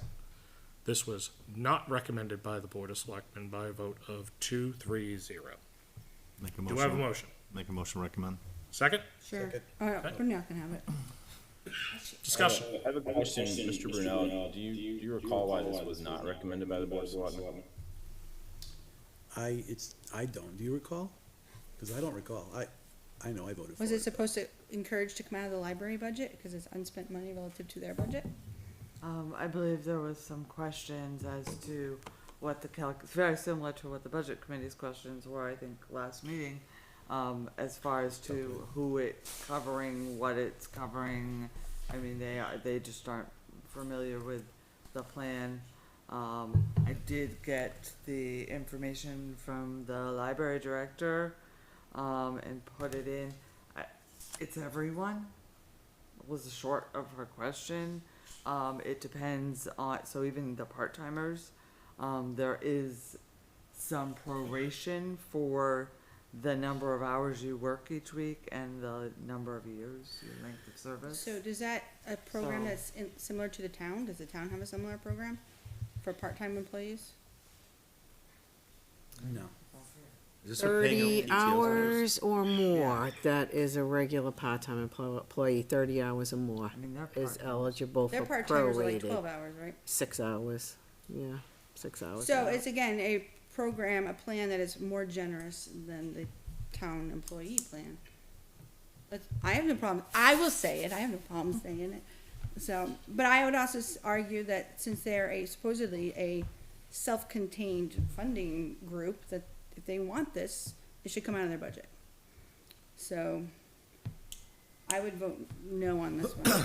This was not recommended by the Board of Selectmen by a vote of 2-3-0. Make a Do I have a motion? Make a motion, recommend. Second? Sure. We're not gonna have it. Discussion. I have a question, Mr. Brunel. Do you recall why this was not recommended by the Board of Selectmen? I don't, do you recall? Cause I don't recall, I know I voted for it. Was it supposed to encourage to come out of the library budget, because it's unspent money relative to their budget? I believe there was some questions as to what the it's very similar to what the budget committee's questions were, I think, last meeting. As far as to who it's covering, what it's covering, I mean, they just aren't familiar with the plan. I did get the information from the library director, and put it in. It's everyone, was the short of her question. It depends on, so even the part-timers, there is some proration for the number of hours you work each week and the number of years, your length of service. So does that, a program So- that's similar to the town, does the town have a similar program for part-time employees? No. Is this what paying 30 out hours or more, that is a regular part-time employee, 30 hours or more I mean, they're is part-time. eligible for Their part-timers are like prorated. 12 hours, right? 6 hours, yeah, 6 hours. So it's again, a program, a plan that is more generous than the town employee plan. But I have no problem, I will say it, I have no problem saying it. So, but I would also argue that since they're supposedly a self-contained funding group, that if they want this, it should come out of their budget. So, I would vote no on this one.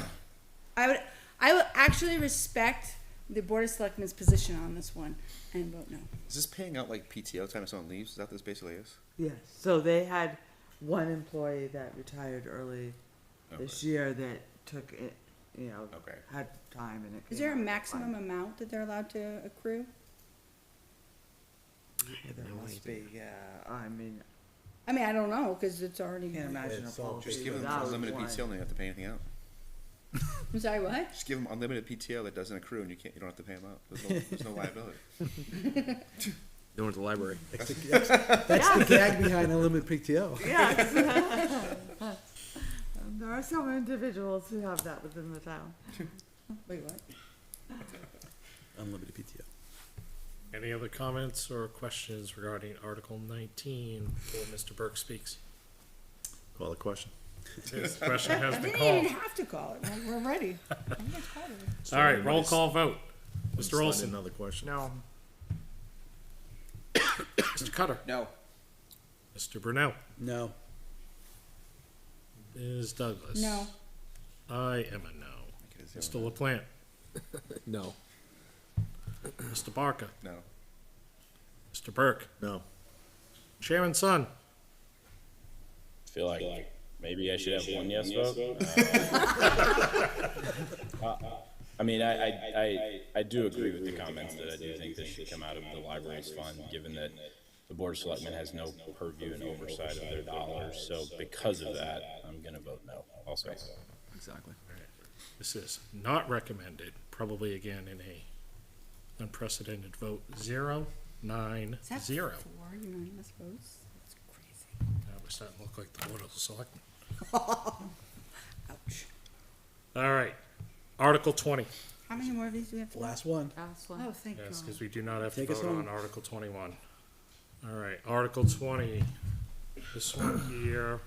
I would actually respect the Board of Selectmen's position on this one and vote no. Is this paying out like PTO time if someone leaves? Is that what this basically is? Yes, so they had one employee that retired early this year that took it, you know, Okay. had time and it. Is came there a out of the maximum fund. amount that they're allowed to accrue? There must be, yeah, I mean, I mean, I don't know, cause it's already. can't imagine a It's all- Just policy give them without unlimited one. PTO and they don't have to pay anything out. I'm sorry, what? Just give them unlimited PTO that doesn't accrue and you don't have to pay them out. There's no liability. Going to the library. That's the gag behind unlimited PTO. Yes. There are some individuals who have that within the town. Wait, what? Unlimited PTO. Any other comments or questions regarding Article 19 before Mr. Burke speaks? Call the question. This question has I been didn't called. even have to call it, we're ready. All right, roll call vote. Mr. Slide in Olson, Another question. No, Mr. Cutter, No. Mr. Brunel, No. Ms. Douglas. No. I am a no. Mr. LaPlante, No. Mr. Barker, No. Mr. Burke, No. Chairman Son. Feel like maybe I should have one yes vote. I mean, I do agree with the comments that I do think this should come out of the library's fund, given that the Board of Selectmen has no purview and oversight of their dollars. So because of that, I'm gonna vote no also. Exactly. This is not recommended, probably again in a unprecedented vote, 0-9-0. Is that 4 unanimous votes? That's crazy. Now we're starting to look like the Board of Selectmen. Ouch. All right, Article 20. How many more of these do we have to? Last one. Last one. Oh, thank Yes, God. because we do not have to Take us vote on home. Article 21. All right, Article 20. This one here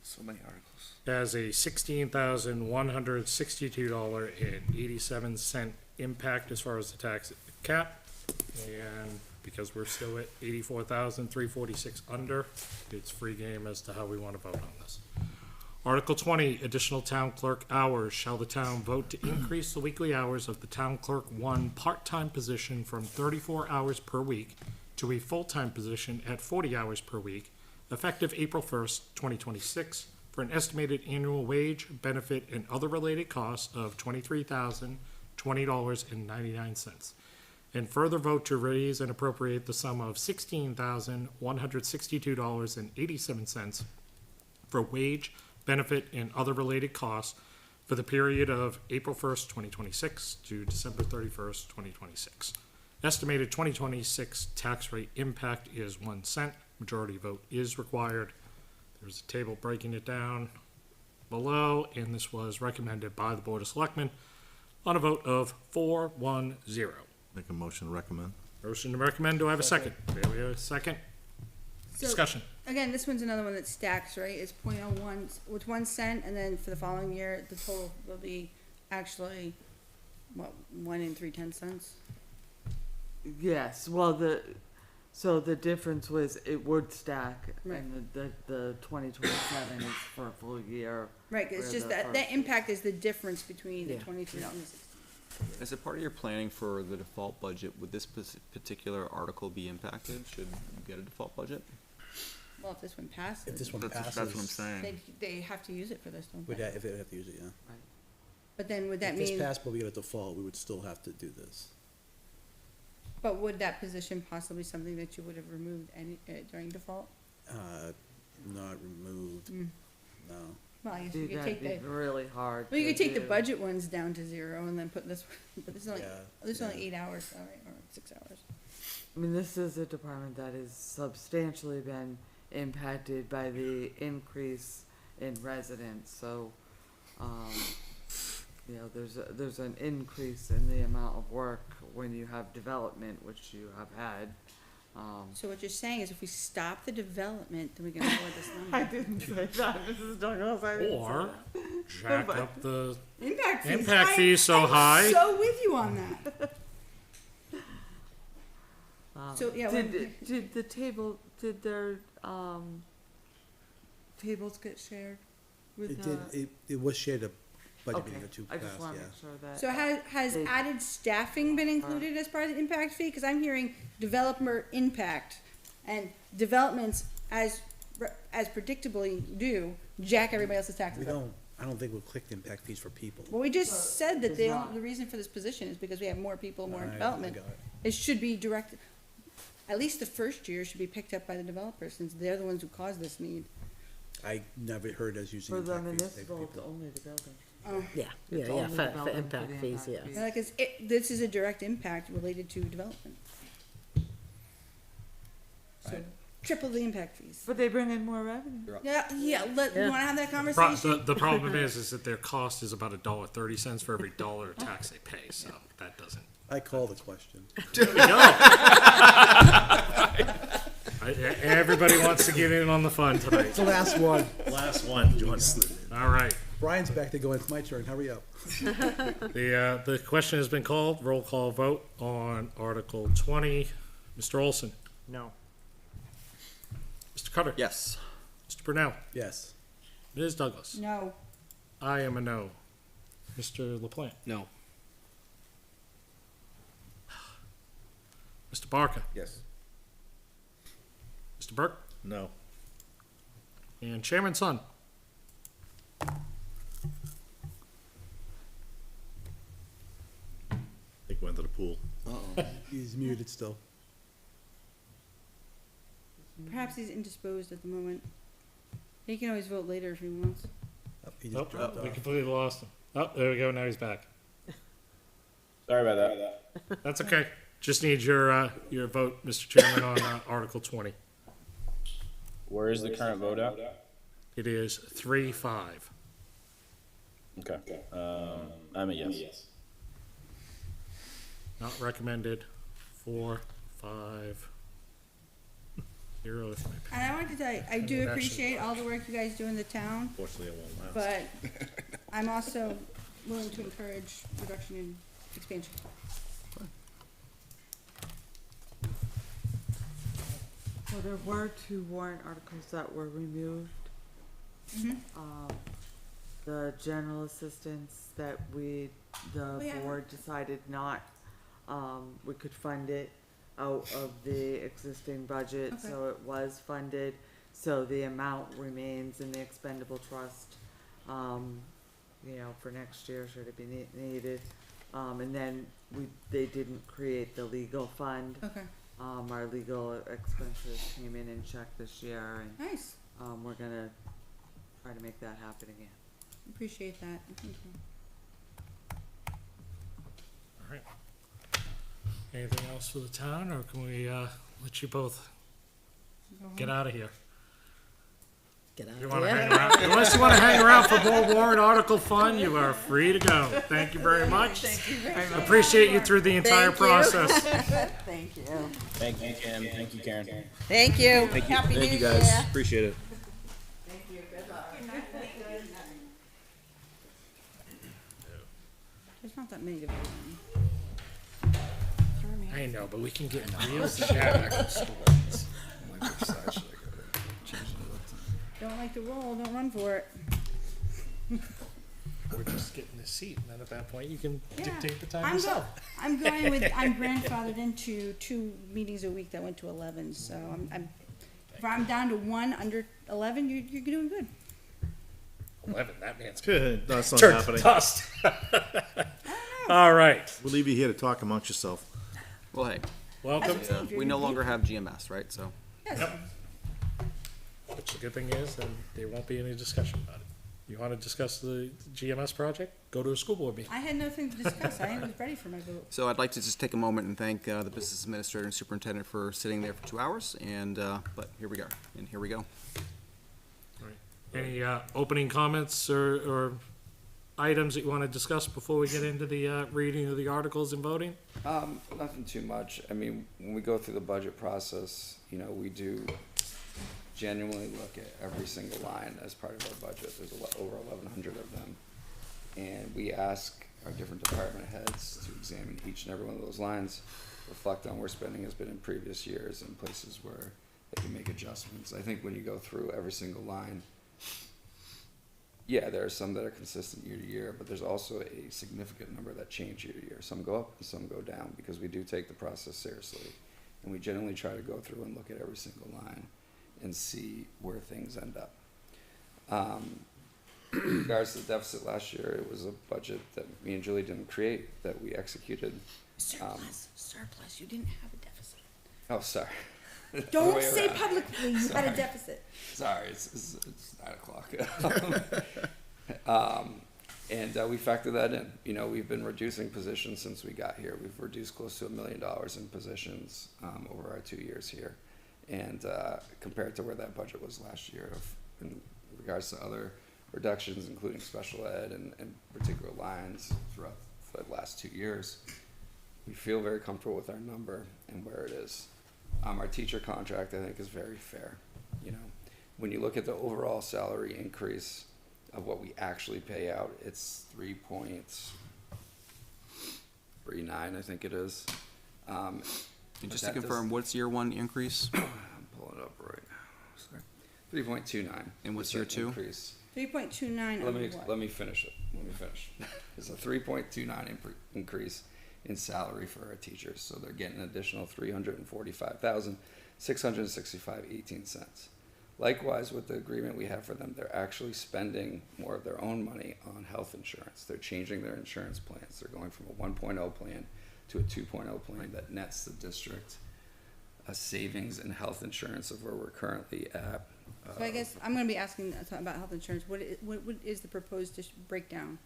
So many articles. has a $16,162.87 impact as far as the tax cap. And because we're still at 84,346 under, it's free game as to how we want to vote on this. Article 20, additional town clerk hours. Shall the town vote to increase the weekly hours of the town clerk 1 part-time position from 34 hours per week to a full-time position at 40 hours per week, effective April 1st, 2026, for an estimated annual wage, benefit, and other related costs of $23,020.99. And further vote to raise and appropriate the sum of $16,162.87 for wage, benefit, and other related costs for the period of April 1st, 2026 to December 31st, 2026. Estimated 2026 tax rate impact is 1 cent. Majority vote is required. There's a table breaking it down below, and this was recommended by the Board of Selectmen on a vote of 4-1-0. Make a motion to recommend. Motion to recommend, do I have a second? There we have a second. So, Discussion. Again, this one's another one that stacks, right? It's .01 with 1 cent, and then for the following year, the total will be actually, what, 1 3/10 cents? Yes, well, so the difference was it would stack, Right. and the 2027 is for a full year. Right, 'cause it's where just the that first- impact is the difference between the Yeah. 23 and the 16. As a part of your planning for the default budget, would this particular article be impacted? Should you get a default budget? Well, if this one passes. If this one passes. That's what I'm saying. They have to use it for this, don't Would they? that, if they have to use it, yeah. But then would that If this mean, passed, but we get a default, we would still have to do this. but would that position possibly something that you would have removed during default? Not removed, Mm. no. Well, I guess you Dude, could take that'd be the, really hard. well, you to could take the do. budget ones down to 0 and then put this, but this is only, Yeah, this is only yeah. 8 hours, all right, or 6 hours. I mean, this is a department that has substantially been impacted by the increase in residents, so, you know, there's an increase in the amount of work when you have development, which you have had. So what you're saying is if we stop the development, then we can lower this I number. didn't say that, Mrs. Douglas, I didn't say Or that. jack up the Impact fees. impact fees so I'm high. so with you on that. So, yeah, Did their, tables get shared with It did, it was shared a budget meeting or two I past, just wanna yeah. make sure that. So has They- added staffing been included as part of the impact fee? Cause I'm hearing developer impact and developments as predictably do, jack everybody else's taxes up. I don't think we'll click the impact fees for people. Well, we just said that It's the not. reason for this position is because we have more people, more I development. got it. It should be directed, at least the first year should be picked up by the developers, since they're the ones who caused this need. I never heard us using For the impact fees. to pay municipal, it's people. only the building. Oh, Yeah, It's yeah, only for development impact the fees, impact yeah. fees. like, this is a direct impact related to development. So, triple the impact fees. But they bring in more revenue. Yeah, you Yeah. wanna have that The, conversation? the problem is that their cost is about $1.30 for every dollar of tax they pay, so that doesn't. I call the question. There we go. Everybody wants to get in on the fun tonight. It's the last one. Last one, John. All right. Brian's back to going, it's my turn, hurry up. The question has been called. Roll call vote on Article 20. Mr. Olson, No. Mr. Cutter, Yes. Mr. Brunel, Yes. Ms. Douglas. No, I am a no. Mr. LaPlante, No. Mr. Barker, Yes. Mr. Burke, No. and Chairman Sun. I think we went to the pool. He's muted still. perhaps he's indisposed at the moment. He can always vote later if he wants. Oh, he Oh, just dropped we off. completely lost him. Oh, there we go. Now he's back. Sorry about that. That's okay. Just need your vote, Mr. Chairman, on Article 20. Where is the current vote at? It is 3-5. Okay. I'm a yes. Not recommended. 4, 5. You're with me. And I wanted to tell you, I do Actually- appreciate all the work you guys do in the town, Fortunately, it won't last. but I'm also willing to encourage reduction in expansion. So there were 2 warrant articles that were removed. Mhm. The general assistance that the yeah. board decided not, we could fund it out of the existing budget, Okay. so it was funded. So the amount remains in the expendable trust, for next year, should it be needed. And then they didn't create the legal fund. Okay, Our legal expenses came in check this year, and, nice, we're gonna try to make that happen again. appreciate that, thank you. All right. Anything else for the town, or can we, let you both Go get home. out of here? Get out You of wanna here. hang around, unless you wanna hang around for more warrant article fun, you are free to go. Thank you very much. Thank you very much. Appreciate you through the entire Thank you. process. Thank you. Thank you, Kim. Thank you, Karen. Thank you. Happy Thank New you, guys. Year. Appreciate it. There's not that many to vote I know, but we can get real chatty. Don't like the roll, don't run for it. We're just getting the seat, and then at that point, you can Yeah. dictate the time I'm yourself. I'm going with, I'm grandfathered into 2 meetings a week that went to 11, so if I'm down to 1 under 11, you're doing good. 11, that man's Good, that's not turned to happening. dust. All right, We'll leave you here to talk amongst yourself. Well, hey, welcome. we no longer have GMS, right? So, Yes. Which the good thing is, then there won't be any discussion about it. You want to discuss the GMS project? Go to a school board meeting. I had nothing to discuss, I was ready for my vote. so I'd like to just take a moment and thank the business administrator and superintendent for sitting there for 2 hours. And but here we go, and here we go. Any opening comments or items that you want to discuss before we get into the reading of the articles and voting? Nothing too much. I mean, when we go through the budget process, we do genuinely look at every single line as part of our budget. There's over 1,100 of them. And we ask our different department heads to examine each and every one of those lines, reflect on where spending has been in previous years and places where they can make adjustments. I think when you go through every single line, yeah, there are some that are consistent year to year, but there's also a significant number that change year to year. Some go up and some go down because we do take the process seriously. And we generally try to go through and look at every single line and see where things end up. In regards to the deficit last year, it was a budget that me and Julie didn't create, that we executed. Surplus, you didn't have a deficit. Oh, sorry. Don't Way say around. publicly you had a deficit. Sorry, it's 9 o'clock. And we factor that in. We've been reducing positions since we got here. We've reduced close to $1 million in positions over our 2 years here. And compared to where that budget was last year, in regards to other reductions, including special ed and particular lines throughout the last 2 years, we feel very comfortable with our number and where it is. Our teacher contract, I think, is very fair. When you look at the overall salary increase of what we actually pay out, it's 3.39, I think it is. And just to confirm, what's year one increase? I'm pulling it up right now. Sorry, 3.29. And what's year two? Increase. 3.29 Let me of what? let me finish it. It's a 3.29 increase in salary for our teachers, so they're getting an additional $345,665.18. Likewise, with the agreement we have for them, they're actually spending more of their own money on health insurance. They're changing their insurance plans. They're going from a 1.0 plan to a 2.0 plan that nets the district a savings in health insurance of where we're currently at. So I guess I'm gonna be asking about health insurance, what is the proposed breakdown?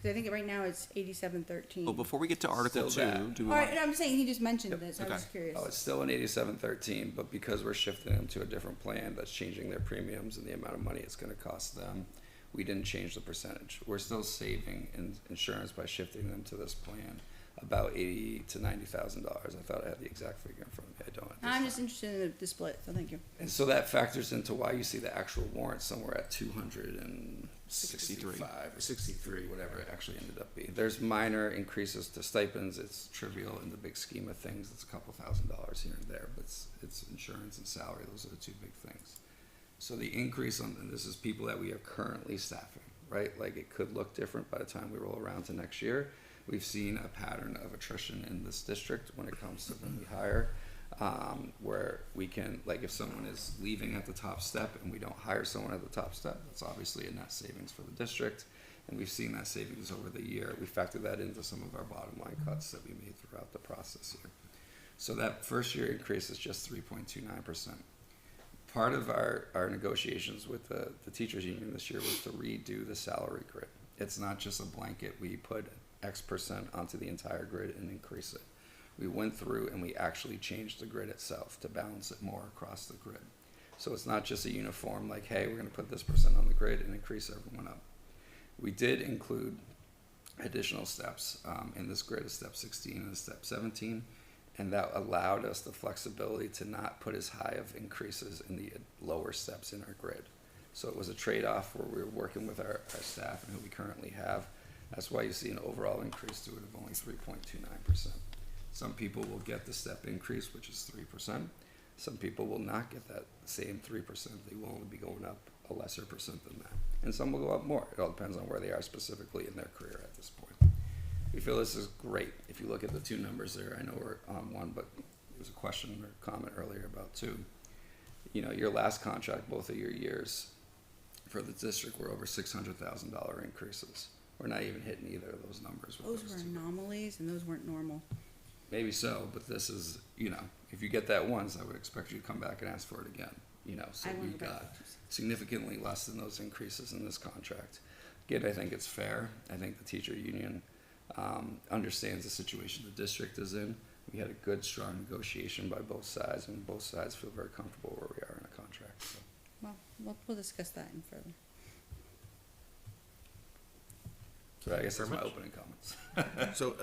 Cause I think right now it's 8713. Well, before we get to Article Still 2, that. do we Alright, want? I'm saying he just mentioned this, I was okay. just curious. Oh, it's still an 8713, but because we're shifting them to a different plan that's changing their premiums and the amount of money it's gonna cost them, we didn't change the percentage. We're still saving in insurance by shifting them to this plan. about $80,000 to $90,000. I thought I had the exact figure in front of me. I don't. At this I'm time. just interested in the split, so thank you. And so that factors into why you see the actual warrant somewhere at 265 or 63, whatever it actually ended up being. There's minor increases to stipends. It's trivial in the big scheme of things. It's a couple $1,000s here and there, but it's insurance and salary. Those are the two big things. So the increase on, and this is people that we are currently staffing, right? Like it could look different by the time we roll around to next year. We've seen a pattern of attrition in this district when it comes to when we hire, where we can, like if someone is leaving at the top step and we don't hire someone at the top step, that's obviously a net savings for the district. And we've seen that savings over the year. We factored that into some of our bottom line cuts that we made throughout the process here. So that first year increase is just 3.29%. Part of our negotiations with the teachers union this year was to redo the salary grid. It's not just a blanket, we put X% onto the entire grid and increase it. We went through and we actually changed the grid itself to balance it more across the grid. So it's not just a uniform like, hey, we're gonna put this % on the grid and increase everyone up. We did include additional steps in this grid, a step 16 and a step 17, and that allowed us the flexibility to not put as high of increases in the lower steps in our grid. So it was a trade-off where we were working with our staff and who we currently have. That's why you see an overall increase to it of only 3.29%. Some people will get the step increase, which is 3%. Some people will not get that same 3%. They will only be going up a lesser percent than that. And some will go up more. It all depends on where they are specifically in their career at this point. We feel this is great. If you look at the two numbers there, I know we're on one, but there was a question or comment earlier about two. You know, your last contract, both of your years for the district were over $600,000 increases. We're not even hitting either of those numbers. with Those were two. anomalies and those weren't normal. Maybe so, but this is, you know, if you get that once, I would expect you to come back and ask for it again. You know, so I we won't go back. got significantly less than those increases in this contract. Again, I think it's fair. I think the teacher union understands the situation the district is in. We had a good, strong negotiation by both sides, and both sides feel very comfortable where we are in a contract. So. Well, we'll discuss that in further. So I guess that's my opening comments. So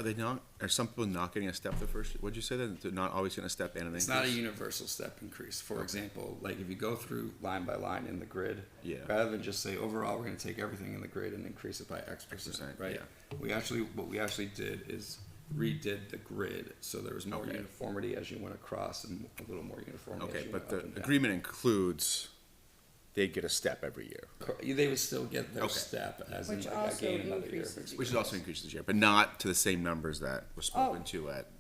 are some people not getting a step the first, what'd you say that, they're not always gonna step in and It's increase? not a universal step increase. For example, like if you go through line by line in the grid, Yeah. rather than just say overall we're gonna take everything in the grid and increase it by X%, right? yeah. What we actually did is redid the grid so there was more Okay. uniformity as you went across and a little more uniformity as Okay, you but went the up and down. agreement includes, they get a step every year, They would still get their Okay. step as in Which like I also gain another year of increases. experience. which is also increased this year, but not to the same numbers that were spoken Oh. to at.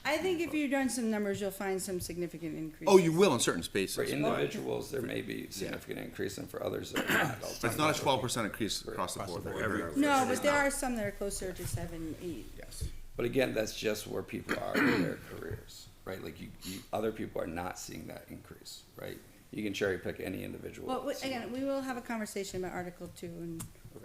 I think if you've done some numbers, you'll find some significant increases. Oh, you will in certain For spaces, individuals, there may be significant increase, and for others, there are not. but it's not a 12% increase across the board. No, but there are some that are closer to 7, 8. Yes. But again, that's just where people are in their careers, right? Like other people are not seeing that increase, right? You can cherry pick any individual. Well, that's seeing again, we will have a conversation about Article 2 and, Okay.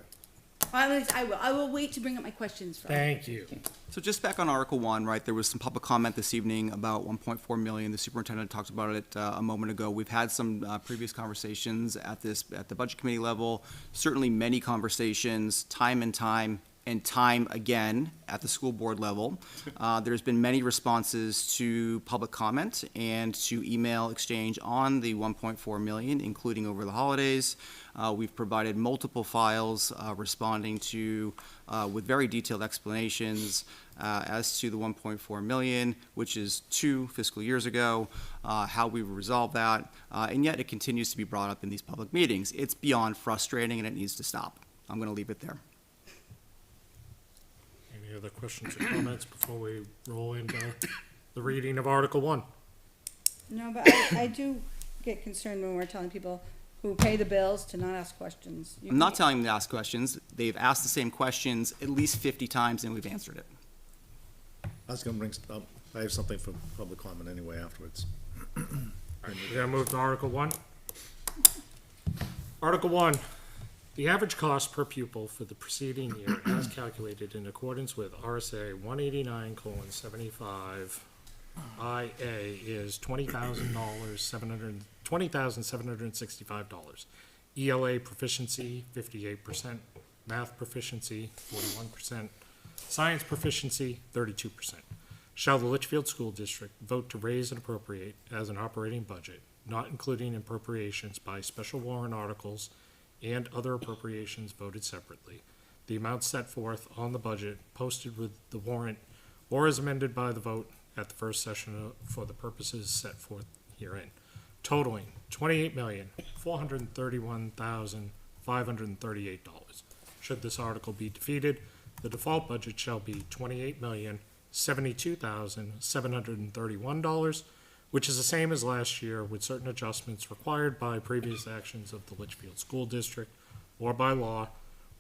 well, at least I will. I will wait to bring up my questions for. Thank you. So just back on Article 1, right, there was some public comment this evening about 1.4 million. The superintendent talked about it a moment ago. We've had some previous conversations at the Budget Committee level, certainly many conversations, time and time again at the school board level. There's been many responses to public comment and to email exchange on the 1.4 million, including over the holidays. We've provided multiple files responding to, with very detailed explanations as to the 1.4 million, which is 2 fiscal years ago, how we resolved that, and yet it continues to be brought up in these public meetings. It's beyond frustrating and it needs to stop. I'm going to leave it there. Any other questions or comments before we roll into the reading of Article 1? No, but I do get concerned when we're telling people who pay the bills to not ask questions. I'm not telling them to ask questions. They've asked the same questions at least 50 times and we've answered it. I was gonna bring, I have something for public comment anyway afterwards. We're gonna move to Article 1. Article 1, the average cost per pupil for the preceding year as calculated in accordance with RSA 189:75 IA is $20,765. ELA proficiency, 58%. Math proficiency, 41%. Science proficiency, 32%. Shall the Litchfield School District vote to raise and appropriate as an operating budget, not including appropriations by special warrant articles and other appropriations voted separately, the amount set forth on the budget posted with the warrant or as amended by the vote at the first session for the purposes set forth herein, totaling $28,431,538. Should this article be defeated, the default budget shall be $28,072,731, which is the same as last year with certain adjustments required by previous actions of the Litchfield School District or by law,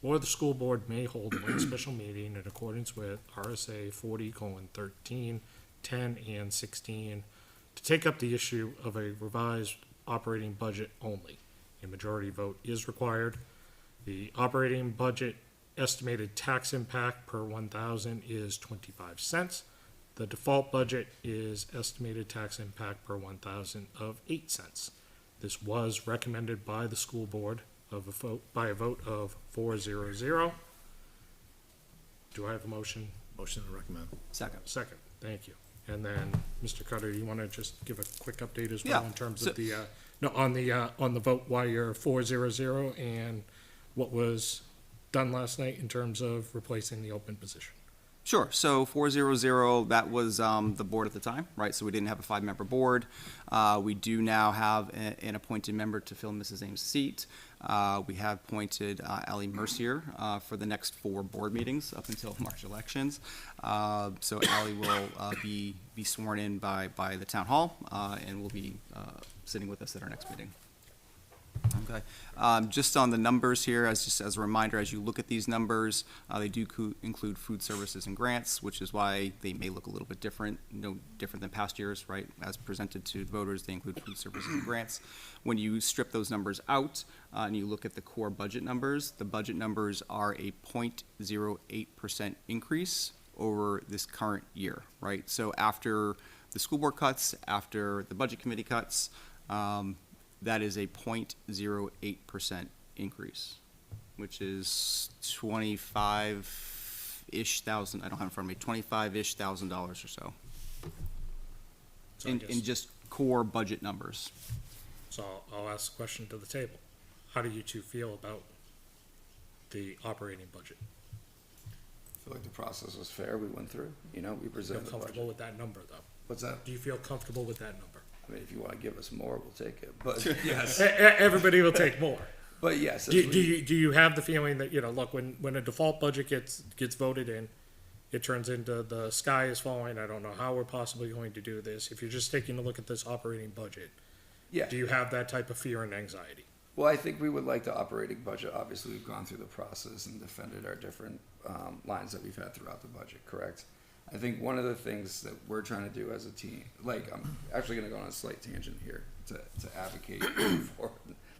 or the school board may hold one special meeting in accordance with RSA 40:13, 10, and 16 to take up the issue of a revised operating budget only. A majority vote is required. The operating budget estimated tax impact per 1,000 is 25 cents. The default budget is estimated tax impact per 1,000 of 8 cents. This was recommended by the school board by a vote of 4-0-0. Do I have a motion? Motion to recommend. Second. Second, thank you. And then, Mr. Cutter, you want to just give a quick update as well Yeah, in terms so- of the, on the vote why you're 4-0-0 and what was done last night in terms of replacing the open position? Sure. So 4-0-0, that was the board at the time, right? So we didn't have a 5-member board. We do now have an appointed member to fill Mrs. Ames' seat. We have appointed Ellie Mercier for the next 4 board meetings up until March elections. So Ellie will be sworn in by the town hall and will be sitting with us at our next meeting. Okay. Just on the numbers here, as a reminder, as you look at these numbers, they do include food services and grants, which is why they may look a little bit different, no different than past years, right? As presented to the voters, they include food services and grants. When you strip those numbers out and you look at the core budget numbers, the budget numbers are a 0.08% increase over this current year, right? So after the school board cuts, after the budget committee cuts, that is a 0.08% increase, which is 25-ish thousand, I don't have it in front of me, $25-ish thousand or so. So I In guess- just core budget numbers. So I'll ask a question to the table. How do you two feel about the operating budget? I feel like the process was fair, we went through, we Feel presented the comfortable budget. with that number, though? What's that? Do you feel comfortable with that number? I mean, if you wanna give us more, we'll take it, but yes, Everybody will take more. but yes. Do you have the feeling that, look, when a default budget gets voted in, it turns into the sky is falling, I don't know how we're possibly going to do this. If you're just taking a look at this operating budget, Yeah. do you have that type of fear and anxiety? Well, I think we would like the operating budget. Obviously, we've gone through the process and defended our different lines that we've had throughout the budget, correct? I think one of the things that we're trying to do as a team, like, I'm actually gonna go on a slight tangent here to advocate for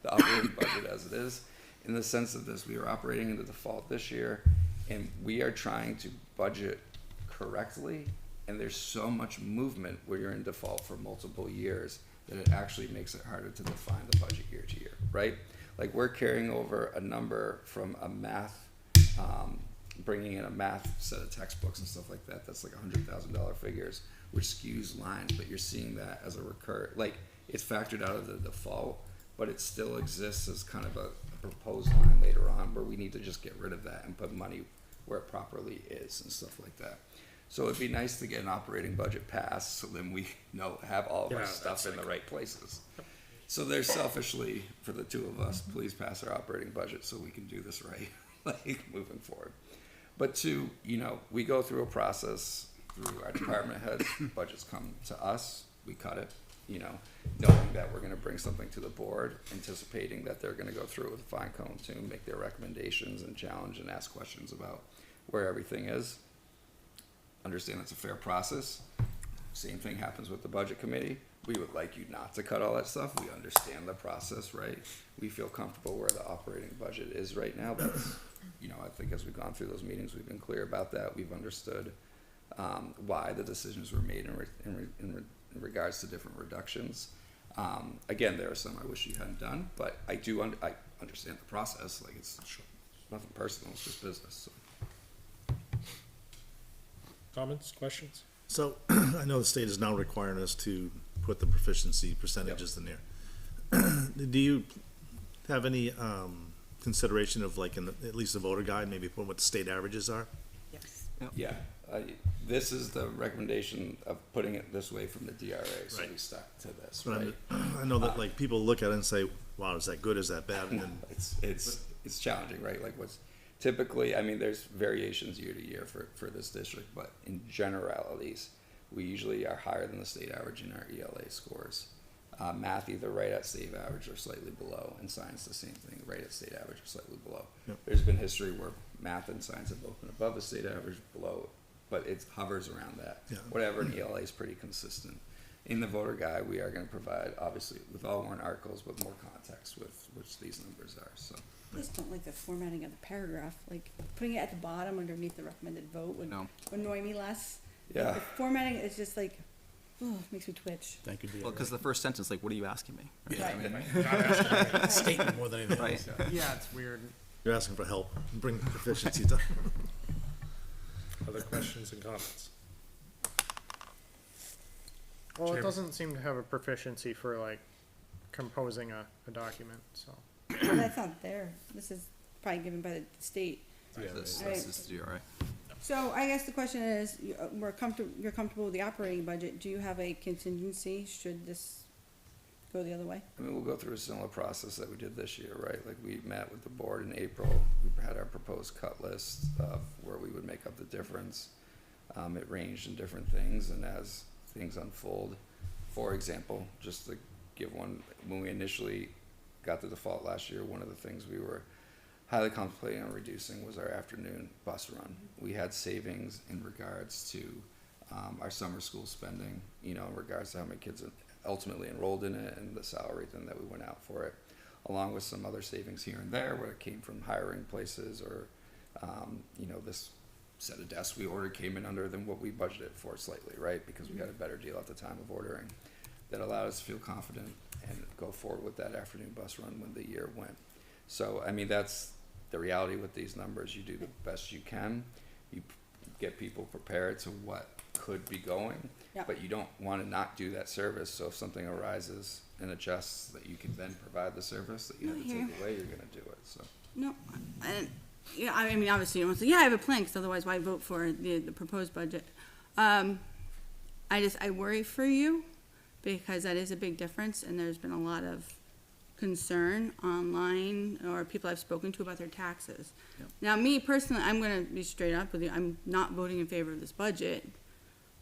the operating budget as it is, in the sense of this, we are operating in the default this year, and we are trying to budget correctly, and there's so much movement where you're in default for multiple years that it actually makes it harder to define the budget year to year, right? Like, we're carrying over a number from a math, bringing in a math set of textbooks and stuff like that, that's like $100,000 figures, which skews lines, but you're seeing that as a like, it's factored out of the default, but it still exists as kind of a proposed line later on where we need to just get rid of that and put money where it properly is and stuff like that. So it'd be nice to get an operating budget passed, so then we have all of our Yeah, stuff that's in the right places. So there's selfishly, for the two of us, please pass our operating budget so we can do this right, like, moving forward. But two, we go through a process through our department heads, budgets come to us, we cut it, knowing that we're gonna bring something to the board, anticipating that they're gonna go through it with a fine comb to make their recommendations and challenge and ask questions about where everything is. Understand it's a fair process. Same thing happens with the budget committee. We would like you not to cut all that stuff. We understand the process, right? We feel comfortable where the operating budget is right now. That's, I think as we've gone through those meetings, we've been clear about that. We've understood why the decisions were made in regards to different reductions. Again, there are some I wish you hadn't done, but I understand the process. Like, it's nothing personal. It's just business. So. comments, questions? So, I know the state is now requiring us to put the proficiency percentages in there. Do you have any, consideration of like, at least the voter guide, maybe put what the state averages are? Yeah, this is the recommendation of putting it this way from the DRA, so we stuck to this, But right? I know that like people look at it and say, wow, is that good, is that bad? And then, It's challenging, right? Like what's typically, I mean, there's variations year to year for this district, but in generalities, we usually are higher than the state average in our ELA scores. Math either right at state average or slightly below, and science the same thing, right at state average or slightly below. Yep. There's been history where math and science have both been above the state average, below, but it hovers around that. Yeah. Whatever in ELA is pretty consistent. In the voter guide, we are gonna provide, obviously, with all warrant articles, but more context with which these numbers are, so. I just don't like the formatting of the paragraph, like putting it at the bottom underneath the recommended vote would No. annoy me less. Yeah. The formatting is just like, oh, makes me twitch. Thank you, DRA. Well, because the first sentence, like, what are you asking me? Right. Statement more than anything Right. else. Yeah, it's weird. you're asking for help, bring proficiency to. Other questions and comments? Well, it Chairman. doesn't seem to have a proficiency for like composing a document, so. Well, that's not there. This is probably given by the state. This Right. is the DRA. So I guess the question is, you're comfortable with the operating budget. Do you have a contingency should this go the other way? I mean, we'll go through a similar process that we did this year, right? Like, we met with the board in April, we had our proposed cut list of where we would make up the difference. It ranged in different things, and as things unfold, for example, just to give one, when we initially got the default last year, one of the things we were highly contemplating on reducing was our afternoon bus run. We had savings in regards to, our summer school spending, you know, in regards to how many kids ultimately enrolled in it and the salary then that we went out for it, along with some other savings here and there where it came from hiring places or, you know, this set of desks we ordered came in under than what we budgeted for slightly, right? Because we got a better deal at the time of ordering that allowed us to feel confident and go forward with that afternoon bus run when the year went. So, I mean, that's the reality with these numbers. You do the best you can. You get people prepared to what could be going, Yeah. but you don't want to not do that service. So if something arises and adjusts, that you can then provide the service that you had to take away, you're going to do it. So. No, and, yeah, I mean, obviously, you don't say, yeah, I have a plan, 'cause otherwise why vote for the proposed budget? I worry for you, because that is a big difference, and there's been a lot of concern online, or people I've spoken to about their taxes. Yep. Now, me personally, I'm gonna be straight up with you, I'm not voting in favor of this budget,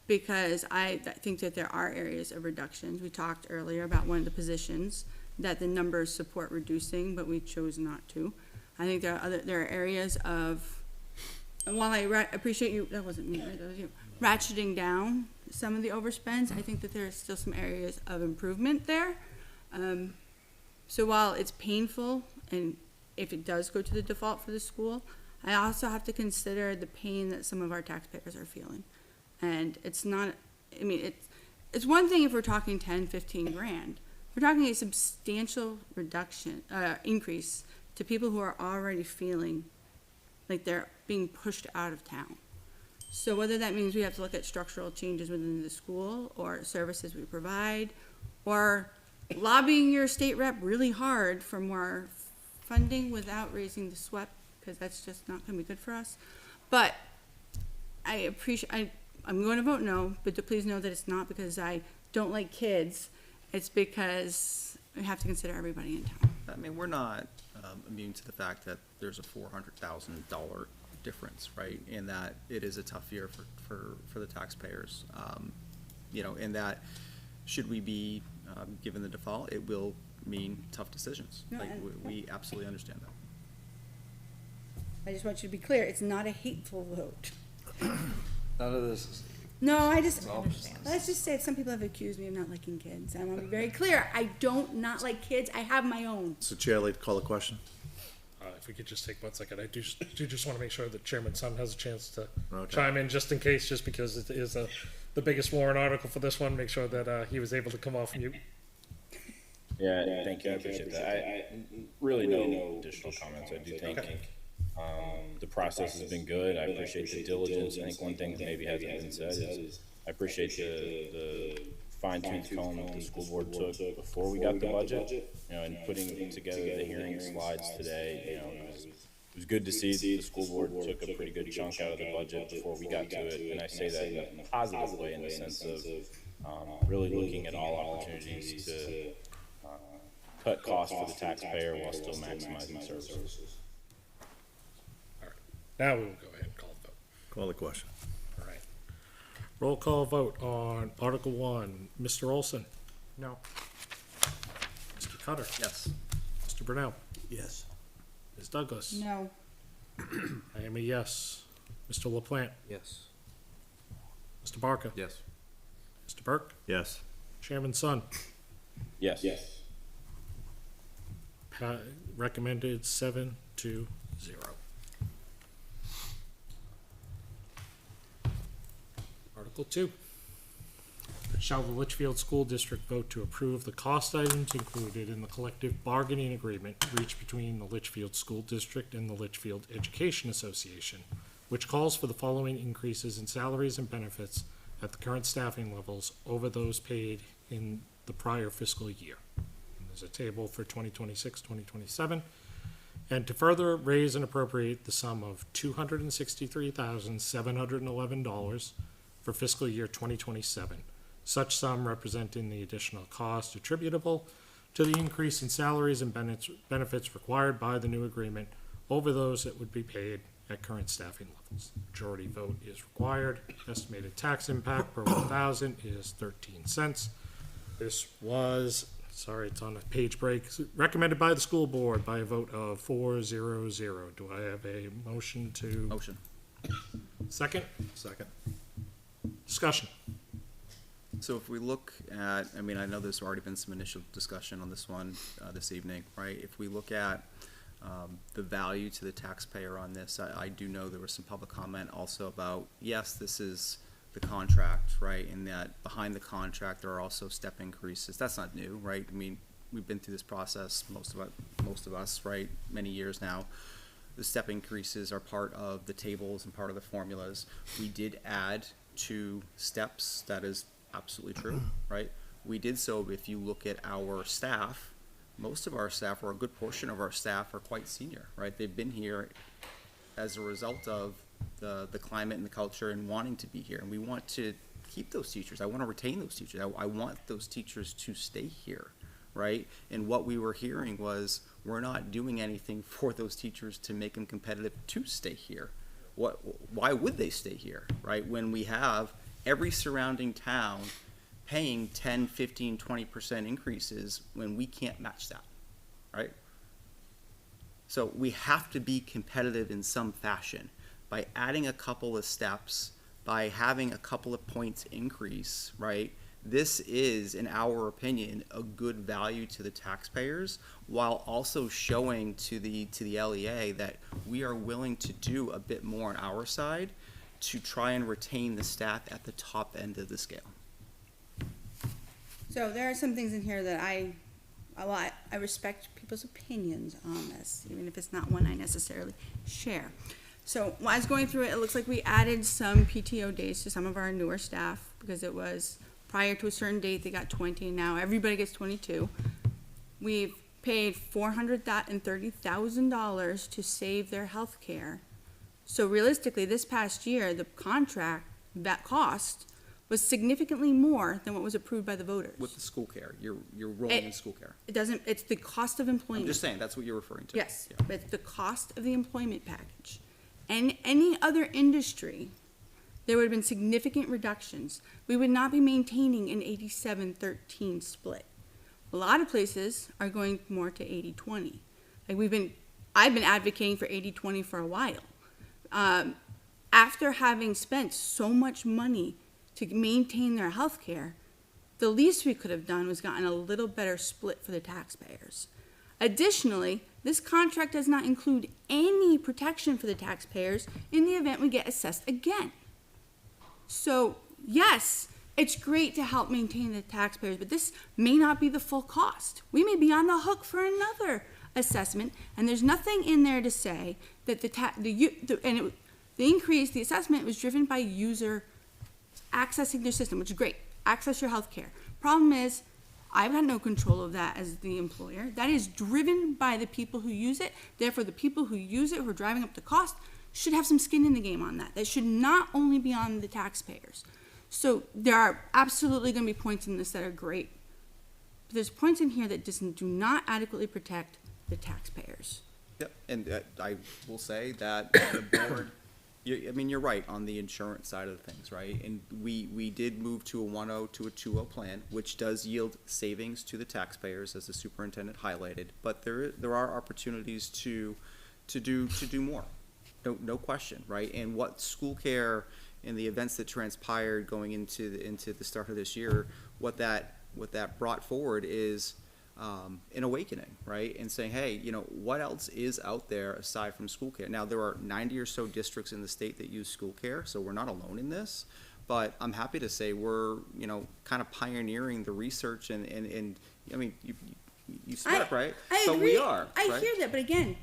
because I think that there are areas of reductions. We talked earlier about one of the positions that the numbers support reducing, but we chose not to. I think there are areas of, and while I appreciate you, that wasn't me, right, that was you, ratcheting down some of the overspends, I think that there are still some areas of improvement there. So while it's painful, and if it does go to the default for the school, I also have to consider the pain that some of our taxpayers are feeling. And it's not, I mean, it's one thing if we're talking 10, 15 grand. We're talking a substantial reduction, increase to people who are already feeling like they're being pushed out of town. So whether that means we have to look at structural changes within the school or services we provide, or lobbying your state rep really hard for more funding without raising the SWEP, because that's just not gonna be good for us. But I'm going to vote no, but please know that it's not because I don't like kids. It's because we have to consider everybody in town. I mean, we're not immune to the fact that there's a $400,000 difference, right? And that it is a tough year for the taxpayers. You know, and that should we be given the default, it will mean tough decisions. No, Like, and- we absolutely understand that. I just want you to be clear, it's not a hateful vote. None of this is. No, I just, It's all business. let's just say some people have accused me of not liking kids. I want to be very clear, I don't not like kids, I have my own. So Chair, I'd like to call a question. If we could just take 1 second, I do just want to make sure that Chairman Sun has a chance to Okay. chime in, just in case, just because it is the biggest warrant article for this one, make sure that he was able to come off mute. Yeah, thank you, I appreciate that. I really no additional comments. I do think, The process has been good. I appreciate the diligence. I think one thing that maybe hasn't been said is I appreciate the fine tooth comb that the school board took before we got the budget, you know, and putting together the hearing slides today, you know, it was good to see that the school board took a pretty good chunk out of the budget before we got to it, and I say that in a positive way in the sense of really looking at all opportunities to cut costs for the taxpayer while still maximizing services. Now we will go ahead and call the vote. Call the question. All right. Roll call vote on Article 1. Mr. Olson? No. Mr. Cutter? Yes. Mr. Brunel? Yes. Ms. Douglas? No. I am a yes. Mr. LaPlante? Yes. Mr. Barker? Yes. Mr. Burke? Yes. Chairman Sun? Yes. Recommended 7-0. Article 2. Shall the Litchfield School District vote to approve the cost items included in the collective bargaining agreement reached between the Litchfield School District and the Litchfield Education Association, which calls for the following increases in salaries and benefits at the current staffing levels over those paid in the prior fiscal year. And there's a table for 2026, 2027. And to further raise and appropriate the sum of $263,711 for fiscal year 2027. Such sum representing the additional cost attributable to the increase in salaries and benefits required by the new agreement over those that would be paid at current staffing levels. Majority vote is required. Estimated tax impact per 1,000 is 13 cents. This was, sorry, it's on a page break, recommended by the school board by a vote of 4-0-0. Do I have a motion to? Motion. Second? Second. Discussion. So if we look at, I mean, I know there's already been some initial discussion on this one this evening, right? If we look at the value to the taxpayer on this, I do know there was some public comment also about, yes, this is the contract, right? And that behind the contract, there are also step increases. That's not new, right? I mean, we've been through this process, most of us, right? Many years now. The step increases are part of the tables and part of the formulas. We did add 2 steps, that is absolutely true, right? We did so, if you look at our staff, most of our staff, or a good portion of our staff, are quite senior, right? They've been here as a result of the climate and the culture and wanting to be here. And we want to keep those teachers. I want to retain those teachers. I want those teachers to stay here, right? And what we were hearing was, we're not doing anything for those teachers to make them competitive to stay here. Why would they stay here, right? When we have every surrounding town paying 10, 15, 20% increases when we can't match that, right? So we have to be competitive in some fashion by adding a couple of steps, by having a couple of points increase, right? This is, in our opinion, a good value to the taxpayers, while also showing to the LEA that we are willing to do a bit more on our side to try and retain the staff at the top end of the scale. So there are some things in here that I respect people's opinions on this, even if it's not one I necessarily share. So when I was going through it, it looks like we added some PTO days to some of our newer staff, because it was prior to a certain date, they got 20, and now everybody gets 22. We've paid $430,000 to save their health care. So realistically, this past year, the contract, that cost, was significantly more than what was approved by the voters. With the school care, you're rolling in school care. It doesn't, it's the cost of employment. I'm just saying, that's what you're referring to. Yes, Yeah. but it's the cost of the employment package. And any other industry, there would have been significant reductions. We would not be maintaining an 87-13 split. A lot of places are going more to 80-20. Like I've been advocating for 80-20 for a while. After having spent so much money to maintain their health care, the least we could have done was gotten a little better split for the taxpayers. Additionally, this contract does not include any protection for the taxpayers in the event we get assessed again. So, yes, it's great to help maintain the taxpayers, but this may not be the full cost. We may be on the hook for another assessment, and there's nothing in there to say that the increase, the assessment was driven by user accessing their system, which is great. Access your health care. Problem is, I've got no control of that as the employer. That is driven by the people who use it. Therefore, the people who use it, who are driving up the cost, should have some skin in the game on that. That should not only be on the taxpayers. So there are absolutely going to be points in this that are great. But there's points in here that just do not adequately protect the taxpayers. Yep, and I will say that the board, you're right on the insurance side of things, right? And we did move to a 1.0 to a 2.0 plan, which does yield savings to the taxpayers, as the superintendent highlighted. But there are opportunities to do more, no question, right? And what school care and the events that transpired going into the start of this year, what that brought forward is an awakening, right? And saying, hey, what else is out there aside from school care? Now, there are 90 or so districts in the state that use school care, so we're not alone in this. But I'm happy to say we're, kind of pioneering the research and I mean, you spoke, right? I but agree. we are. I right? hear that, but again,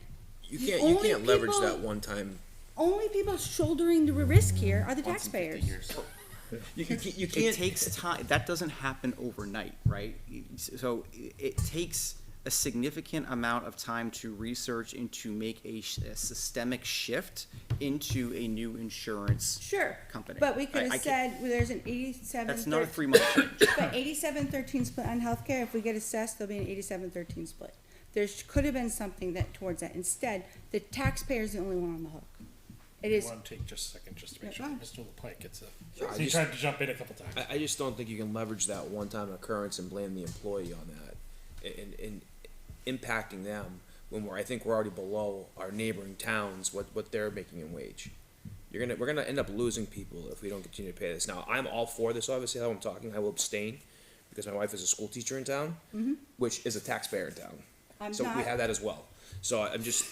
You the can't only leverage people- that one time. Only people shouldering the risk here are the taxpayers. You It can't. takes time. That doesn't happen overnight, right? So it takes a significant amount of time to research and to make a systemic shift into a new insurance Sure, company. but we could have I said, well, there's an 87. That's not a 3-month change. But 87-13 split on healthcare, if we get assessed, there'll be an 87-13 split. There could have been something that towards that. Instead, the taxpayer's the only one on the hook. It is. I want to take just a second, just to make Yeah, sure go that Mr. LePike gets it. Sure. He tried to jump in a couple times. I just don't think you can leverage that one-time occurrence and blame the employee on that, and impacting them when I think we're already below our neighboring towns what they're making in wage. We're gonna end up losing people if we don't continue to pay this. Now, I'm all for this. Obviously, how I'm talking, I will abstain because my wife is a school teacher in town, which is a taxpayer in town. I'm So we not- have that as well. So I'm just,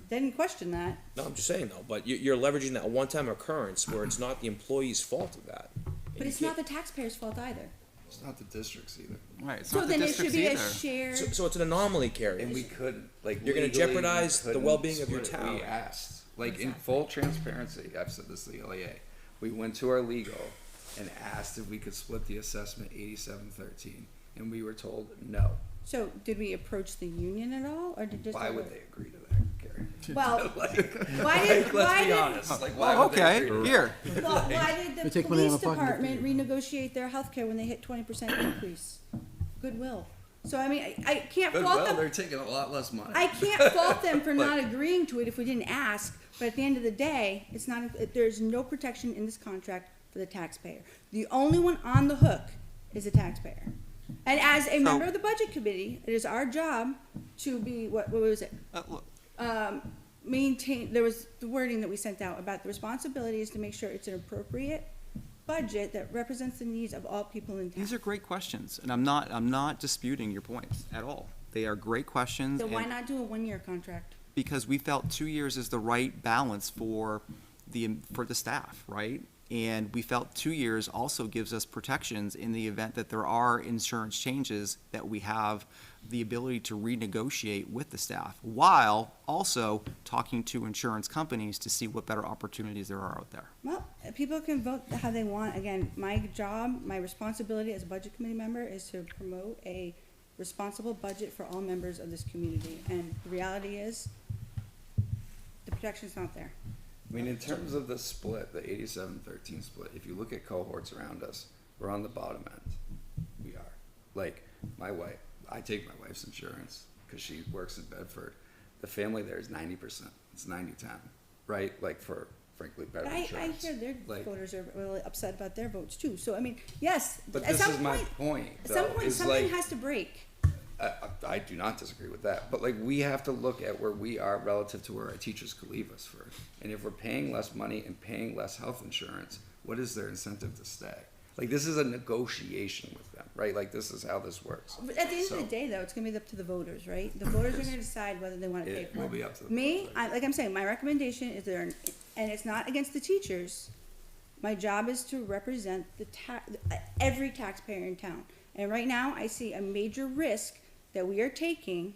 Didn't question that. no, I'm just saying though. But you're leveraging that one-time occurrence where it's not the employee's fault of that. And But you it's not can't- the taxpayer's fault either. It's not the districts either. Right, it's So not the then it should districts be a either. shared. So it's an anomaly, Carrie. And we couldn't, like, You're gonna legally, we jeopardize the couldn't well-being of your split it. town. We asked, like, in full transparency, I've said this to the LEA, we went to our legal and asked if we could split the assessment 87-13, and we were told no. So did we approach the union at all, or did just? Why would they agree to that, Gary? Well, why did, Let's be honest, like, why Oh, would they okay, agree to here. Well, why did They the take money out police of my pocket. department renegotiate their healthcare when they hit 20% increase? Goodwill. So I mean, I can't Good, fault well, them. they're taking a lot less money. I can't fault them for not agreeing to it if we didn't ask, but at the end of the day, it's not, there's no protection in this contract for the taxpayer. The only one on the hook is the taxpayer. And as a member of the budget committee, it is our job to be, what was it? Look, Maintain, there was the wording that we sent out about the responsibility is to make sure it's an appropriate budget that represents the needs of all people in town. these are great questions, and I'm not disputing your points at all. They are great questions. So why and- not do a one-year contract? Because we felt 2 years is the right balance for the staff, right? And we felt 2 years also gives us protections in the event that there are insurance changes, that we have the ability to renegotiate with the staff, while also talking to insurance companies to see what better opportunities there are out there. Well, people can vote how they want. Again, my job, my responsibility as a budget committee member is to promote a responsible budget for all members of this community. And the reality is, the protection's not there. I mean, in terms of the split, the 87-13 split, if you look at cohorts around us, we're on the bottom end. We are. Like, my wife, I take my wife's insurance because she works in Bedford. The family there is 90%. It's 90-10, right? Like, for, frankly, better But I insurance. hear their Like, voters are really upset about their votes too. So, I mean, yes, but at this some is my point, point, at some though, point, is something like, has to break. I do not disagree with that, but like we have to look at where we are relative to where our teachers could leave us for. And if we're paying less money and paying less health insurance, what is their incentive to stay? Like this is a negotiation with them, right? Like this is how this works. But at the end So- of the day, though, it's gonna be up to the voters, right? The voters are gonna decide whether they wanna pay It for it. will be up to the Me, voters. like I'm saying, my recommendation is there, and it's not against the teachers. My job is to represent every taxpayer in town. And right now, I see a major risk that we are taking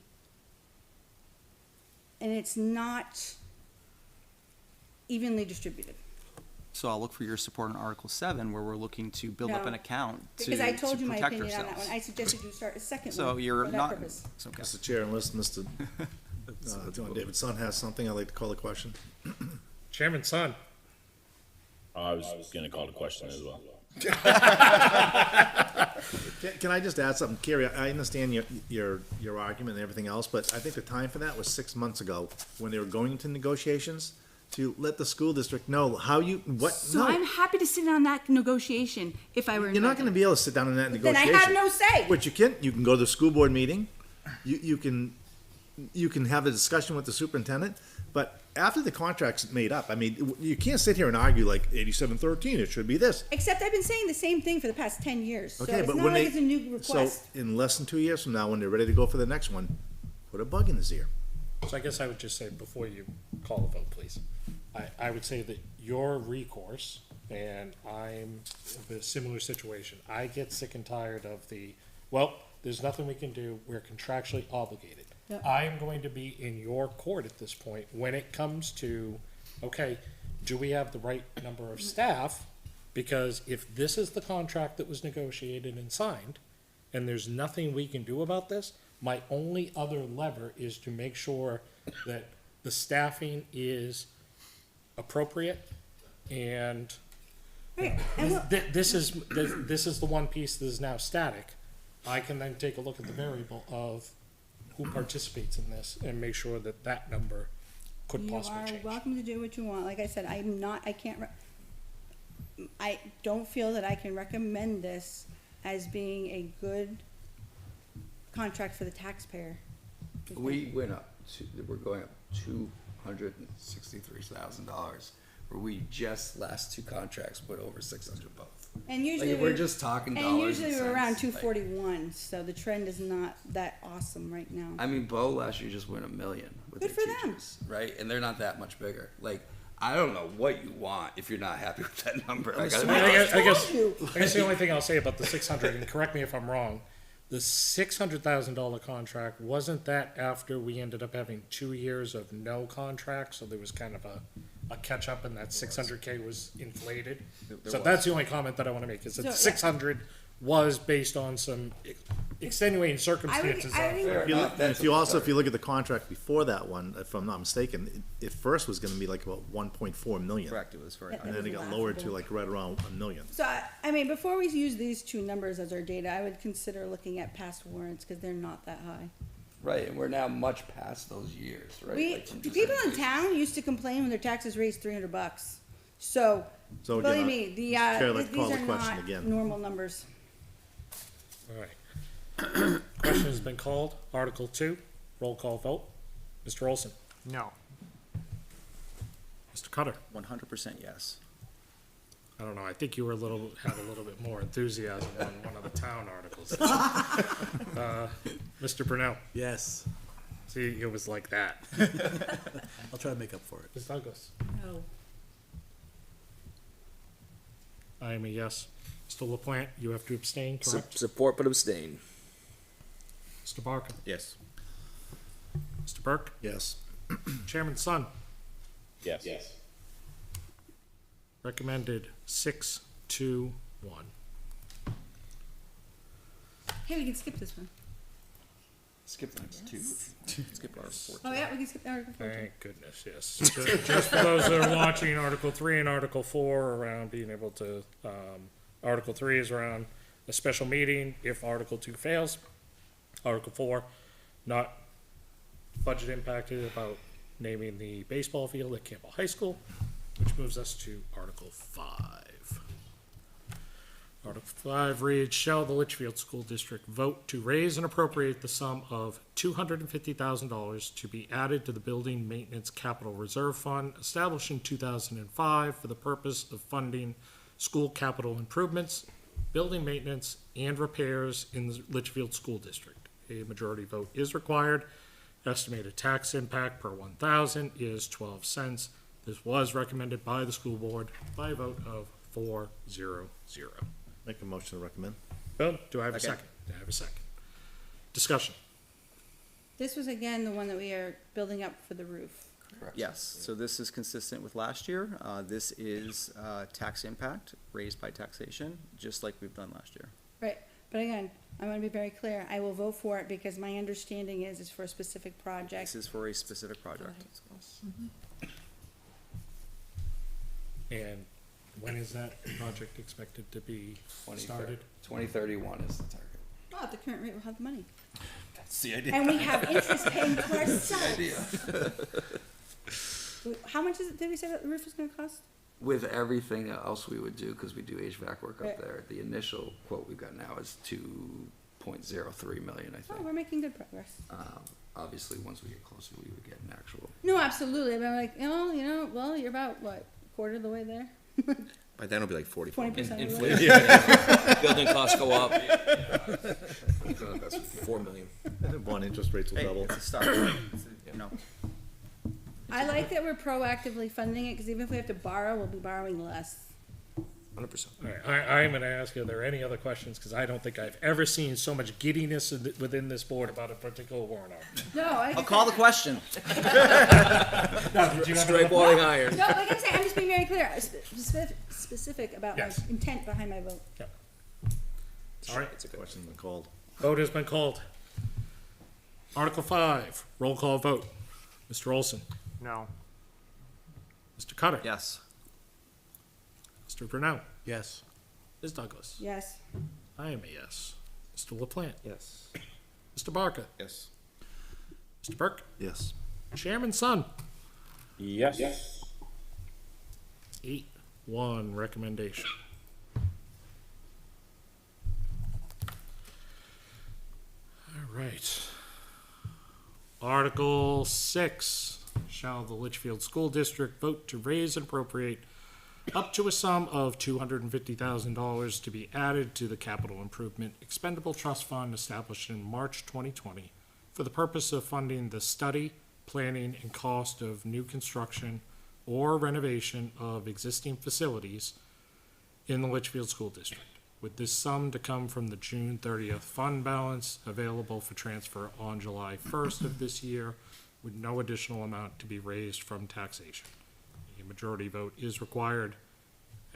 and it's not evenly distributed. So I'll look for your support on Article 7, where we're looking to build up No, an account to Because I told to you my protect opinion on that ourselves. one. I suggested you start a second So one you're for that not, purpose. it's okay. Mr. Chair, unless Mr. John David Son has something, I'd like to call the question. Chairman Son. I was gonna call the question as well. Can I just add something? Carrie, I understand your argument and everything else, but I think the time for that was 6 months ago, when they were going into negotiations, to let the school district know how So no. I'm happy to sit on that negotiation if I were You're not gonna be able to sit down in that Then negotiation. I have no say. But you can go to the school board meeting, you can have a discussion with the superintendent, but after the contract's made up, I mean, you can't sit here and argue like 8713, it should be this. Except I've been saying the same thing for the past 10 years. So Okay, it's but not when like they, it's a new request. so in less than 2 years from now, when they're ready to go for the next one, put a bug in his ear. So I guess I would just say, before you call the vote, please, I would say that your recourse, and I'm in a similar situation, I get sick and tired of there's nothing we can do, we're contractually obligated. Yep. I am going to be in your court at this point when it comes to, okay, do we have the right number of staff? Because if this is the contract that was negotiated and signed, and there's nothing we can do about this, my only other lever is to make sure that the staffing is appropriate, and Right, and what- this is the one piece that is now static. I can then take a look at the variable of who participates in this and make sure that that number could You possibly are change. welcome to do what you want. Like I said, I don't feel that I can recommend this as being a good contract for the taxpayer. We went up we're going up $263,000, where we just last two contracts went over 600 both. And usually Like, we're just talking And dollars usually and we're around cents, like- 241, so the trend is not that awesome right now. I mean, Bo last year just went $1 million with Good their for them. teachers, right? And they're not that much bigger. Like, I don't know what you want if you're not happy with that number. Like, I guess you. the only thing I'll say about the 600, and correct me if I'm wrong, the $600,000 contract, wasn't that after we ended up having 2 years of no contract, so there was kind of a catch up and that 600K was inflated? So that's the only comment that I want to make, is that So, yeah. 600 was based on some extenuating circumstances. I think- If you look at the contract before that one, if I'm not mistaken, it first was gonna be like about 1.4 million. Correct, it was very high. And then it got lowered to like right around a million. So, I mean, before we use these two numbers as our data, I would consider looking at past warrants, because they're not that high. right, and we're now much past those years, right? We, Like, the people in town used to complain when their taxes raised $300. So, So again, believe me, the, Chair, I'd like to these call the are question not again. normal numbers. All right. Question has been called. Article 2, roll call vote. Mr. Olson. No. Mr. Cutter. 100% yes. I don't know, I think you had a little bit more enthusiasm on one of the town articles. Mr. Brunel, Yes, see, it was like that. I'll try to make up for it. Ms. Douglas, No. I am a yes. Mr. LaPlante, you have to abstain, correct? Support but abstain. Mr. Barker, Yes. Mr. Burke, Yes. Chairman Sun, Yes. recommended 6-2-1. Hey, we can skip this one. Skip the next two. Skip Article 14. Oh, yeah, we can skip Article 14. Thank goodness, yes. Just for those that are watching, Article 3 and Article 4 are around being able to, Article 3 is around a special meeting if Article 2 fails. Article 4, not budget impacted, about naming the baseball field at Campbell High School, which moves us to Article 5. Article 5 reads, shall the Litchfield School District vote to raise and appropriate the sum of $250,000 to be added to the Building Maintenance Capital Reserve Fund established in 2005 for the purpose of funding school capital improvements, building maintenance, and repairs in the Litchfield School District. A majority vote is required. Estimated tax impact per 1,000 is 12 cents. This was recommended by the school board by a vote of 4-0-0. Make a motion to recommend. Bill, do I have a Okay. second? Do I have a second? Discussion. This was again the one that we are building up for the roof. Correct. Yes, so this is consistent with last year. This is tax impact raised by taxation, just like we've done last year. Right, but again, I wanna be very clear, I will vote for it because my understanding is it's for a specific project. This is for a specific project. And when is that project expected to be started? 2031 is the target. Oh, at the current rate, we'll have the money. That's the idea. And we have interest paying to ourselves. How much is it, did we say that the roof is gonna cost? With everything else we would do, because we do HVAC work Right. up there, the initial quote we've got now is 2.03 million, I Oh, think. we're making good progress. Obviously, once we get closer, we would get an actual. No, absolutely, but I'm like, well, you're about, what, quarter of the way there? By then it'll be like 44 million. 20% of the way? Inflation, building costs go up. 4 million. Bond interest rates will Hey, double. it's a start. It's a, you know, I like that we're proactively funding it, cause even if we have to borrow, we'll be borrowing less. 100%. All right, I'm gonna ask you, are there any other questions? Because I don't think I've ever seen so much giddiness within this board about a particular warrant article. No, I'll call the question. Now, did you have Straight another- boiling iron. No, like I'm saying, I'm just being very clear, specific about my Yes. intent behind my vote. All right, It's a question been called. vote has been called. Article 5, roll call vote. Mr. Olson, No. Mr. Cutter, Yes. Mr. Brunel, Yes. Ms. Douglas. Yes. I am a yes. Mr. LaPlante, Yes. Mr. Barker, Yes. Mr. Burke, Yes. Chairman Sun. Yes. 8-1 recommendation. All right. Article 6, shall the Litchfield School District vote to raise and appropriate up to a sum of $250,000 to be added to the Capital Improvement Expendable Trust Fund established in March 2020 for the purpose of funding the study, planning, and cost of new construction or renovation of existing facilities in the Litchfield School District, with this sum to come from the June 30th fund balance available for transfer on July 1st of this year, with no additional amount to be raised from taxation. A majority vote is required.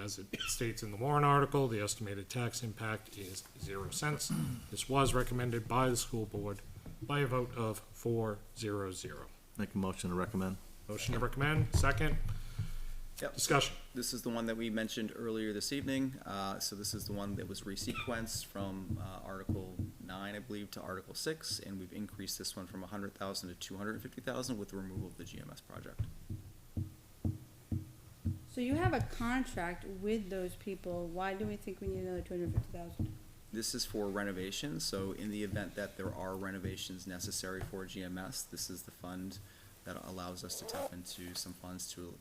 As it states in the warrant article, the estimated tax impact is 0 cents. This was recommended by the school board by a vote of 4-0-0. Make a motion to recommend. Motion to recommend, second. Yep. Discussion. This is the one that we mentioned earlier this evening. So this is the one that was resequenced from Article 9, I believe, to Article 6, and we've increased this one from 100,000 to 250,000 with the removal of the GMS project. So you have a contract with those people, why do we think we need another 250,000? This is for renovations, so in the event that there are renovations necessary for GMS, this is the fund that allows us to tap into some funds to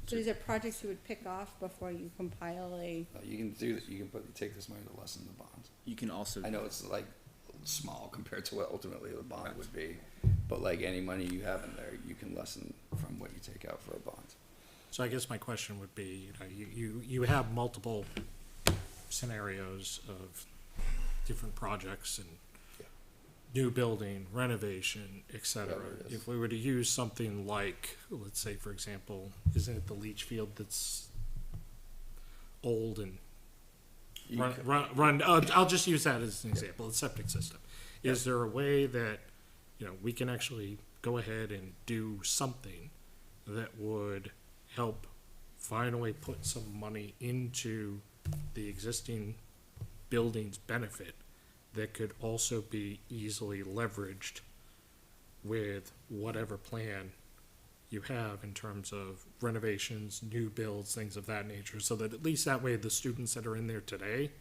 So these are projects you would pick off before you compile a, You can do that, you can take this money to lessen the bond. You can also. I know it's like small compared to what ultimately the bond would be, but like any money you have in there, you can lessen from what you take out for a bond. So I guess my question would be, you have multiple scenarios of different projects and new building, renovation, et cetera. Whatever it is. If we were to use something like, let's say, for example, isn't it the leach field that's old and I'll just use that as an example, the septic system. Is there a way that, we can actually go ahead and do something that would help finally put some money into the existing building's benefit that could also be easily leveraged with whatever plan you have in terms of renovations, new builds, things of that nature, so that at least that way the students that are in there today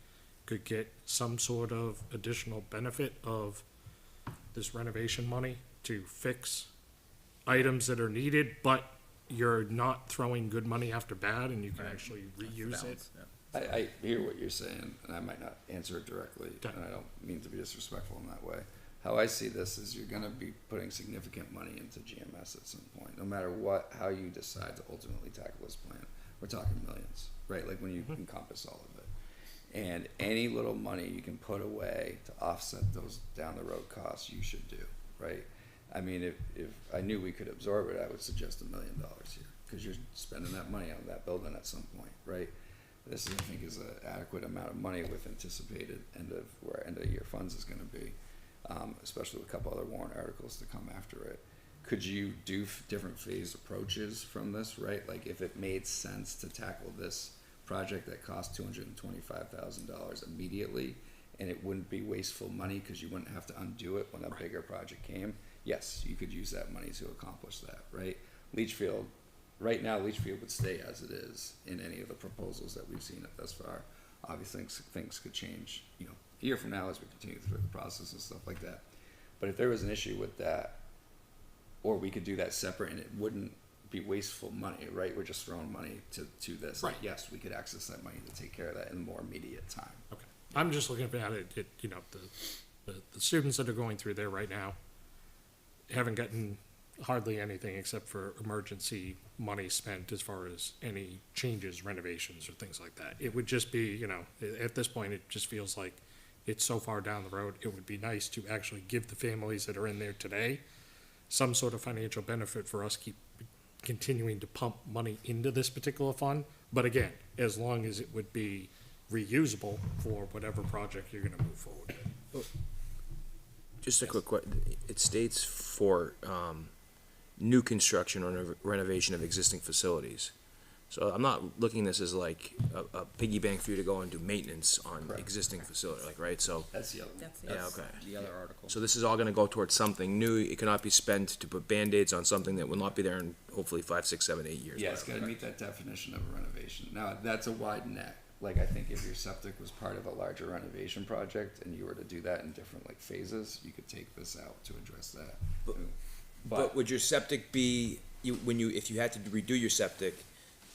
could get some sort of additional benefit of this renovation money to fix items that are needed, but you're not throwing good money after bad and you can actually reuse it. I hear what you're saying, and I might not answer it directly, and I don't mean to be disrespectful in that way. How I see this is you're gonna be putting significant money into GMS at some point, no matter how you decide to ultimately tackle this plan. We're talking millions, right? Like when you encompass all of it. And any little money you can put away to offset those down the road costs, you should do, right? I mean, if I knew we could absorb it, I would suggest $1 million here, because you're spending that money on that building at some point, right? This, I think, is an adequate amount of money with anticipated where end of year funds is gonna be, especially with a couple other warrant articles to come after it. Could you do different phase approaches from this, right? Like, if it made sense to tackle this project that cost $225,000 immediately, and it wouldn't be wasteful money because you wouldn't have to undo it when a bigger project came, yes, you could use that money to accomplish that, right? Leachfield, right now, Leachfield would stay as it is in any of the proposals that we've seen thus far. Obviously, things could change, you know, a year from now as we continue through the process and stuff like that. But if there was an issue with that, or we could do that separate and it wouldn't be wasteful money, right? We're just throwing money to this. Right. Yes, we could access that money to take care of that in more immediate time. Okay. I'm just looking at it, you know, the students that are going through there right now haven't gotten hardly anything except for emergency money spent as far as any changes, renovations, or things like that. It would just be, you know, at this point, it just feels like it's so far down the road. It would be nice to actually give the families that are in there today some sort of financial benefit for us keep continuing to pump money into this particular fund. But again, as long as it would be reusable for whatever project you're gonna move forward with. Just a quick question. It states for new construction or renovation of existing facilities. So I'm not looking at this as like a piggy bank for you to go and do maintenance on existing facility, like, right? So, That's the other one. yeah, okay. The other article. So this is all gonna go towards something new. It cannot be spent to put Band-Aids on something that will not be there in hopefully 5, 6, 7, 8 years. Yeah, it's gotta meet that definition of a renovation. Now, that's a wide net. Like, I think if your septic was part of a larger renovation project and you were to do that in different like phases, you could take this out to address that. But would your septic be, if you had to redo your septic,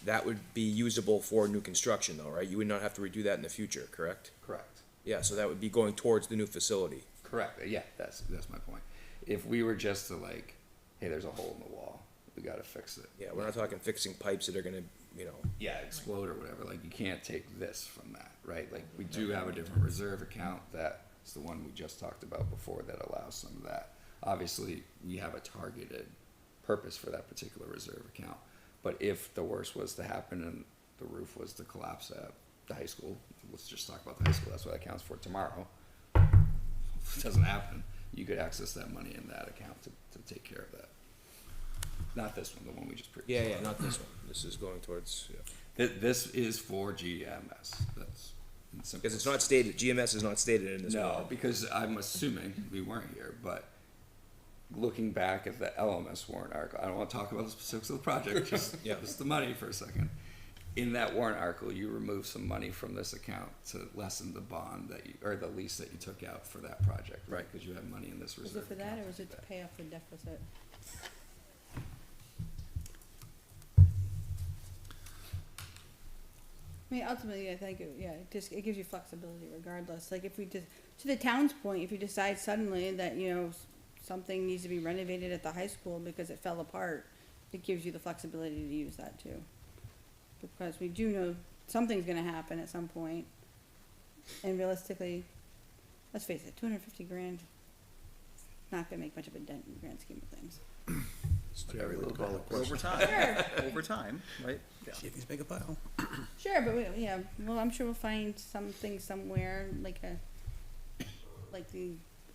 that would be usable for new construction though, right? You would not have to redo that in the future, correct? Correct. Yeah, so that would be going towards the new facility. Correct, yeah, that's my point. If we were just to like, hey, there's a hole in the wall, we gotta fix it. Yeah, we're not talking fixing pipes that are gonna, you know. Yeah, explode or whatever, like, you can't take this from that, right? Like, we do have a different reserve account, that's the one we just talked about before, that allows some of that. Obviously, we have a targeted purpose for that particular reserve account. But if the worst was to happen and the roof was to collapse at the high school, let's just talk about the high school, that's what that counts for tomorrow. If it doesn't happen, you could access that money in that account to take care of that. Not this one, the one we just previously. Yeah, not this one. This is going towards, yeah. This is for GMS, that's. Because it's not stated, GMS is not stated in this. No, because I'm assuming, we weren't here, but looking back at the LMS warrant article, I don't wanna talk about the specifics of the project, just the money for a second. In that warrant article, you remove some money from this account to lessen the bond or the lease that you took out for that project, right? Cause you have money in this Was reserve. it for that, account or was to it do to that. pay off the deficit? I mean, ultimately, I think, it gives you flexibility regardless, like, if we just, to the town's point, if you decide suddenly that, you know, something needs to be renovated at the high school because it fell apart, it gives you the flexibility to use that too. Because we do know something's gonna happen at some point, and realistically, let's face it, $250,000, not gonna make much of a dent in the grand scheme of things. Every little bit. Over time, over time, right? See if he's make a pile. Sure, but well, I'm sure we'll find something somewhere, like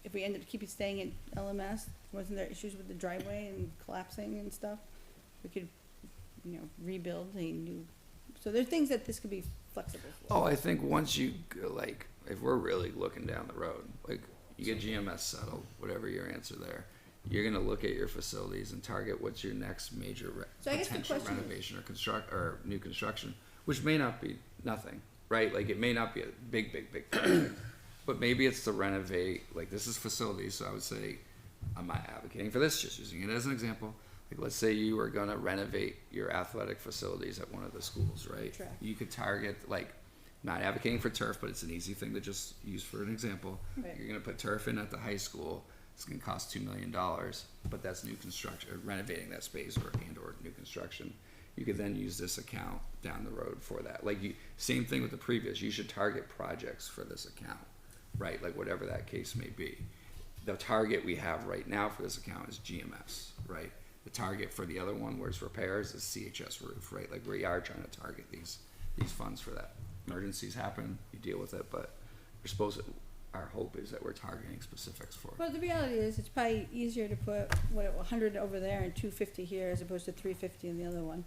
if we end up staying at LMS, wasn't there issues with the driveway and collapsing and stuff? We could, rebuild a new, so there are things that this could be flexible for. Oh, I think once you, like, if we're really looking down the road, like, you get GMS settled, whatever your answer there, you're gonna look at your facilities and target what's your next major So I guess the potential question is- renovation or new construction, which may not be nothing, right? Like, it may not be a big project, but maybe it's to renovate, like, this is facilities, so I would say, I'm not advocating for this, just using it as an example. Like, let's say you were gonna renovate your athletic facilities at one of the schools, right? Track. You could target, like, not advocating for turf, but it's an easy thing to just use for an example. Right. You're gonna put turf in at the high school, it's gonna cost $2 million, but that's new construction, or renovating that space or new construction. you could then use this account down the road for that. Like same thing with the previous, you should target projects for this account, right? Like whatever that case may be. The target we have right now for this account is GMS, right? The target for the other one, where it's repairs, is CHS roof, right? Like we are trying to target these funds for that. Emergencies happen, you deal with it, but we're supposed to, our hope is that we're targeting specifics for it. Well, the reality is, it's probably easier to put, 100 over there and 250 here as opposed to 350 in the other one,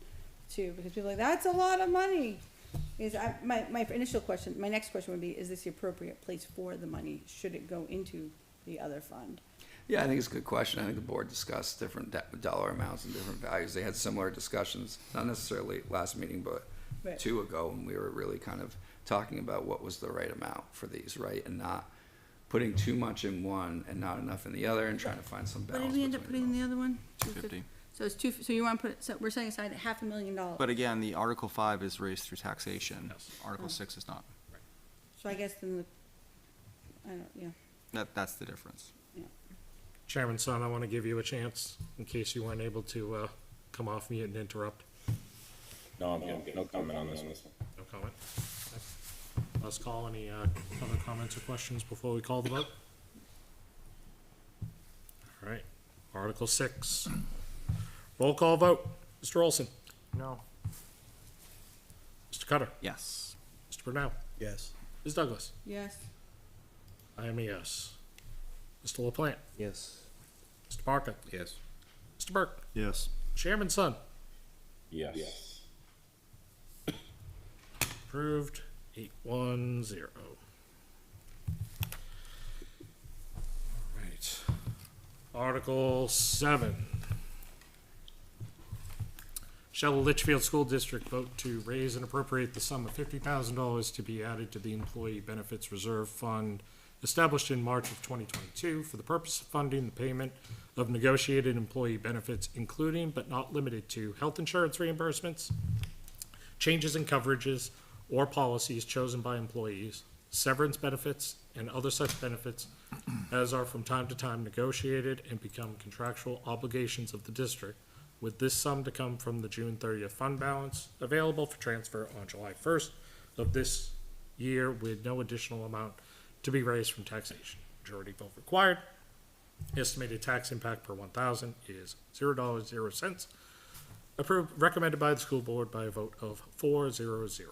too, because people are like, that's a lot of money. My initial question, my next question would be, is this the appropriate place for the money? Should it go into the other fund? Yeah, I think it's a good question. I think the board discussed different dollar amounts and different values. They had similar discussions, not necessarily last meeting, but Right. 2 ago, when we were really kind of talking about what was the right amount for these, right? And not putting too much in one and not enough in the other, and trying to find some What balance. did we end up putting in the other one? 250. So it's so you wanna put, so we're setting aside $500,000. But again, the Article 5 is raised through taxation. Article 6 is not. So I guess then That's the difference. Chairman Son, I want to give you a chance in case you weren't able to come off mute and interrupt. No, I'm good. No comment on this one. No comment? Okay. Let's call any other comments or questions before we call the vote? All right, Article 6. Roll call vote. Mr. Olson? No. Mr. Cutter? Yes. Mr. Brunel? Yes. Ms. Douglas? yes. I am a yes. Mr. LaPlante? Yes. Mr. Parker? Yes. Mr. Burke? Yes. Chairman Son? Yes. Approved, 810. Right. Article 7. Shall the Litchfield School District vote to raise and appropriate the sum of $50,000 to be added to the Employee Benefits Reserve Fund established in March of 2022 for the purpose of funding the payment of negotiated employee benefits, including but not limited to health insurance reimbursements, changes in coverages or policies chosen by employees, severance benefits, and other such benefits as are from time to time negotiated and become contractual obligations of the district, with this sum to come from the June 30th fund balance, available for transfer on July 1st of this year, with no additional amount to be raised from taxation. Majority vote required. Estimated tax impact per 1,000 is $0.00. Approved, recommended by the school board by a vote of 4-0-0.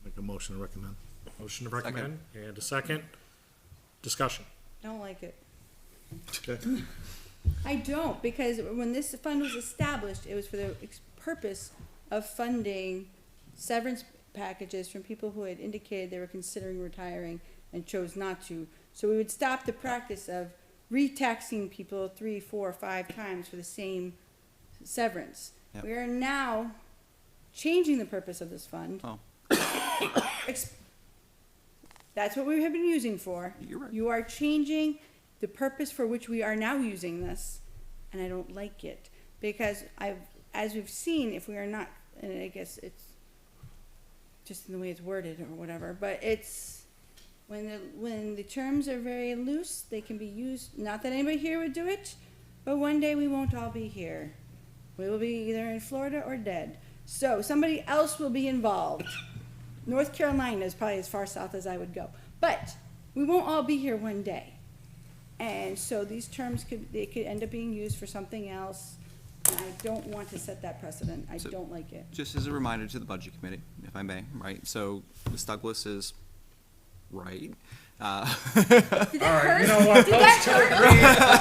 Make a motion to recommend. Motion to recommend, and a second. Discussion. Don't like it. Okay. I don't, because when this fund was established, it was for the purpose of funding severance packages from people who had indicated they were considering retiring and chose not to. So we would stop the practice of re-taxing people 3, 4, 5 times for the same severance. Yep. We are now changing the purpose of this fund. Oh. That's what we have been using for. You're right. You are changing the purpose for which we are now using this, and I don't like it. Because as we've seen, if we are not, and I guess it's just in the way it's worded or whatever, but it's, when the terms are very loose, they can be used, not that anybody here would do it, but one day we won't all be here. We will be either in Florida or dead. So somebody else will be involved. North Carolina is probably as far south as I would go. But we won't all be here one day. And so these terms could end up being used for something else. And I don't want to set that precedent. I don't like it. Just as a reminder to the Budget Committee, if I may, right? So Ms. Douglas is right. Did that hurt? You know what? Did that hurt?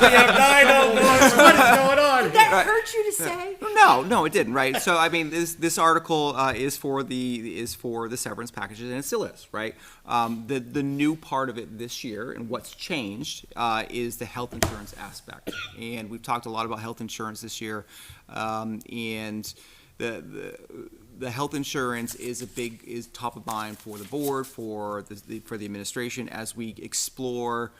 We have 9 votes. What is going on? Did that hurt you to say? No, it didn't, right? So, I mean, this article is for the severance packages, and it still is, right? The new part of it this year, and what's changed, is the health insurance aspect. And we've talked a lot about health insurance this year, and the health insurance is top of mind for the board, for the administration, as we explore,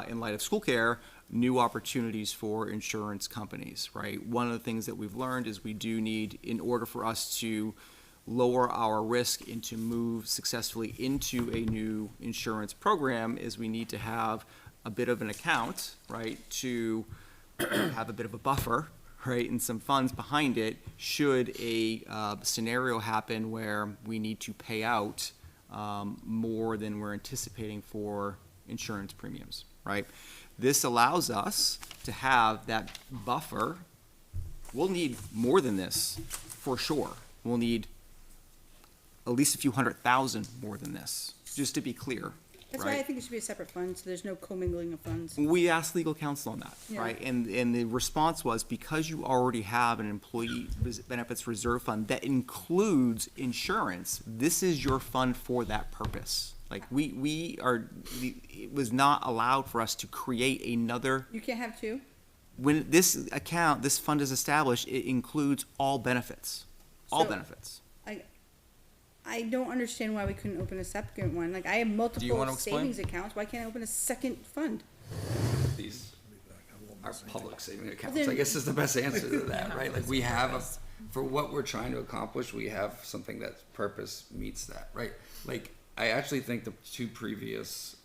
in light of school care, new opportunities for insurance companies, right? One of the things that we've learned is we do need, in order for us to lower our risk and to move successfully into a new insurance program, is we need to have a bit of an account, right, to have a bit of a buffer, right, and some funds behind it should a scenario happen where we need to pay out more than we're anticipating for insurance premiums, right? This allows us to have that buffer. We'll need more than this, for sure. We'll need at least a few $100,000 more than this, just to be clear, That's why I right? think it should be a separate fund, so there's no commingling of funds. We asked legal counsel on that, Yeah. right? And the response was, because you already have an employee benefits reserve fund that includes insurance, this is your fund for that purpose. Like, it was not allowed for us to create another, You can't have two? when this account, this fund is established, it includes all benefits, all So- benefits. I don't understand why we couldn't open a second one. Like, I have multiple wanna explain? savings accounts. Why can't I open a second fund? These are public saving accounts, then- I guess is the best answer to that, right? Like, we have, for what we're trying to accomplish, we have something that purpose meets that, right? Like, I actually think the two previous,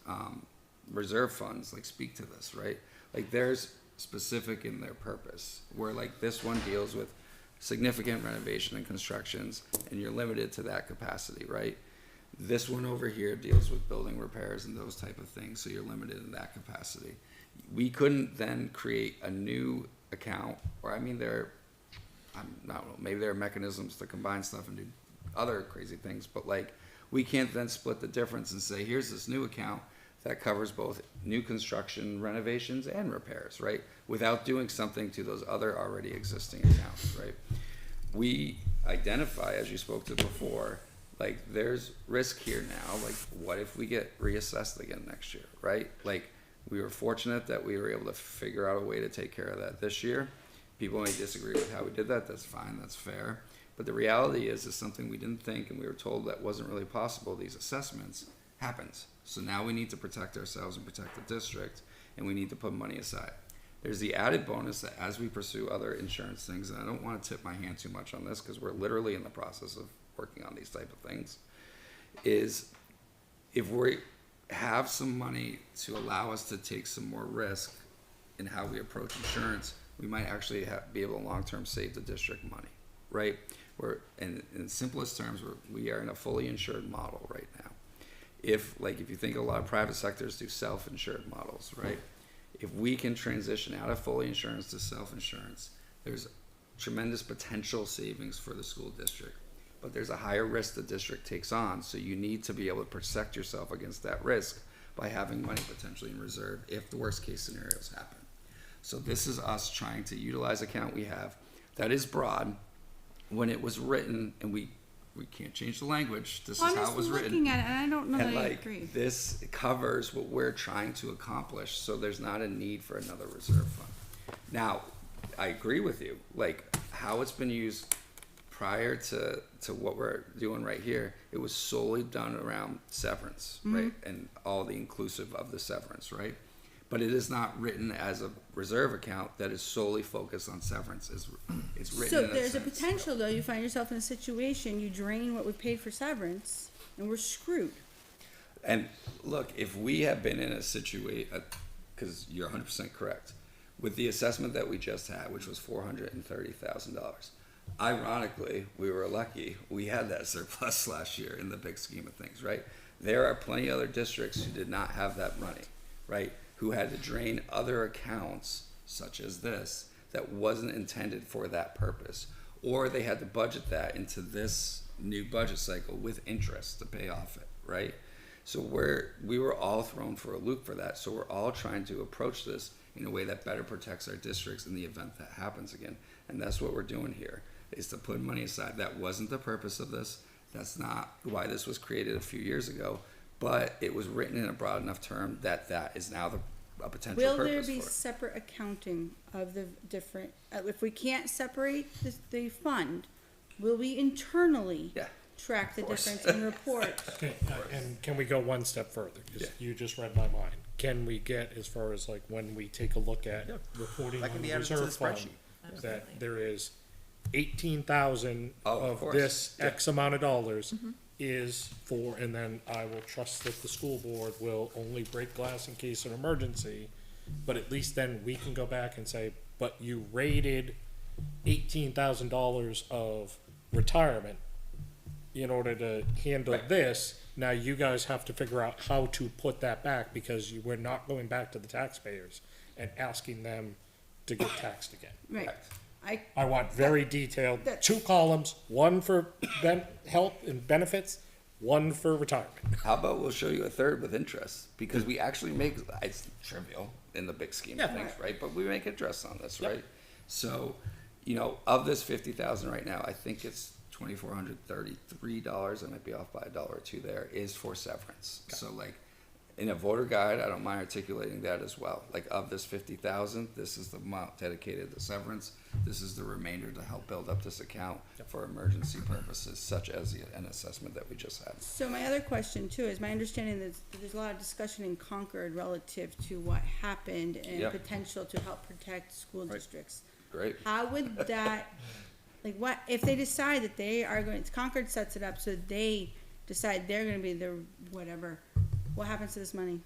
reserve funds, like, speak to this, right? Like, there's specific in their purpose, where like this one deals with significant renovation and constructions, and you're limited to that capacity, right? This one over here deals with building repairs and those type of things, so you're limited in that capacity. We couldn't then create a new account, or I mean, I don't know, maybe there are mechanisms to combine stuff and do other crazy things, but like, we can't then split the difference and say, here's this new account that covers both new construction, renovations, and repairs, right? Without doing something to those other already existing accounts, right? We identify, as you spoke to before, like, there's risk here now. Like, what if we get reassessed again next year, right? Like, we were fortunate that we were able to figure out a way to take care of that this year. People may disagree with how we did that. That's fine. That's fair. But the reality is something we didn't think, and we were told that wasn't really possible. These assessments happens. So now we need to protect ourselves and protect the district, and we need to put money aside. There's the added bonus that as we pursue other insurance things, and I don't want to tip my hand too much on this because we're literally in the process of working on these type of things, is if we have some money to allow us to take some more risk in how we approach insurance, we might actually be able to long-term save the district money, right? We're, in simplest terms, we are in a fully insured model right now. If you think a lot of private sectors do self-insured models, right? If we can transition out of fully insurance to self-insurance, there's tremendous potential savings for the school district. But there's a higher risk the district takes on, so you need to be able to protect yourself against that risk by having money potentially in reserve if the worst case scenarios happen. So this is us trying to utilize account we have that is broad. When it was written, and we can't change the language, this is how it was written. I'm just looking at it, and I don't know And that I like, agree. this covers what we're trying to accomplish, so there's not a need for another reserve fund. Now, I agree with you, like, how it's been used prior to what we're doing right here, it was solely done around severance, right? And all the inclusive of the severance, right? But it is not written as a reserve account that is solely focused on severance. It's written So in a there's a sense. potential, though, you find yourself in a situation, you drain what we paid for severance, and we're screwed. And look, if we have been in a situation, because you're 100% correct, with the assessment that we just had, which was $430,000, ironically, we were lucky we had that surplus last year in the big scheme of things, right? There are plenty of other districts who did not have that money, right? Who had to drain other accounts, such as this, that wasn't intended for that purpose. Or they had to budget that into this new budget cycle with interest to pay off it, right? So we were all thrown for a loop for that. So we're all trying to approach this in a way that better protects our districts in the event that happens again. And that's what we're doing here, is to put money aside. That wasn't the purpose of this. That's not why this was created a few years ago. But it was written in a broad enough term that is now a potential Will there purpose be for it. separate accounting of the different, if we can't separate the fund, will we internally Yeah. track the course. difference and report? Okay, and can we go one step further? 'Cause you just read my mind. Can we get as far as like when we take a look at reporting That on can the be added to the reserve fund, spreadsheet. that there is 18,000 Of of course. this Yeah. X amount of dollars is for, and then I will trust that the school board will only break glass in case of emergency, but at least then we can go back and say, but you rated $18,000 of retirement in order to handle this. Now you guys have to figure out how to put that back, because we're not going back to the taxpayers and asking them to get taxed again. Right. I want very detailed, 2 columns, one for health and benefits, one for retirement. How about we'll show you a third with interest, because we actually make, it's trivial in the big scheme of Yeah. things, right? But we make interest on this, right? So, you know, of this 50,000 right now, I think it's $2,433, I might be off by $1 or $2 there, is for severance. So like, in a voter guide, I don't mind articulating that as well. Like, of this 50,000, this is the amount dedicated to severance. This is the remainder to help build up this account for emergency purposes, such as an assessment that we just had. So my other question too is, my understanding is there's a lot of discussion in Concord relative to what happened and Yep. potential to help protect school districts. Great. How would that, like, what, if they decide that they are going, Concord sets it up so they decide they're gonna be the whatever, what happens to this money?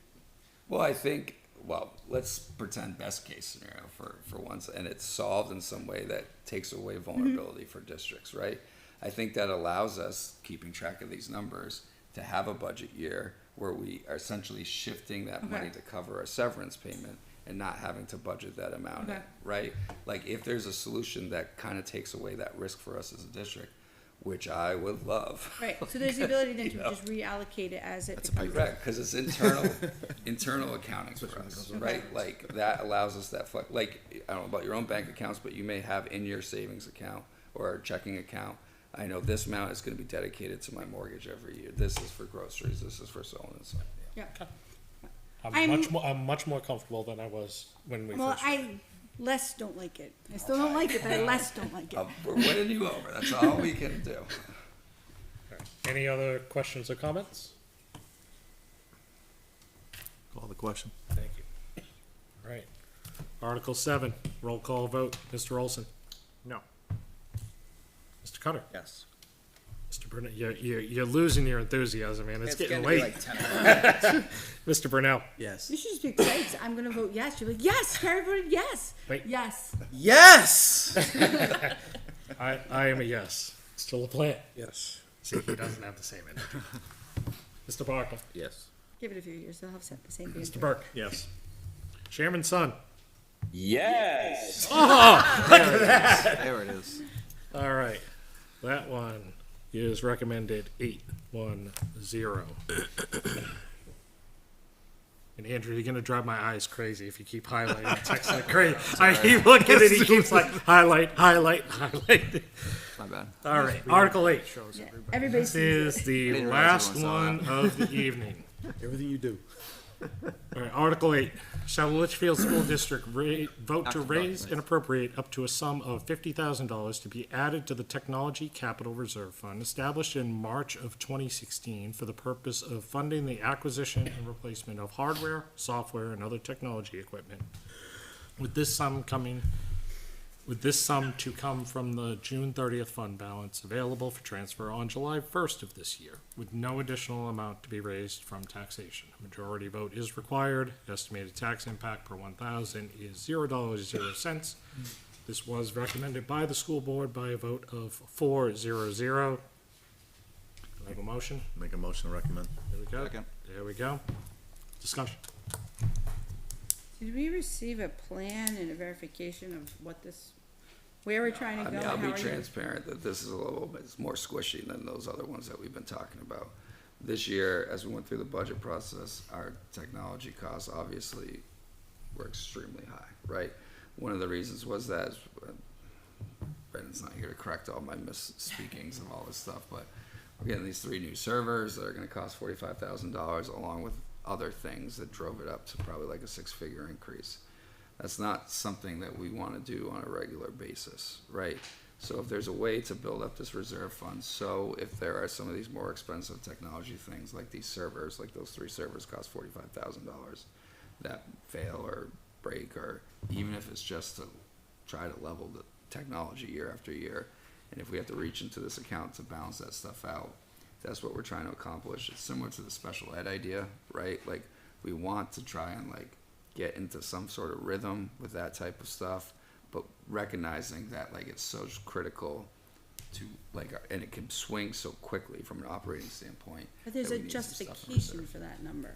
Well, I think, well, let's pretend best case scenario for once, and it's solved in some way that takes away vulnerability for districts, right? I think that allows us, keeping track of these numbers, to have a budget year where we are essentially shifting that money to cover a severance payment and not having to budget that amount in, right? Like, if there's a solution that kind of takes away that risk for us as a district, which I would love. Right, so there's the ability then to You know? just reallocate it as it becomes. Correct, because it's internal accounting for us, right? Like, that allows us that like, I don't know about your own bank accounts, but you may have in your savings account or checking account, I know this amount is gonna be dedicated to my mortgage every year. This is for groceries, this is for so on and so on. Yeah. I'm much more comfortable than I was when we Well, first. I less don't like it. I still don't like it, but I less don't like it. We're winning you over, that's all we can do. Any other questions or comments? Call the question. Thank you. All right. Article 7, roll call vote. Mr. Olson? No. Mr. Cutter? Yes. Mr. Burnett, you're losing your enthusiasm, man. It's getting gonna be late. like 10 Mr. Burnell? Yes. You should just be excited, 'cause I'm gonna vote yes. You're like, yes, Carrie voted yes. Wait. Yes. Yes! I am a yes. Mr. LaPlante? Yes. See, he doesn't have the same energy. Mr. Barker? Yes. Give it a few years, they'll have set the same. Mr. Burke? Yes. Chairman Son? Yes. There it is. All right. That one is recommended 8-1-0. And Andrew, you're gonna drive my eyes crazy if you keep highlighting text like crazy. I keep looking at it, he keeps like highlight. My bad. All right, Article 8. Everybody This sees is it. the didn't realize last everyone one of the evening. Everything you do. All right, Article 8. Shall the Litchfield School District vote to Active raise vote, and appropriate up to a sum of $50,000 to be added to the Technology Capital Reserve Fund established in March of 2016 for the purpose of funding the acquisition and replacement of hardware, software, and other technology equipment. With this sum to come from the June 30th fund balance available for transfer on July 1st of this year, with no additional amount to be raised from taxation. A majority vote is required. Estimated tax impact per 1,000 is $0.00. This was recommended by the school board by a vote of 4-0-0. Do I have a motion? Make a motion to recommend. There we go. Second. There we go. Discussion. Did we receive a plan and a verification of what this, where we're trying to I go? mean, I'll and be how we're gonna- transparent that this is a little bit more squishy than those other ones that we've been talking about. This year, as we went through the budget process, our technology costs obviously were extremely high, right? One of the reasons was that, Brendan's not here to correct all my misspeakings of all this stuff, but we're getting these 3 new servers that are gonna cost $45,000 along with other things that drove it up to probably like a 6-figure increase. That's not something that we want to do on a regular basis, right? So if there's a way to build up this reserve fund, so if there are some of these more expensive technology things like these servers, like those 3 servers cost $45,000 that fail or break, or even if it's just to try to level the technology year after year, and if we have to reach into this account to balance that stuff out, that's what we're trying to accomplish. It's similar to the special ed idea, right? Like, we want to try and like get into some sort of rhythm with that type of stuff, but recognizing that like it's so critical to like, and it can swing so quickly from an operating standpoint. But there's that a we need some stuff in justification reserve. for that number.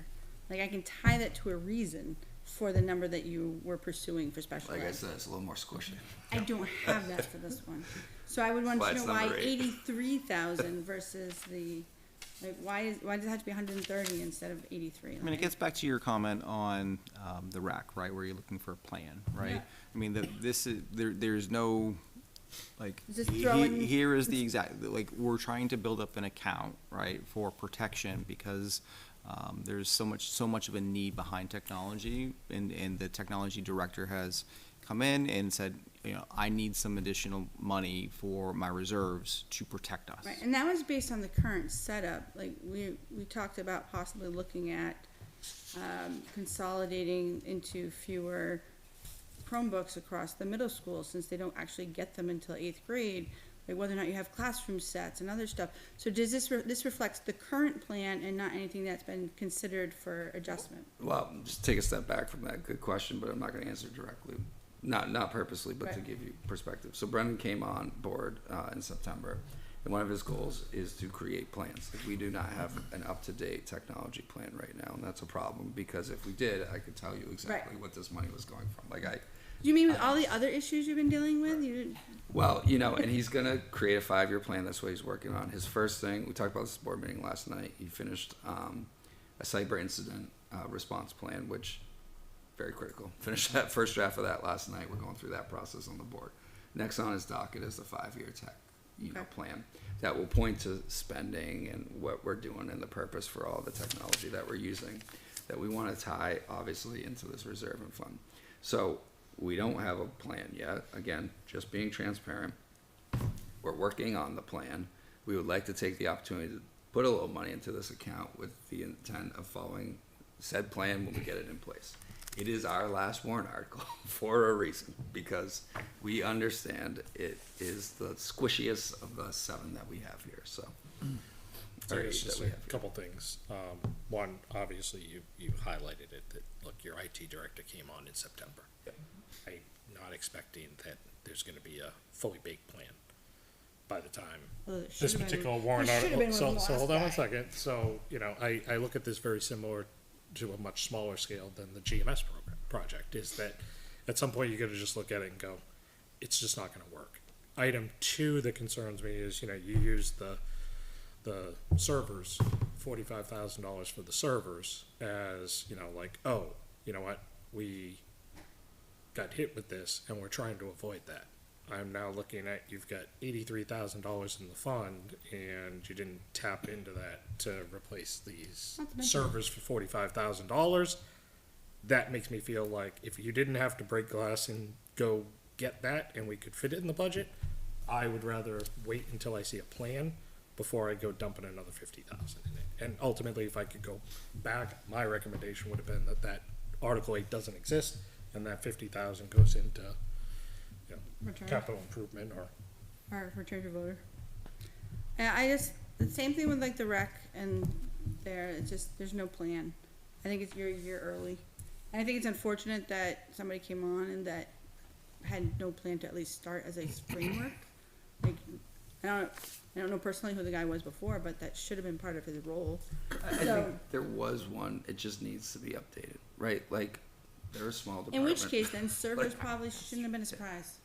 Like, I can tie that to a reason for the number that you were pursuing for special Like I ed. said, it's a little more squishy. I don't have that for this one. So I would want Why to it's know why number 8. 83,000 versus the, like, why does it have to be 130 instead of 83? I mean, it gets back to your comment on the rack, right, where you're looking for a plan, right? Yeah. I mean, this is, there's no, like, Just throwing- here is the exact, like, we're trying to build up an account, right, for protection, because there's so much of a need behind technology, and the technology director has come in and said, you know, I need some additional money for my reserves to protect us. Right, and that was based on the current setup. Like, we talked about possibly looking at consolidating into fewer Chromebooks across the middle school, since they don't actually get them until 8th grade, like whether or not you have classroom sets and other stuff. So does this reflects the current plan and not anything that's been considered for adjustment? Well, just take a step back from that. Good question, but I'm not gonna answer directly. Not purposely, but to Right. give you perspective. So Brendan came on board in September, and one of his goals is to create plans. Like, we do not have an up-to-date technology plan right now, and that's a problem, because if we did, I could tell you exactly what this money was going from. Like, Do you mean with all the other issues you've been dealing with? well, you know, and he's gonna create a 5-year plan. That's what he's working on. His first thing, we talked about this board meeting last night. He finished a cyber incident response plan, which very critical. Finished that first draft of that last night. We're going through that process on the board. Next on his docket is the 5-year tech, plan that will point to spending and what we're doing and the purpose for all the technology that we're using, that we want to tie obviously into this reserve and fund. So we don't have a plan yet. Again, just being transparent. We're working on the plan. We would like to take the opportunity to put a little money into this account with the intent of following said plan when we get it in place. It is our last warrant article for a reason, because we understand it is the squishiest of the 7 that we have here, so. So or I guess 8 just that we a have here. couple things. One, obviously, you highlighted it, that, look, your IT director came on in September. Yep. I'm not expecting that there's gonna be a fully baked plan by the time Well, it this should've been- particular it warrant should've article, been so, with the so last hold on one guy. second. So, you know, I look at this very similar to a much smaller scale than the GMS project, is that at some point you gotta just look at it and go, it's just not gonna work. Item 2 that concerns me is, you know, you use the servers, $45,000 for the servers, as, you know, like, oh, you know what, we got hit with this and we're trying to avoid that. I'm now looking at, you've got $83,000 in the fund, and you didn't tap into that to replace these Not to mention- servers for $45,000. That makes me feel like if you didn't have to break glass and go get that, and we could fit it in the budget, I would rather wait until I see a plan before I go dumping another 50,000 in it. And ultimately, if I could go back, my recommendation would have been that Article 8 doesn't exist, and that 50,000 goes into, you know, Return. capital improvement or. Or return to voter. And I just, the same thing with like the rec and there, it's just, there's no plan. I think you're a year early. And I think it's unfortunate that somebody came on and that had no plan to at least start as a framework. Like, I don't know personally who the guy was before, but that should have been part of his role. I So- think there was one, it just needs to be updated, right? Like, they're a small In department. which case, then servers Like- probably shouldn't have been a surprise.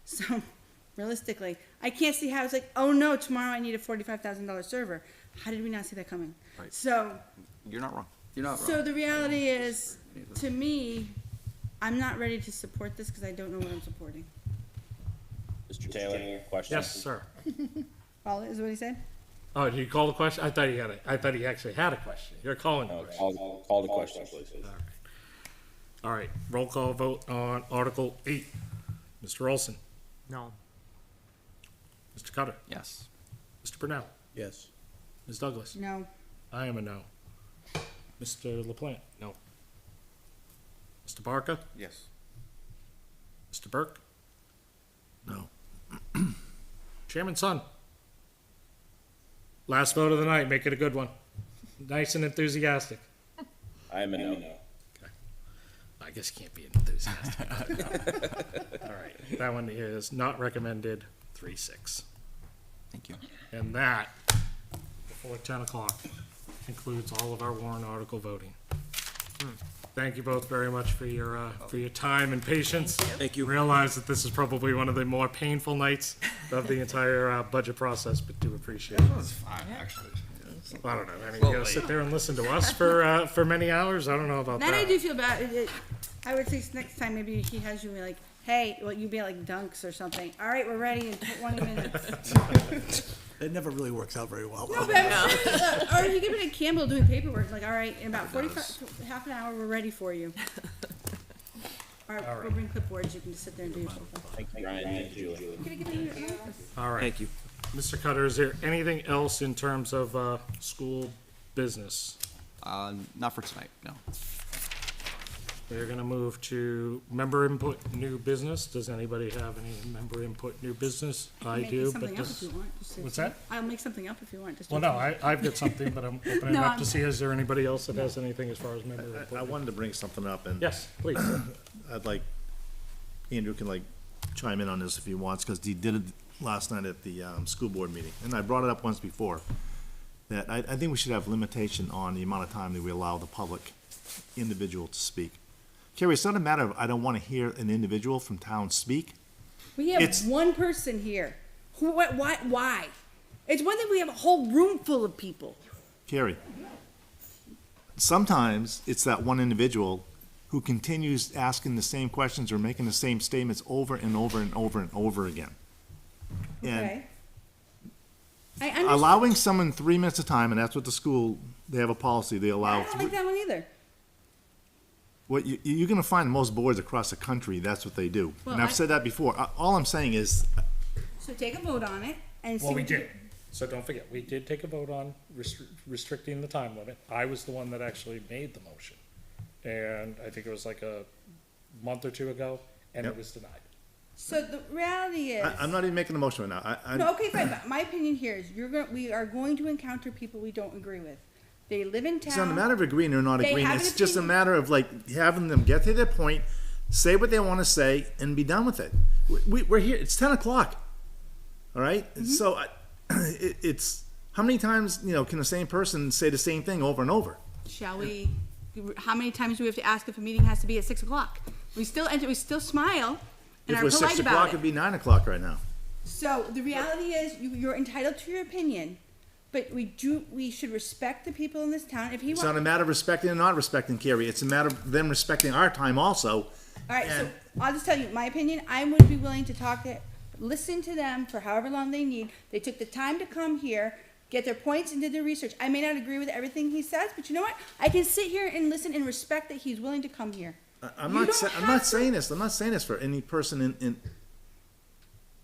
So, realistically, I can't see how it's like, oh no, tomorrow I need a $45,000 server. How did we not see that coming? Right. So, You're not wrong. You're not so wrong. the reality is, to me, I'm not ready to support this because I don't know what I'm supporting. Mr. Taylor, question? Yes, sir. Paul, is what he said? Oh, did you call the question? I thought he actually had a question. You're calling the No, question. call the question, please. All right, roll call vote on Article 8. Mr. Olson, No. Mr. Cutter, Yes. Mr. Brunel, Yes. Ms. Douglas. No. I am a no. Mr. LaPlante, no. Mr. Barker, Yes. Mr. Burke, No. Chairman Sun. Last vote of the night, make it a good one. Nice and enthusiastic. I am a no. I I guess you can't be enthusiastic about it. All right, that one is not recommended, 3-6. Thank you. And that, before 10 o'clock, concludes all of our warrant article voting. Thank you both very much for your time and patience. Thank you. Realize that this is probably one of the more painful nights of the entire budget process, but do appreciate it. It's fine, actually. I don't know, I mean, you gotta sit there and listen to us for many hours, I don't know about Then I that. do feel bad. I would say next time maybe he has you be like, hey, well, you be like Dunks or something. All right, we're ready in 20 minutes. It never really works out very well. No, but I'm sure, or you give it a Campbell doing paperwork, like, all right, in about 45, half an hour, we're ready for you. All right, we'll bring clipboards, you can just sit there and do your stuff. Thank you, Ryan, thank you, Julie. Can I give you your office? All right. Thank you. Mr. Cutter, is there anything else in terms of, school business? Not for tonight, no. We're gonna move to member input, new business. Does anybody have any member input, new business? I Make do, something but up this, if you want, just say what's so. that? I'll make something up if you want, just. Well, no, I've got something, but I'm opening No, up I'm- to see, is there anybody else that has anything as far as member I input? wanted to bring something up, and Yes, please. I'd like, Andrew can like chime in on this if he wants, because he did it last night at the, school board meeting, and I brought it up once before, that I think we should have limitation on the amount of time that we allow the public individual to speak. Carrie, it's not a matter of, I don't wanna hear an individual from town speak. We have It's- one person here. Who, what, why? It's one thing we have a whole room full of people. Carrie, sometimes it's that one individual who continues asking the same questions or making the same statements over and over and over and over again. And Okay. I understand. allowing someone 3 minutes of time, and that's what the school, they have a policy, they I allow. don't like that one either. What you're gonna find most boards across the country, that's what they do. Well, And I've I- said that before. All I'm saying is, So take a vote on it and see. Well, we what you- did. So don't forget, we did take a vote on restricting the time limit. I was the one that actually made the motion. And I think it was like a month or two ago, and it Yep. was denied. So the reality is. I'm not even making a motion right now. No, okay, fine, but my opinion here is we are going to encounter people we don't agree with. They live in town. It's not a matter of agreeing or not They agreeing. have an It's just a opinion. matter of like having them get to their point, say what they wanna say, and be done with it. We're here, it's 10 o'clock. All right? Mm-hmm. So it's, how many times, can the same person say the same thing over and over? Shall we, how many times do we have to ask if a meeting has to be at 6 o'clock? We still enter, we still smile and If it are was polite 6 about o'clock, it. it'd be 9 o'clock right now. So the reality is, you're entitled to your opinion, but we should respect the people in this town. If he It's wants. not a matter of respecting and not respecting, Carrie. It's a matter of them respecting our time also. All right, so And- I'll just tell you, my opinion, I would be willing to listen to them for however long they need. They took the time to come here, get their points and did their research. I may not agree with everything he says, but you know what? I can sit here and listen and respect that he's willing to come here. I'm You not, don't sa- I'm have not to- saying this. I'm not saying this for any person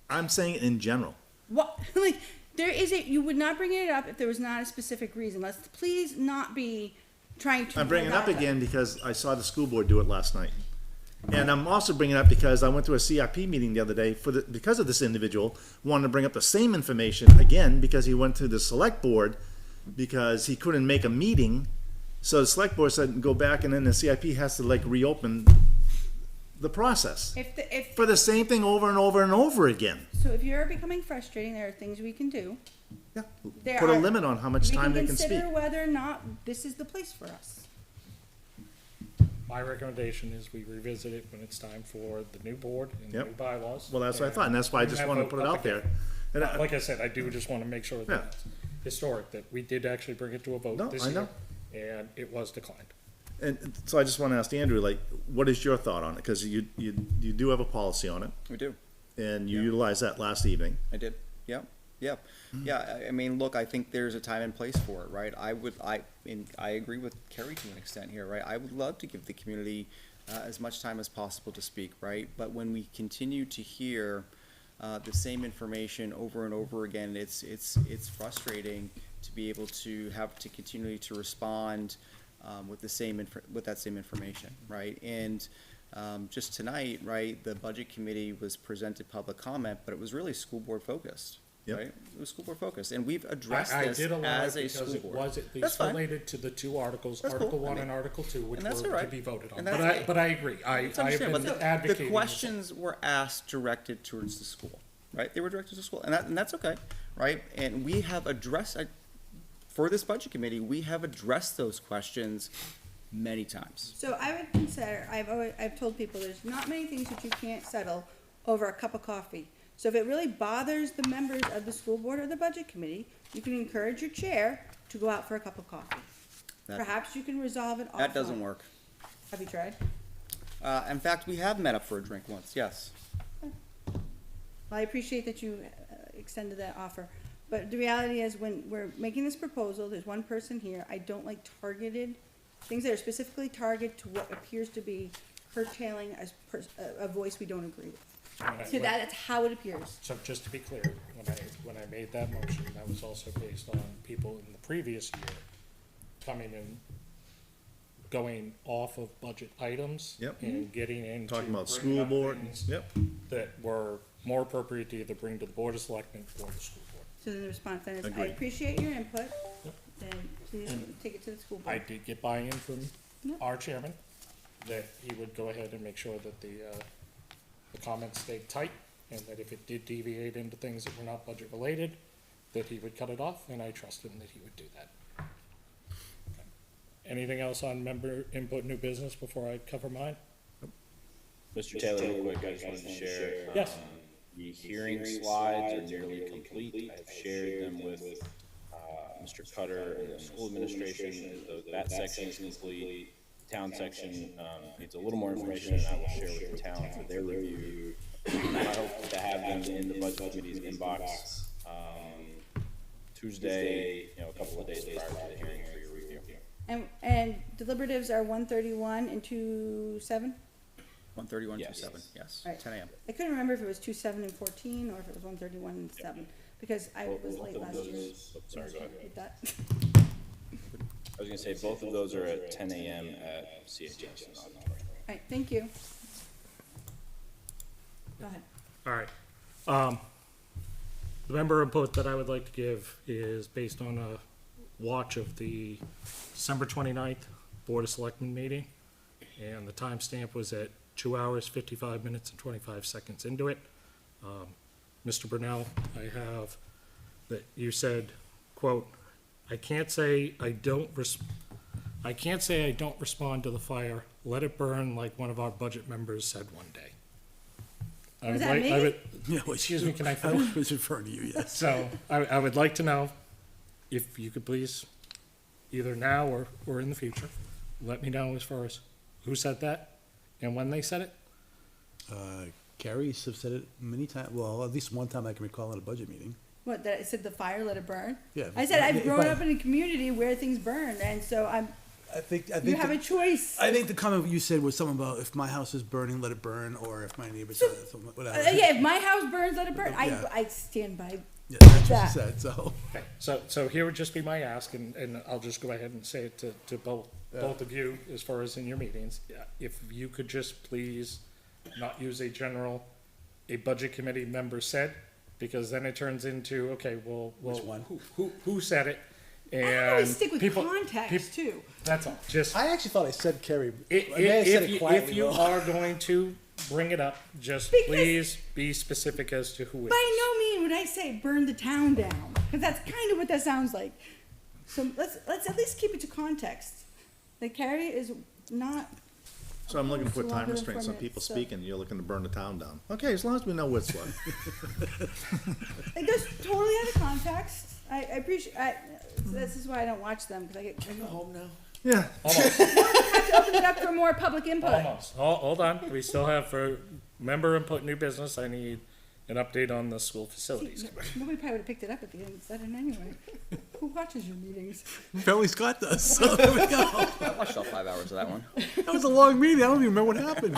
I'm saying it in general. What, like, you would not bring it up if there was not a specific reason. Let's please not be trying to. I'm bringing it up hold on. again because I saw the school board do it last night. And I'm also bringing it up because I went to a CIP meeting the other day because of this individual, wanted to bring up the same information again because he went to the select board because he couldn't make a meeting. So the select board said, go back, and then the CIP has to reopen the process If for the same thing over and over and over again. So if you're becoming frustrating, there are things we can do. Yeah. There Put a are- limit on how much time they can speak. We can consider whether or not this is the place for us. My recommendation is we revisit it when it's time for the new board and the Yep. new bylaws. Well, that's what I thought, and that's why I just Bring that wanted to vote put it up out there. again. And I- Like I said, I do just want to make sure Yeah. that it's historic, that we did actually bring it to a vote No, this I year. know. And it was declined. And so I just want to ask Andrew, what is your thought on it? Because you do have a policy on it, We do. and you utilized that last evening. I did. Yep. Yep. Yeah. I mean, look, I think there's a time and place for it, right? I agree with Kerry to an extent here, right? I would love to give the community as much time as possible to speak, right? But when we continue to hear the same information over and over again, it's frustrating to be able to have to continually to respond with that same information, right? And just tonight, right, the budget committee was presented public comment, but it was really school board focused, Yep. right? It was school board focused, and we've addressed I this did allow as it a because school it board. was at That's least fine. related to the two articles, That's Article cool. I 1 mean, and Article 2, which and that's were all to right. be voted on. And But that's- I agree. I It's have understandable, been but the advocating. questions were asked directed towards the school, right? They were directed to school, and that's okay, right? And we have addressed, for this budget committee, we have addressed those questions many times. So I would consider, I've told people, there's not many things that you can't settle over a cup of coffee. So if it really bothers the members of the school board or the budget committee, you can encourage your chair to go out for a cup of coffee. That- Perhaps you can resolve it offline. That doesn't work. Have you tried? In fact, we have met up for a drink once, yes. Well, I appreciate that you extended that offer, but the reality is, when we're making this proposal, there's one person here, I don't like targeted, things that are specifically targeted to what appears to be curtailing a voice we don't agree with. So that's how it appears. So just to be clear, when I made that motion, that was also based on people in the previous year coming in, going off of budget items. Yep. And getting into. Talking about bringing school up board, things yep. That were more appropriate to either bring to the Board of Selectmen or the school board. So then the response then is, I Agreed. appreciate your input, then please take it to the school I board. did get buy-in from Yep. our chairman, that he would go ahead and make sure that the comments stayed tight, and that if it did deviate into things that were not budget related, that he would cut it off, and I trust him that he would do that. Okay. Anything else on member input, new business, before I cover mine? Mr. Taylor, real quick, I just wanted to share. Yes. The hearing slides are nearly complete. I've shared them with, Mr. Cutter and the school administration. That section is complete. Town section, needs a little more information, and I will share with the town for their review. I hope to have them in the budget committee's inbox, Tuesday, a couple of days prior to the hearing for your review. And deliberatives are 131 and 27? 131 Yes. 27, yes, Right. 10 a.m. I couldn't remember if it was 27 and 14, or if it was 131 and 7, because I was late last year. Sorry, go ahead. With that. I was gonna say, both of those are at 10 a.m. at CHS. All right, thank you. Go ahead. All right. The member input that I would like to give is based on a watch of the December 29th Board of Selectmen meeting. And the timestamp was at 2 hours, 55 minutes and 25 seconds into it. Mr. Brunel, I have that you said, quote, I can't say I don't respond to the fire. Let it burn, like one of our budget members said one day. I Was would that like- me? I would- Yeah, Excuse me, can I I finish? was referring to you, yes. So, I would like to know if you could please, either now or in the future, let me know as far as who said that and when they said it. Carrie's have said it many times, well, at least one time I can recall at a budget meeting. What, that I said the fire, let it burn? Yeah. I said I've if grown I- up in a community where things burn, and so I think you have a choice. I think the comment you said was something about if my house is burning, let it burn, or if my neighbor's whatever. Yeah, if my house burns, let it burn. Yeah. I stand by Yeah, that's what that. she said, so. Okay, so here would just be my ask, and I'll just go ahead and say it to both of you as far as in your meetings. If you could just please not use a budget committee member said, because then it turns into, okay, well, Which one? who said it? I And always stick with people- context too. That's all, just. I actually thought I said Carrie. I may have said it quietly, If you though. are going to bring it up, just Because- please be specific as to who it By is. no means would I say burn the town down, because that's kind of what that sounds like. So let's at least keep it to context. The Carrie is not. So I'm looking to put It's time longer than restraints 4 on people minutes, so- speaking, you're looking to burn the town down. Okay, as long as we know what's what. It goes totally out of context. I appreciate. This is why I don't watch them, because I get. Home now? Yeah. Almost, have to open it up for more public input. almost. Hold on, we still have for member input, new business, I need an update on the school facilities. Nobody probably would have picked it up at the end and said it anyway. Who watches your meetings? Apparently Scott does, so there we go. I watched all 5 hours of that one. That was a long meeting, I don't even remember what happened.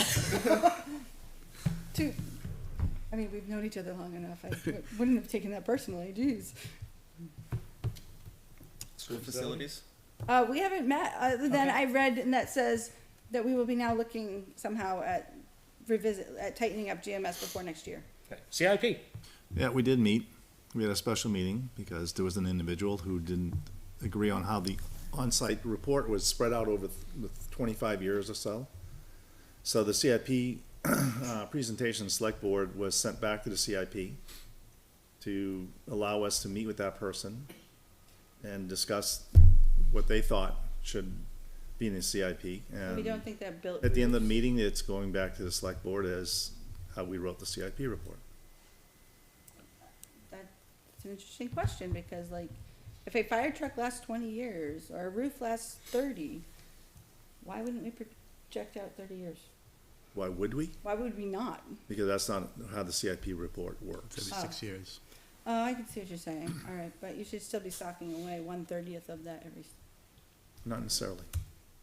I mean, we've known each other long enough. I wouldn't have taken that personally. Jeez. School facilities? We haven't met, other than I read, and that says that we will be now looking somehow at tightening up GMS before next year. Okay. CIP, Yeah, we did meet. we had a special meeting because there was an individual who didn't agree on how the on-site report was spread out over 25 years or so. So the CIP presentation select board was sent back to the CIP to allow us to meet with that person and discuss what they thought should be in the CIP. We And don't think that built. at the end of the meeting, it's going back to the select board as how we wrote the CIP report. That's an interesting question, because like, if a fire truck lasts 20 years, or a roof lasts 30, why wouldn't we project out 30 years? Why would we? Why would we not? Because that's not how the CIP report works. Every 6 years. Oh, I can see what you're saying, all right, but you should still be stocking away 1/30th of that every, Not necessarily.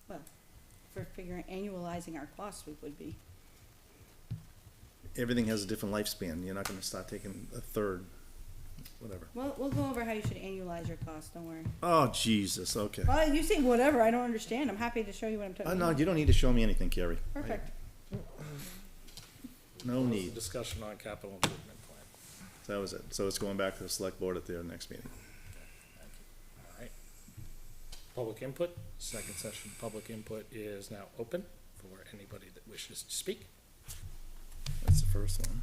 well, for figuring, annualizing our costs, we would be. Everything has a different lifespan. You're not gonna start taking a third, whatever. Well, we'll go over how you should annualize your costs, don't worry. Oh, Jesus, okay. Well, you say whatever, I don't understand, I'm happy to show you what I'm talking about. No, you don't need to show me anything, Carrie. Perfect. No need. Discussion on capital improvement plan. That was it. So it's going back to the select board at their next meeting. All right. Public input, second session, public input is now open for anybody that wishes to speak. That's the first one.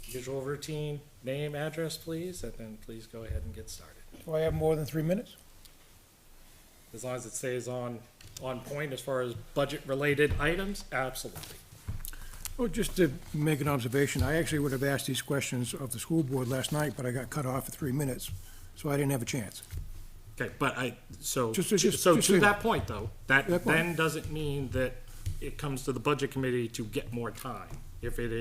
Visual routine, name, address, please, and then please go ahead and get started. Do I have more than 3 minutes? As long as it stays on point as far as budget-related items, absolutely. Well, just to make an observation, I actually would have asked these questions of the school board last night, but I got cut off at 3 minutes, so I didn't have a chance. Okay, but so Just to say that point, though, that That point. then doesn't mean that it comes to the budget committee to get more time. If it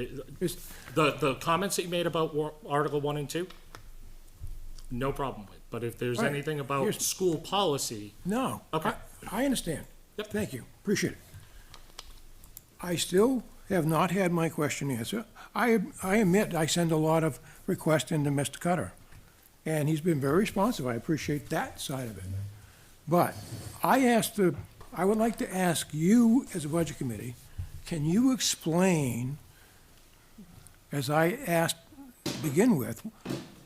is, the comments that you made about Article 1 and 2, no problem with. But if there's All right, anything about here's- school policy, No. Okay. I understand. Yep. Thank you, appreciate it. I still have not had my question answered. I admit I send a lot of requests into Mr. Cutter, and he's been very responsive, I appreciate that side of it. But I would like to ask you, as a budget committee, can you explain, as I asked to begin with,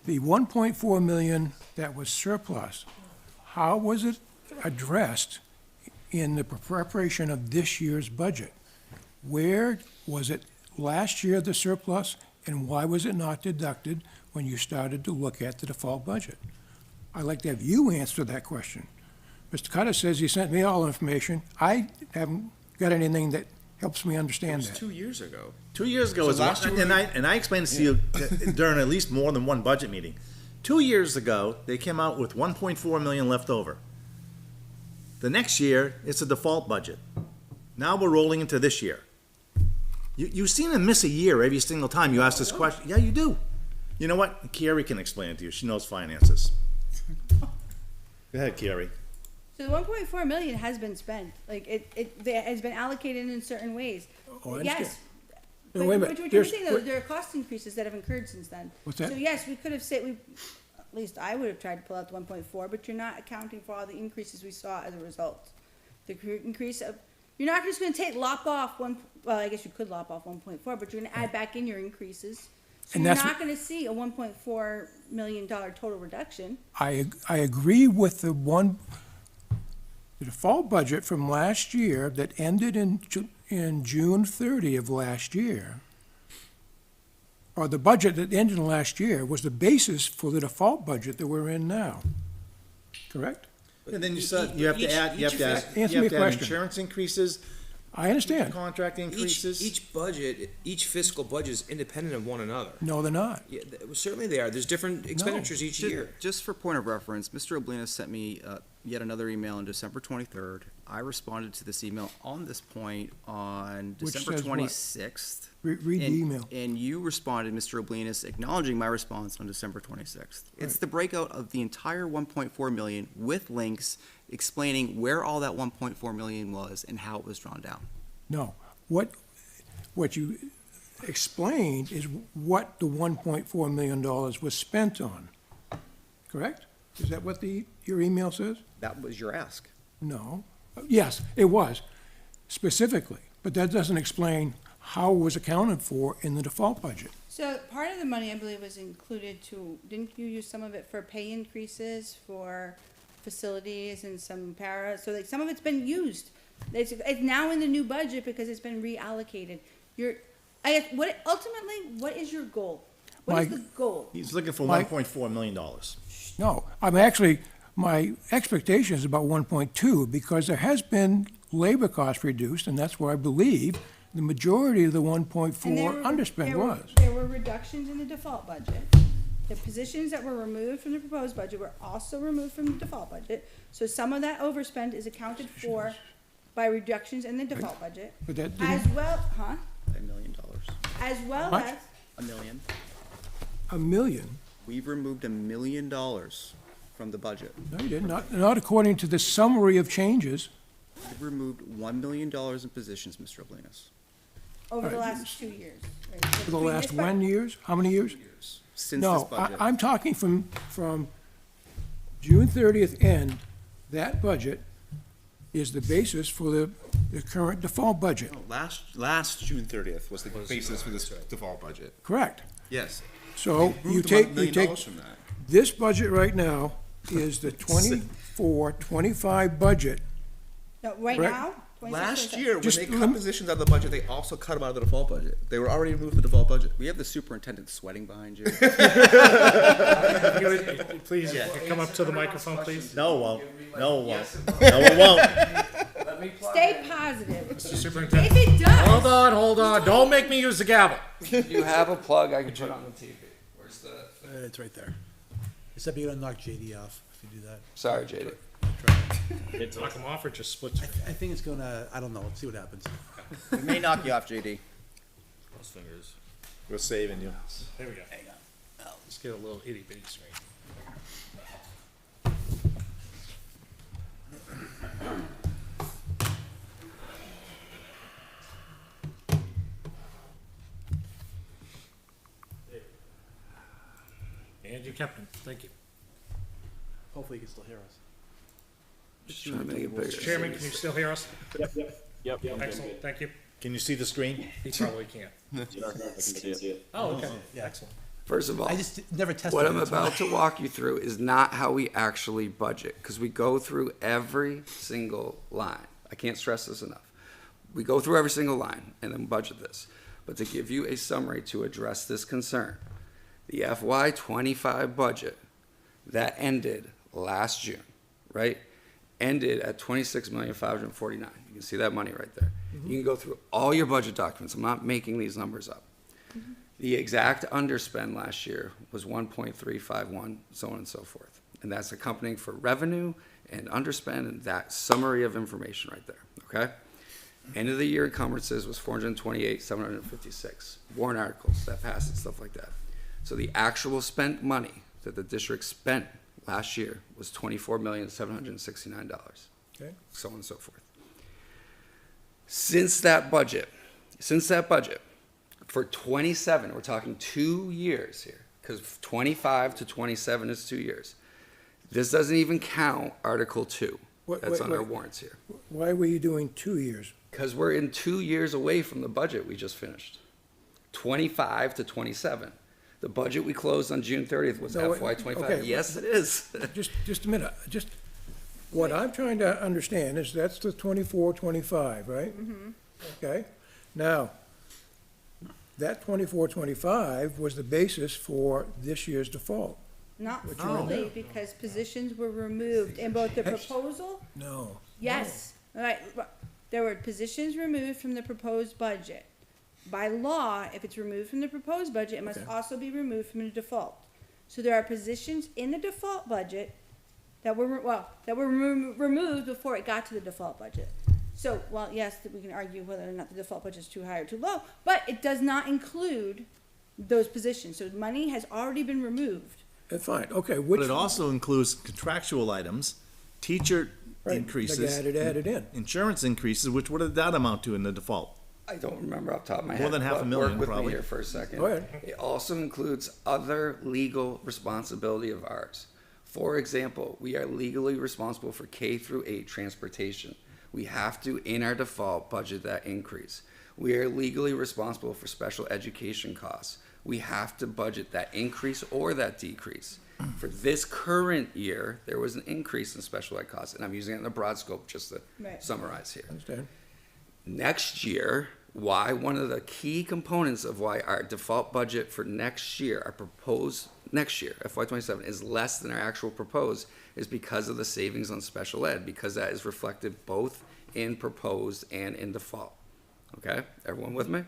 the 1.4 million that was surplus, how was it addressed in the preparation of this year's budget? Where was it last year, the surplus, and why was it not deducted when you started to look at the default budget? I'd like to have you answer that question. Mr. Cutter says he sent me all the information. I haven't got anything that helps me understand that. 2 years ago. 2 years ago, So was last year and I explained this to you during at least more than one budget meeting. 2 years ago, they came out with 1.4 million left over. The next year, it's a default budget. Now we're rolling into this year. You seem to miss a year every single time you ask this question. Yeah, you do. You know what? Carrie can explain it to you. She knows finances. Go ahead, Carrie. So the 1.4 million has been spent, like, it has been allocated in certain ways. Oh, I Yes. understand. But No, wait a minute. what you're There's- saying, though, there are cost increases that have incurred since then. What's that? So yes, we could have said, at least I would have tried to pull out the 1.4, but you're not accounting for all the increases we saw as a result. The increase of, you're not just gonna lop off well, I guess you could lop off 1.4, but you're gonna add back in your increases. So And you're that's not gonna see a $1.4 million total reduction. I agree with the default budget from last year that ended in June 30 of last year, or the budget that ended last year was the basis for the default budget that we're in now. Correct? And then you have to add Answer me a question. insurance increases, I understand. contract increases. Each budget, each fiscal budget is independent of one another. No, they're not. Yeah, certainly they are. There's different expenditures each year. Just for point of reference, Mr. Oblinas sent me yet another email on December 23rd. I responded to this email on this point on Which December says what? 26th. Read the email. And you responded, Mr. Oblinas, acknowledging my response on December 26th. It's the breakout of the entire 1.4 million with links explaining where all that 1.4 million was and how it was drawn down. No. What you explained is what the $1.4 million was spent on. Correct? Is that what your email says? That was your ask. No. Yes, it was, specifically, but that doesn't explain how it was accounted for in the default budget. So part of the money, I believe, was included to, didn't you use some of it for pay increases for facilities and some so like some of it's been used. It's now in the new budget because it's been reallocated. I guess, what is your goal? What is My- the goal? He's looking for Mike- $1.4 million. No, I'm actually, my expectation is about 1.2 because there has been labor costs reduced, and that's where I believe the majority of the And 1.4 underspend was. There were reductions in the default budget. The positions that were removed from the proposed budget were also removed from the default budget. So some of that overspend is accounted for by reductions in the default budget. But that As didn't, well, $1 million. as well Much? as, $1 million. $1 million. We've removed $1 million from the budget. No, you didn't. Not according to the summary of changes. We've removed $1 million in positions, Mr. Oblinus. over the All right. last 2 years. For the last when years? How many years? Since this No, budget. I'm talking from June 30th end, that budget is the basis for the current default budget. Last June 30th was the basis for this default budget. Correct. Yes. So you Removed take, $1 you million take, from that. this budget right now is the 24-25 budget. No, right Right. now? 26, Last 27. year, when Just they lem- cut positions out of the budget, they also cut them out of the default budget. They were already removed from the default budget. We have the superintendent sweating behind you. Please, come up to the microphone, please. No, it won't. No, it won't. No, it won't. Stay positive. Mr. Superintendent. If it does. Hold on. Don't make me use the gavel. You have a plug I can put on the TV. Where's the? It's right there. Except you gotta knock JD off if you do that. Sorry, JD. Knock him off or just split screen? I think it's gonna, I don't know, let's see what happens. We may knock you off, JD. Cross fingers. We're saving you. There we go. Let's get a little itty bitty screen. And you kept him. Thank you. Hopefully you can still hear us. Just trying to make it bigger. Mr. Chairman, can you still hear us? Yep. Excellent, thank you. Can you see the screen? He probably can't. I can see it. Oh, okay. Yeah. Excellent. First of all, I just never tested. what it, I'm that's why. about to walk you through is not how we actually budget, because we go through every single line. I can't stress this enough. We go through every single line and then budget this. But to give you a summary to address this concern, the FY25 budget that ended last June, right? Ended at $26,549,000. You can see that money right there. You can go through all your budget documents. I'm not making these numbers up. The exact underspend last year was 1.351, so on and so forth. And that's accompanying for revenue and underspend and that summary of information right there, okay? End of the year encumbrances was 428,756. Warrant articles that passed and stuff like that. So the actual spent money that the district spent last year was $24,769. Okay. So on and so forth. Since that budget, for 27, we're talking 2 years here, because 25 to 27 is 2 years. This doesn't even count Article 2. That's on our warrants here. Why were you doing 2 years? Because we're in 2 years away from the budget we just finished. 25 to 27. The budget we closed on June 30th was No, wait, FY25. okay. Yes, it is. Just a minute, what I'm trying to understand is that's the 24-25, right? Okay, now, that 24-25 was the basis for this year's default. Not What you want fully, now? because positions were removed in both the proposal. No. Yes, all right, there were positions removed from the proposed budget. By law, if it's removed from the proposed budget, it must Okay. also be removed from the default. So there are positions in the default budget that were, removed before it got to the default budget. So, well, yes, we can argue whether or not the default budget is too high or too low, but it does not include those positions. So money has already been removed. That's fine, okay, But which, it also includes contractual items, teacher Right, increases. like added in. Insurance increases, which what did that amount to in the default? I don't remember off the top of my More head. than half a but million, Work with probably. me here for a second. Go ahead. It also includes other legal responsibility of ours. For example, we are legally responsible for K through 8 transportation. We have to, in our default, budget that increase. We are legally responsible for special education costs. we have to budget that increase or that decrease. For this current year, there was an increase in special ed costs, and I'm using it in a broad scope just to Right. summarize here. Understand? Next year, why one of the key components of why our default budget for next year, our proposed next year, FY27, is less than our actual proposed, is because of the savings on special ed, because that is reflected both in proposed and in default. Okay, everyone with me?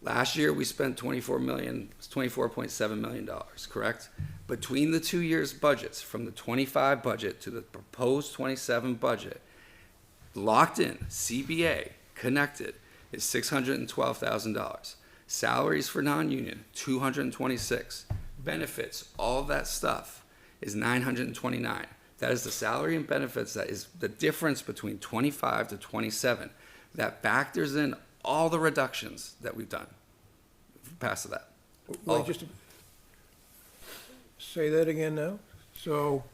Last year, we spent $24.7 million, correct? Between the 2 years' budgets, from the 25 budget to the proposed 27 budget, locked in, CBA, connected, is $612,000. Salaries for non-union, $226. Benefits, all that stuff, is $929. That is the salary and benefits, that is the difference between 25 to 27. That factors in all the reductions that we've done. Past that. Wait, just say that again now. So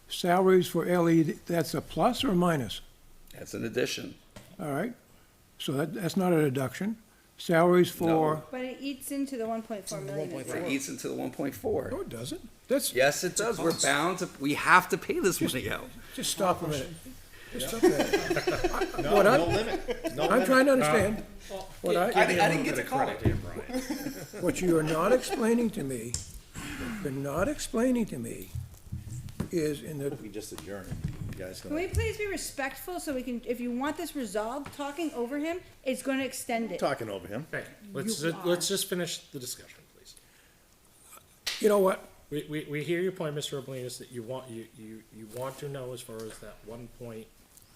salaries for LED, that's a plus or a minus? That's an addition. All right. So that's not a deduction. Salaries for, But it eats into the 1.4 million. It eats into the 1.4. no, it doesn't. That's, Yes, it does. We're bound to, we have to pay this money out. just stop a minute. Just stop that. What I'm trying to understand, what I didn't get the call. what you are not explaining to me, is in the, We just adjourn. You guys Can we please be respectful so we can, if you want this resolved, talking over him, it's gonna extend it. talking over him. Okay, let's just finish the discussion, please. you know what? We hear your point, Mr. Oblinus, that you want to know as far as that 1.4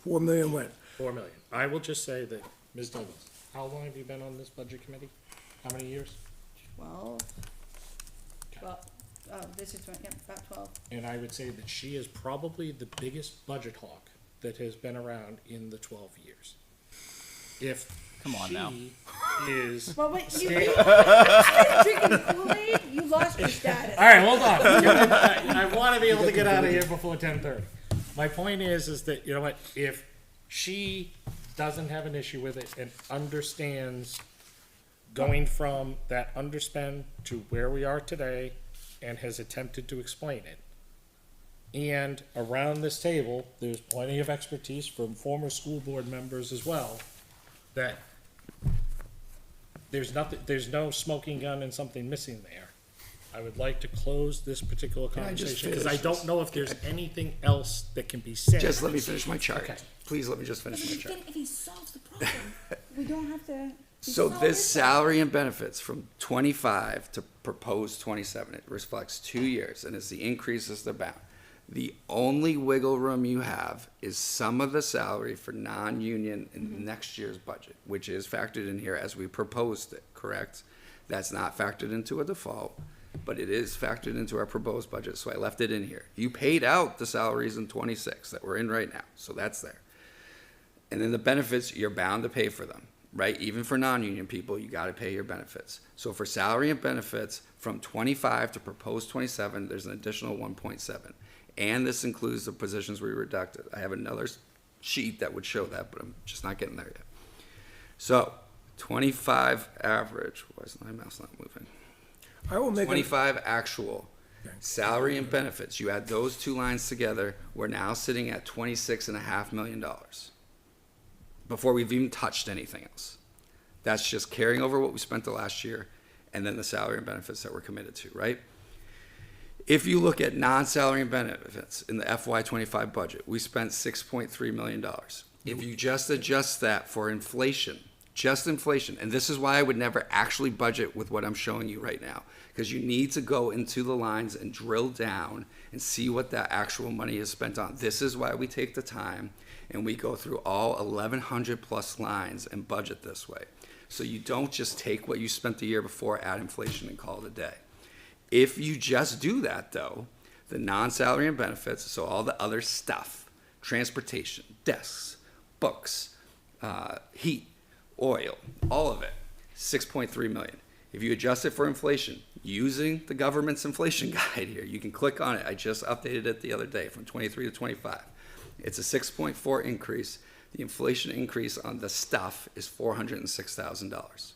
4 million went. million. I will just say that, Ms. Douglas, how long have you been on this budget committee? How many years? 12. This is, about 12. And I would say that she is probably the biggest budget hawk that has been around in the 12 years. If Come on now. she is. Well, wait, you started drinking Kool-Aid, you lost your status. All right, hold on. I want to be able to get out of here before 10:30. My point is that, you know what, if she doesn't have an issue with it and understands going from that underspend to where we are today and has attempted to explain it, and around this table, there's plenty of expertise from former school board members as well, that there's no smoking gun and something missing there. I would like to close this particular I just conversation, because I finish don't this? know if there's anything else that can be said. Just let me finish my chart. Okay. Please let me just finish my chart. If he solves the problem, we don't have to. So this salary and benefits from 25 to proposed 27, it reflects 2 years, and as the increases, they're bound. The only wiggle room you have is some of the salary for non-union in next year's budget, which is factored in here as we proposed it, correct? That's not factored into a default, but it is factored into our proposed budget, so I left it in here. You paid out the salaries in 26 that we're in right now, so that's there. And then the benefits, you're bound to pay for them, right? Even for non-union people, you gotta pay your benefits. So for salary and benefits, from 25 to proposed 27, there's an additional 1.7. And this includes the positions we reducted. I have another sheet that would show that, but I'm just not getting there yet. So, 25 average, why is my mouse not moving? I will make, 25 actual, salary and benefits, you add those two lines together, we're now sitting at $26.5 million. Before we've even touched anything else. That's just carrying over what we spent the last year, and then the salary and benefits that we're committed to, right? If you look at non-salary and benefits in the FY25 budget, we spent $6.3 million. If you just adjust that for inflation, just inflation, and this is why I would never actually budget with what I'm showing you right now, because you need to go into the lines and drill down and see what that actual money is spent on. This is why we take the time and we go through all 1,100 plus lines and budget this way. So you don't just take what you spent the year before, add inflation, and call it a day. If you just do that, though, the non-salary and benefits, so all the other stuff, transportation, desks, books, heat, oil, all of it, 6.3 million. If you adjust it for inflation, using the government's inflation guide here, you can click on it. I just updated it the other day from 23 to 25. It's a 6.4 increase. The inflation increase on the stuff is $406,000.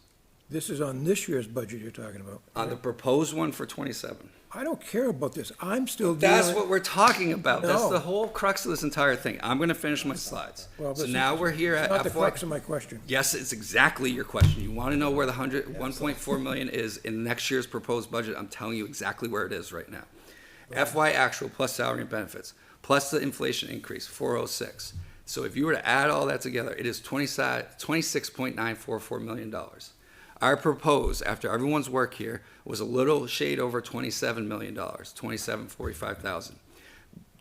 This is on this year's budget you're talking about. On the proposed one for 27. I don't care about this. I'm still That's dealing. what we're talking about. That's No. the whole crux of this entire thing. I'm gonna finish my slides. Well, So this now is- we're here it's at not the FY. crux of my question. Yes, it's exactly your question. You wanna know where the 1.4 million is in next year's proposed budget? I'm telling you exactly where it is right now. FY actual plus salary and benefits, plus the inflation increase, 406. So if you were to add all that together, it is $26.944 million. Our proposed, after everyone's work here, was a little shade over $27 million, $27,45,000.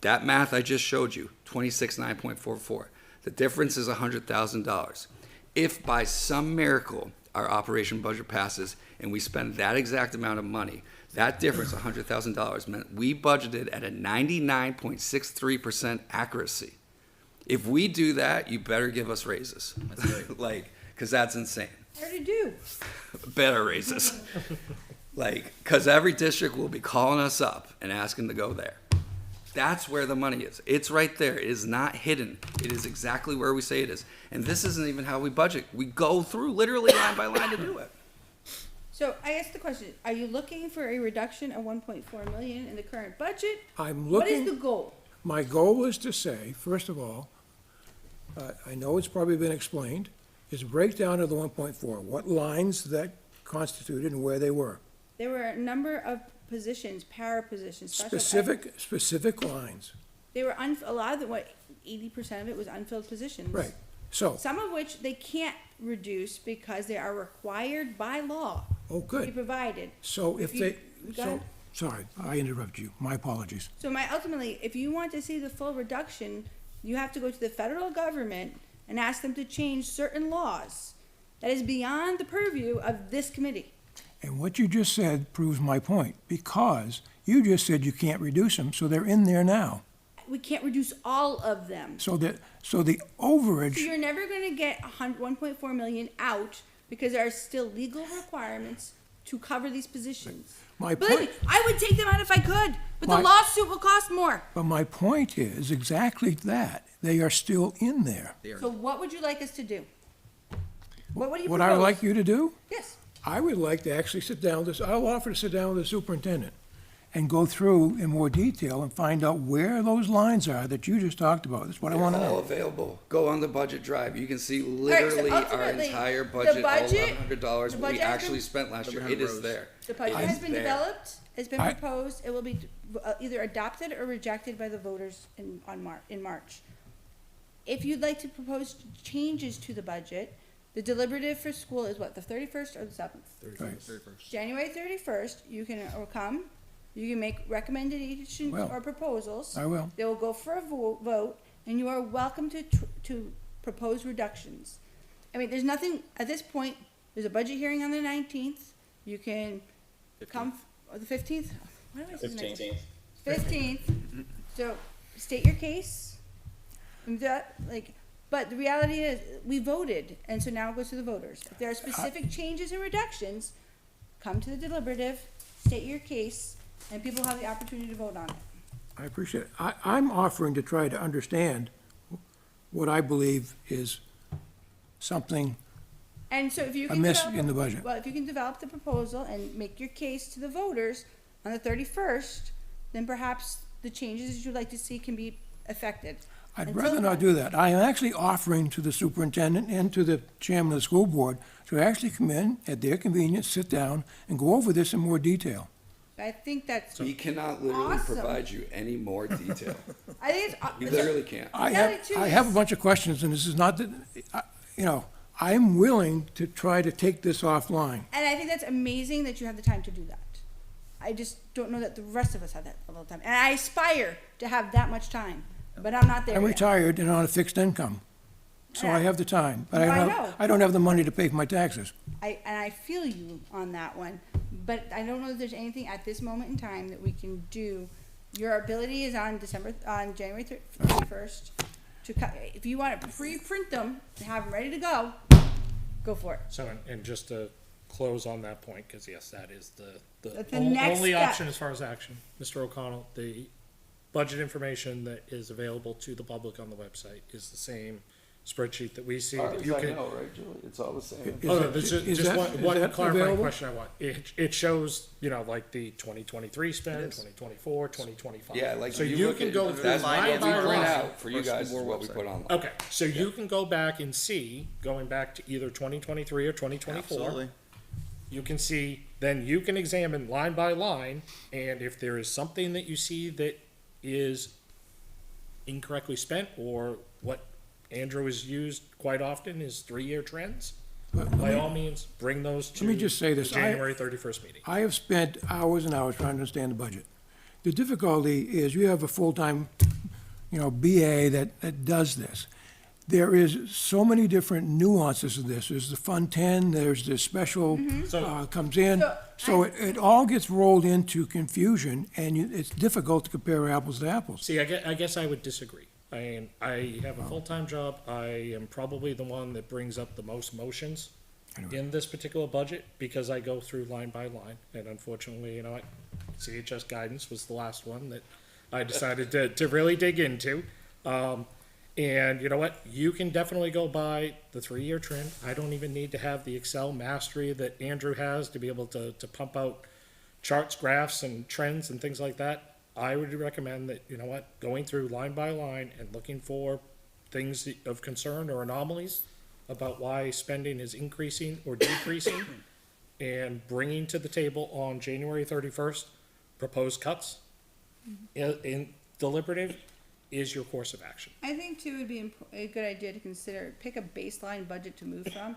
That math I just showed you, 26,944. The difference is $100,000. If by some miracle our operation budget passes and we spend that exact amount of money, that difference, $100,000, meant we budgeted at a 99.63% accuracy. If we do that, you better give us raises. Like, because that's insane. I already do. Better raises. Like, because every district will be calling us up and asking to go there. That's where the money is. It's right there. It is not hidden. It is exactly where we say it is. And this isn't even how we budget. We go through literally line by line to do it. So I asked the question, are you looking for a reduction of 1.4 million in the current budget? I'm What is looking, the goal? my goal is to say, first of all, I know it's probably been explained, is a breakdown of the 1.4, what lines that constituted and where they were. There were a number of positions, para positions, special ed. Specific lines, They were a lot of the, 80% of it was unfilled positions. right. So, Some of which they can't reduce because they are required by law oh, to be good. provided. So if you- they, go so, ahead. sorry, I interrupted you. My apologies. So ultimately, if you want to see the full reduction, you have to go to the federal government and ask them to change certain laws. That is beyond the purview of this committee. And what you just said proves my point, because you just said you can't reduce them, so they're in there now. We can't reduce all of them. So the So overage, you're never gonna get 1.4 million out because there are still legal requirements to cover these positions. my Believe point, me, I would take them out if I could, but the My- lawsuit will cost more. but my point is exactly that. They are still in there. So what would you like us to do? What would you What I would propose? like you to do, Yes. I would like to actually sit down, I'll offer to sit down with the superintendent and go through in more detail and find out where those lines are that you just talked about. That's what I want to They're all know. available. Go on the budget drive. You can see right, so literally our ultimately, entire the budget, all budget- $1,100, the what we budget has actually been- spent last year. It is there. The budget It has is been there. developed, it's been I- proposed, it will be either adopted or rejected by the voters in March. If you'd like to propose changes to the budget, the deliberative for school is what, the 31st or the 7th? Right. January 31st, you can come, you can make recommendations Well, or proposals. I will. They will go for a vote, and you are welcome to propose reductions. I mean, there's nothing, at this point, there's a budget hearing on the 19th, you can come, or the 15th? Why do I say the 19th? 15th, so state your case. And that, but the reality is, we voted, and so now it goes to the voters. If there are specific changes and reductions, come to the deliberative, state your case, and people have the opportunity to vote on it. I appreciate it. I'm offering to try to understand what I believe is something, And so if you can amiss develop, in the budget. well, if you can develop the proposal and make your case to the voters on the 31st, then perhaps the changes that you'd like to see can be effected. I'd Until rather not then- do that. I am actually offering to the superintendent and to the chairman of the school board to actually come in at their convenience, sit down, and go over this in more detail. I think that's, We cannot literally Awesome. provide you any more detail. I think it's. You literally can't. I Reality have, too I have a is- bunch of questions, and this is not, I'm willing to try to take this offline. And I think that's amazing that you have the time to do that. I just don't know that the rest of us have that level of time. And I aspire to have that much time, but I'm not there I'm yet. retired and on a fixed income, so I have the time, but I know. I don't have the money to pay for my taxes. And I feel you on that one, but I don't know if there's anything at this moment in time that we can do. Your ability is on January 31st. If you want to pre-print them and have them ready to go for it. So, and just to close on that point, because yes, that is That's the next only step. option as far as action. Mr. O'Connell, the budget information that is available to the public on the website is the same spreadsheet that we see that you can. right, Julie? It's all the same. Is Oh, no, that- there's is just that- one is that clarifying available? question I want. It shows, like the 2023 spend, 2024, 2025. Yeah, like So you you look can at, go through that's line what we by print line. out for you Or school guys is board what we website. put on. Okay, so you can go back and see, going back to either 2023 or 2024. Absolutely. You can see, then you can examine line by line, and if there is something that you see that is incorrectly spent, or what Andrew has used quite often is 3-year trends, by all means, bring those to Let me just say the this. January 31st meeting. I have spent hours and hours trying to understand the budget. The difficulty is you have a full-time, BA that does this. There is so many different nuances of this. There's the Fund 10, there's the special, comes in. So it all gets rolled into confusion, and it's difficult to compare apples to apples. See, I guess I would disagree. I have a full-time job. I am probably the one that brings up the most motions in this particular budget, because I go through line by line, and unfortunately, CHS guidance was the last one that I decided to really dig into. And you know what? You can definitely go by the 3-year trend. I don't even need to have the Excel mastery that Andrew has to be able to pump out charts, graphs, and trends and things like that. I would recommend that, going through line by line and looking for things of concern or anomalies about why spending is increasing or decreasing, and bringing to the table on January 31st proposed cuts in deliberative is your course of action. I think too, it would be a good idea to consider, pick a baseline budget to move from.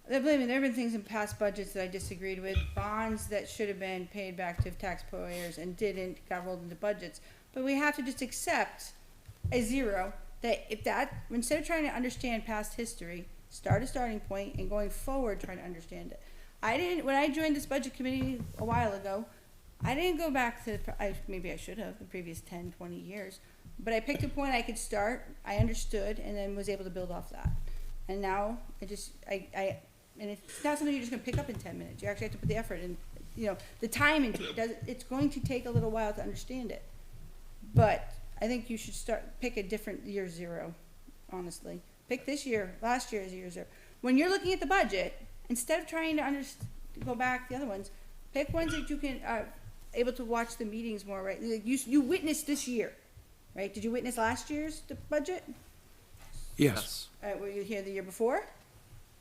Believe me, there have been things in past budgets that I disagreed with, bonds that should have been paid back to taxpayers and didn't, got rolled into budgets. But we have to just accept a zero, that instead of trying to understand past history, start a starting point and going forward, trying to understand it. When I joined this budget committee a while ago, I didn't go back to, maybe I should have, the previous 10, 20 years. But I picked a point I could start, I understood, and then was able to build off that. And now, and it's not something you're just gonna pick up in 10 minutes. You actually have to put the effort and, the time into it. It's going to take a little while to understand it. But I think you should pick a different year zero, honestly. Pick this year, last year as year zero. When you're looking at the budget, instead of trying to go back the other ones, pick ones that you can, able to watch the meetings more, right? Like you witnessed this year, right? Did you witness last year's budget? Yes. Were you here the year before?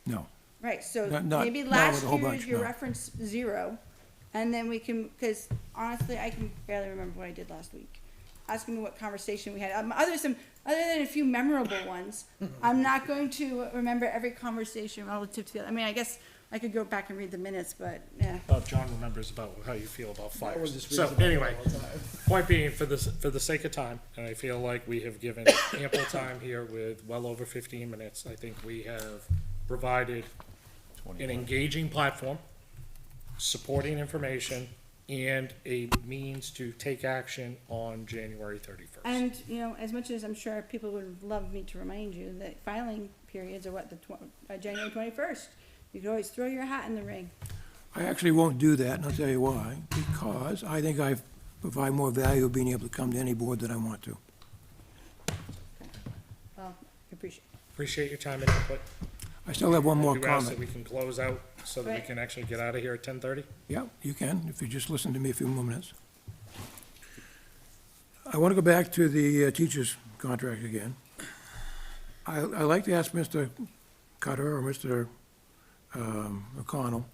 No. Right, so Not maybe with last a whole year bunch, is your no. reference zero, and then we can, because honestly, I can barely remember what I did last week. Asking me what conversation we had, other than a few memorable ones, I'm not going to remember every conversation relative to the other. I mean, I guess I could go back and read the minutes, but, yeah. John remembers about how you feel about one fires. just So reads about it anyway, all the time. point being, for the sake of time, and I feel like we have given ample time here with well over 15 minutes, I think we have provided an engaging platform, supporting information, and a means to take action on January 31st. And, as much as I'm sure people would love me to remind you that filing periods are January 21st. You can always throw your hat in the ring. I actually won't do that, and I'll tell you why. Because I think I provide more value of being able to come to any board that I want to. Well, Appreciate your time and input. I still have one more I do ask that comment. we can close out so that we Right. can actually get out of here at 10:30. Yeah, you can, if you just listen to me a few more minutes. I want to go back to the teacher's contract again. I'd like to ask Mr. Cutter or Mr. O'Connell,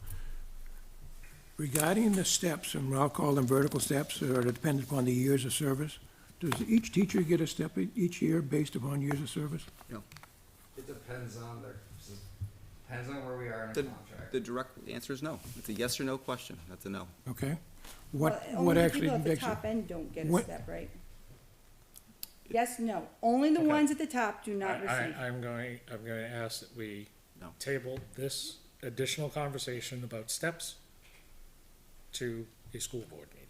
regarding the steps, and I'll call them vertical steps, that are dependent upon the years of service, does each teacher get a step each year based upon years of service? It depends on where we are in The, the direct answer is no. It's a yes or no question. That's a no. Okay? Well, What only the actually people at the makes it? top end don't get a What- step, right? Yes, no. Only the Okay. ones at the top do not receive. I'm going to ask that we No. table this additional conversation about steps to a school board meeting.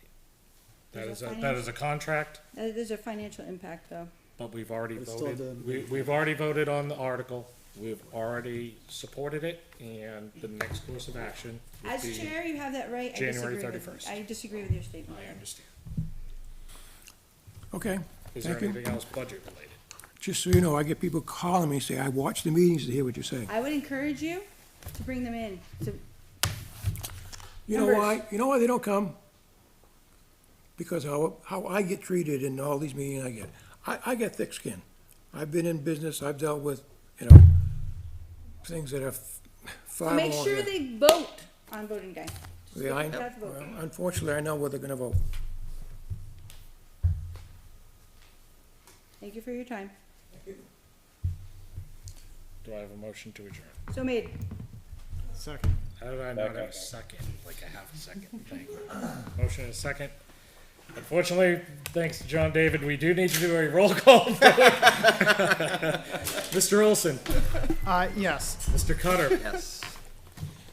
There's That is a contract, There's a financial impact, though. but we've already But still voted. We've already voted on the article. We've already supported it, and the next course of action would As be chair, you have that right. January I 31st. disagree with your statement. I understand. Okay, Is there Thank you. anything else budget related? Just so you know, I get people calling me, say, I watch the meetings to hear what you're saying. I would encourage you to bring them in, to, You know Numbers. why? You know why they don't come? Because how I get treated in all these meetings I get. I get thick skin. I've been in business, I've dealt with, things that are far more. make sure they vote on voting day. Yeah, That's vote. well, unfortunately, I know where they're gonna vote. Thank you for your time. Do I have a motion to adjourn? So made. Second. How did I not have a second, like a half a second thing? Motion and a second. Unfortunately, thanks to John David, we do need to do a roll call vote. Mr. Olson, Yes. Mr. Cutter, Yes.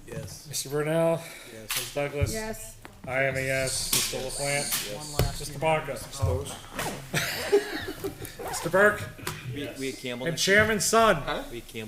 Yes. Mr. Brunel, Ms. Douglas. Yes. I am a yes. Mr. LaPlante. Mr. Baca. Mr. Burke. We at Campbell. And Chairman's son. We at Campbell.